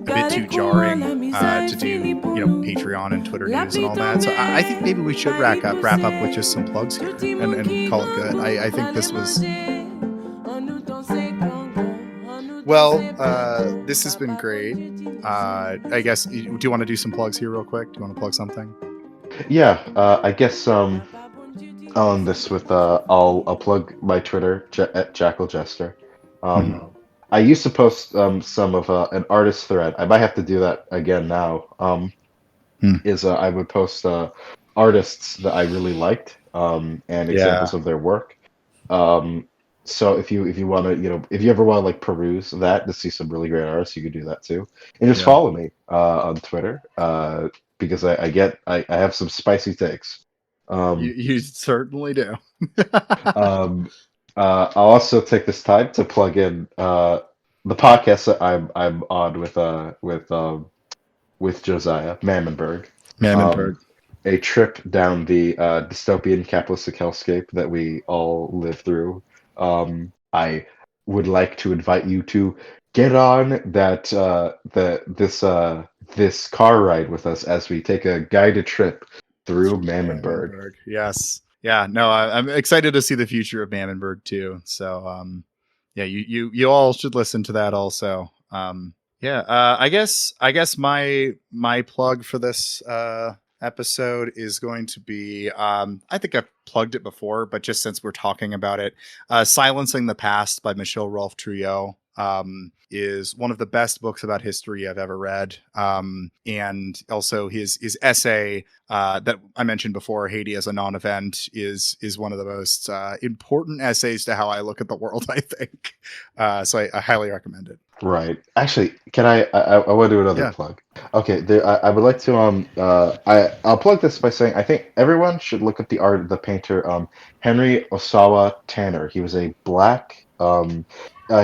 bit too jarring to do, Patreon and Twitter news and all that. So I think maybe we should wrap up with just some plugs here and call it good. I think this was. Well, this has been great. I guess, do you want to do some plugs here real quick? Do you want to plug something? Yeah, I guess on this with I'll plug my Twitter at Jackal Jester. Mhm. I used to post some of an artist thread. I might have to do that again now. Hmm. Is I would post artists that I really liked and Yeah. examples of their work. Um, so if you want to if you ever want to like peruse that to see some really great artists, you could do that too. And just Yeah. follow me on Twitter because I have some spicy takes. Um, You certainly do. um, I'll also take this time to plug in the podcast that I'm on with Josiah Mammonburg. Um, Mammonburg. a trip down the dystopian capitalistic hellscape that we all live through. I would like to invite you to get on this car ride with us as we take a guided trip through Mammonburg. Mammonburg. Yes. Yeah. No, I'm excited to see the future of Mammonburg too. So, yeah, you all should listen to that also. Yeah. I guess my plug for this episode is going to be I think I've plugged it before, but just since we're talking about it, Silencing the Past by Michel Rolfe Trouillot is one of the best books about history I've ever read. And also his essay that I mentioned before, Haiti as a non-event, is one of the most important essays to how I look at the world, I think. So I highly recommend it. Right. Actually, can I want to do another Yeah. plug. Okay, I would like to I'll plug this by saying I think everyone should look up the art of the painter Henry Osawa Tanner. He was a black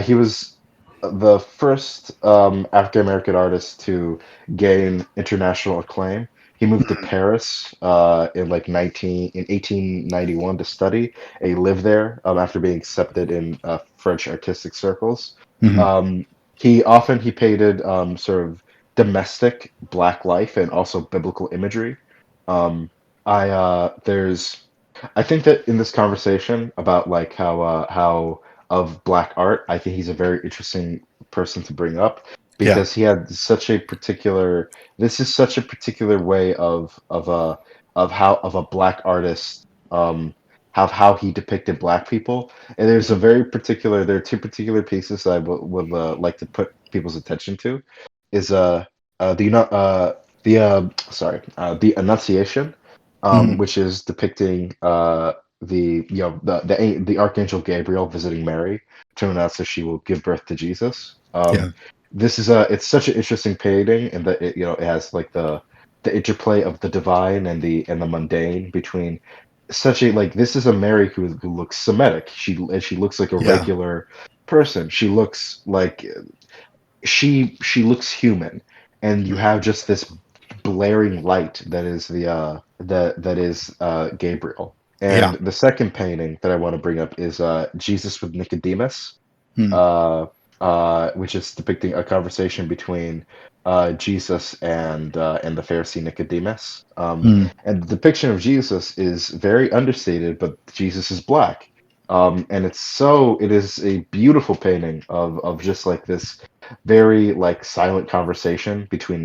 he was the first African American artist to gain international acclaim. He moved to Paris in 1891 to study, and he lived there after being accepted in French artistic circles. Mhm. He painted sort of domestic black life and also biblical imagery. There's I think that in this conversation about like how of black art, I think he's a very interesting person to bring up Yeah. because he had such a particular this is such a particular way of a black artist how he depicted black people. And there are two particular pieces that I would like to put people's attention to is the you know the Annunciation, Mhm. which is depicting the Archangel Gabriel visiting Mary to announce that she will give birth to Jesus. Yeah. This is it's such an interesting painting, and that it has like the interplay of the divine and the mundane between such a like this is a Mary who looks Semitic. She looks like a Yeah. regular person. She looks like she looks human, and you have just this blaring light that is that is Gabriel. And Yeah. the second painting that I want to bring up is Jesus with Nicodemus, Hmm. which is depicting a conversation between Jesus and the Pharisee Nicodemus. Hmm. And the depiction of Jesus is very understated, but Jesus is black. And it is a beautiful painting of just like this very like silent conversation Yeah. between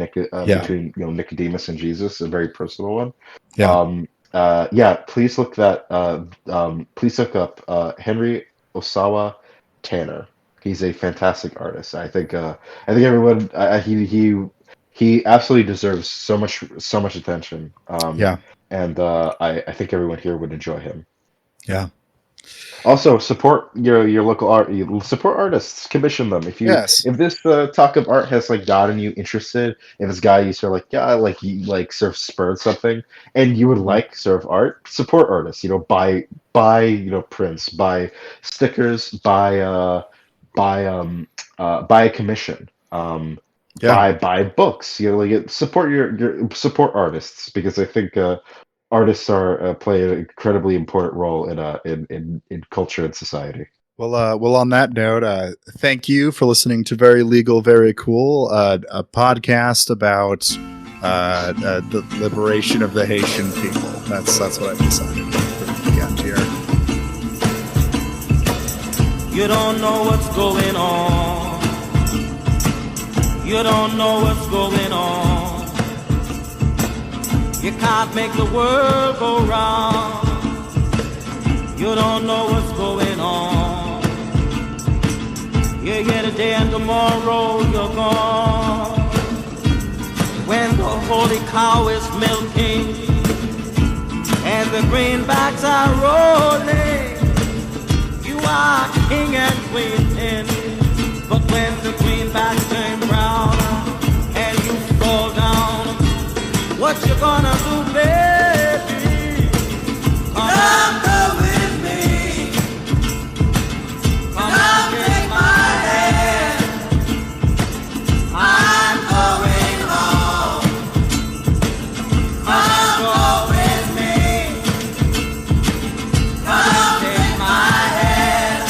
Nicodemus and Jesus, a very personal one. Yeah. Yeah, please look up Henry Osawa Tanner. He's a fantastic artist. I think everyone he absolutely deserves so much attention. Yeah. And I think everyone here would enjoy him. Yeah. Also, support your local art. Support artists. Commission them. Yes. If this talk of art has like gotten you interested in this guy, you sort of like yeah, like you like sort of spurred something, and you would Mhm. like sort of art. Support artists. Buy prints, buy stickers, buy a commission. Yeah. Buy books. Support your support artists because I think artists play an incredibly important role in culture and society. Well, on that note, thank you for listening to Very Legal, Very Cool, a podcast about the liberation of the Haitian people. That's what I've decided for the weekend here. You don't know what's going on. You don't know what's going on. You can't make the world go round. You don't know what's going on. You're here today and tomorrow you're gone. When the holy cow is milking and the greenbacks are rolling, you are king and queen. But when the greenbacks turn brown and you fall down, what you gonna do, baby? Come go with me. Come take my hand. I'm going home. Come go with me. Come take my hand.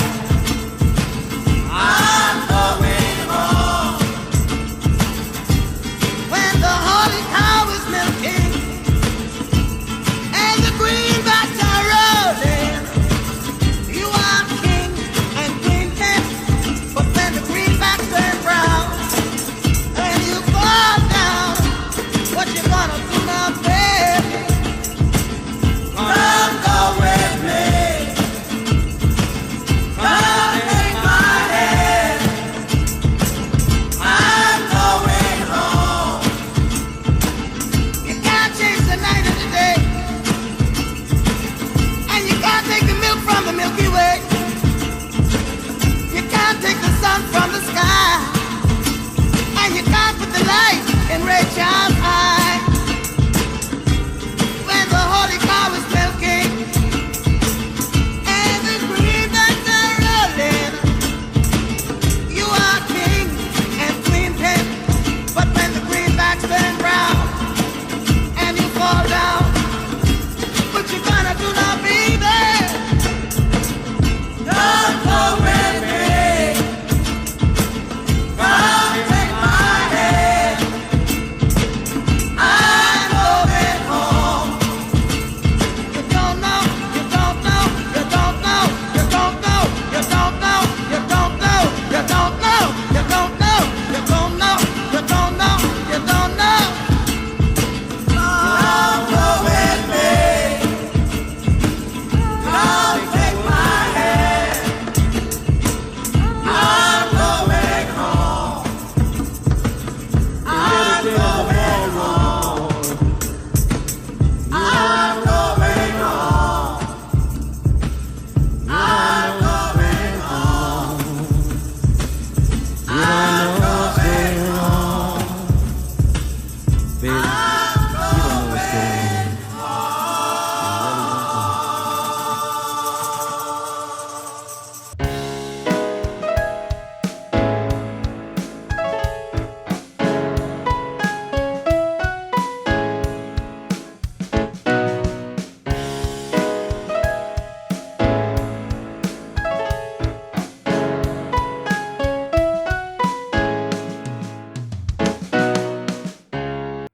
I'm going home. When the holy cow is milking and the greenbacks are rolling, you are king and queen. But when the greenbacks turn brown and you fall down, what you gonna do now, baby? Come go with me. Come take my hand. I'm going home. You can't change the night and the day, and you can't take the milk from the Milky Way. You can't take the sun from the sky, and you can't put the light in Ray Charles' eyes.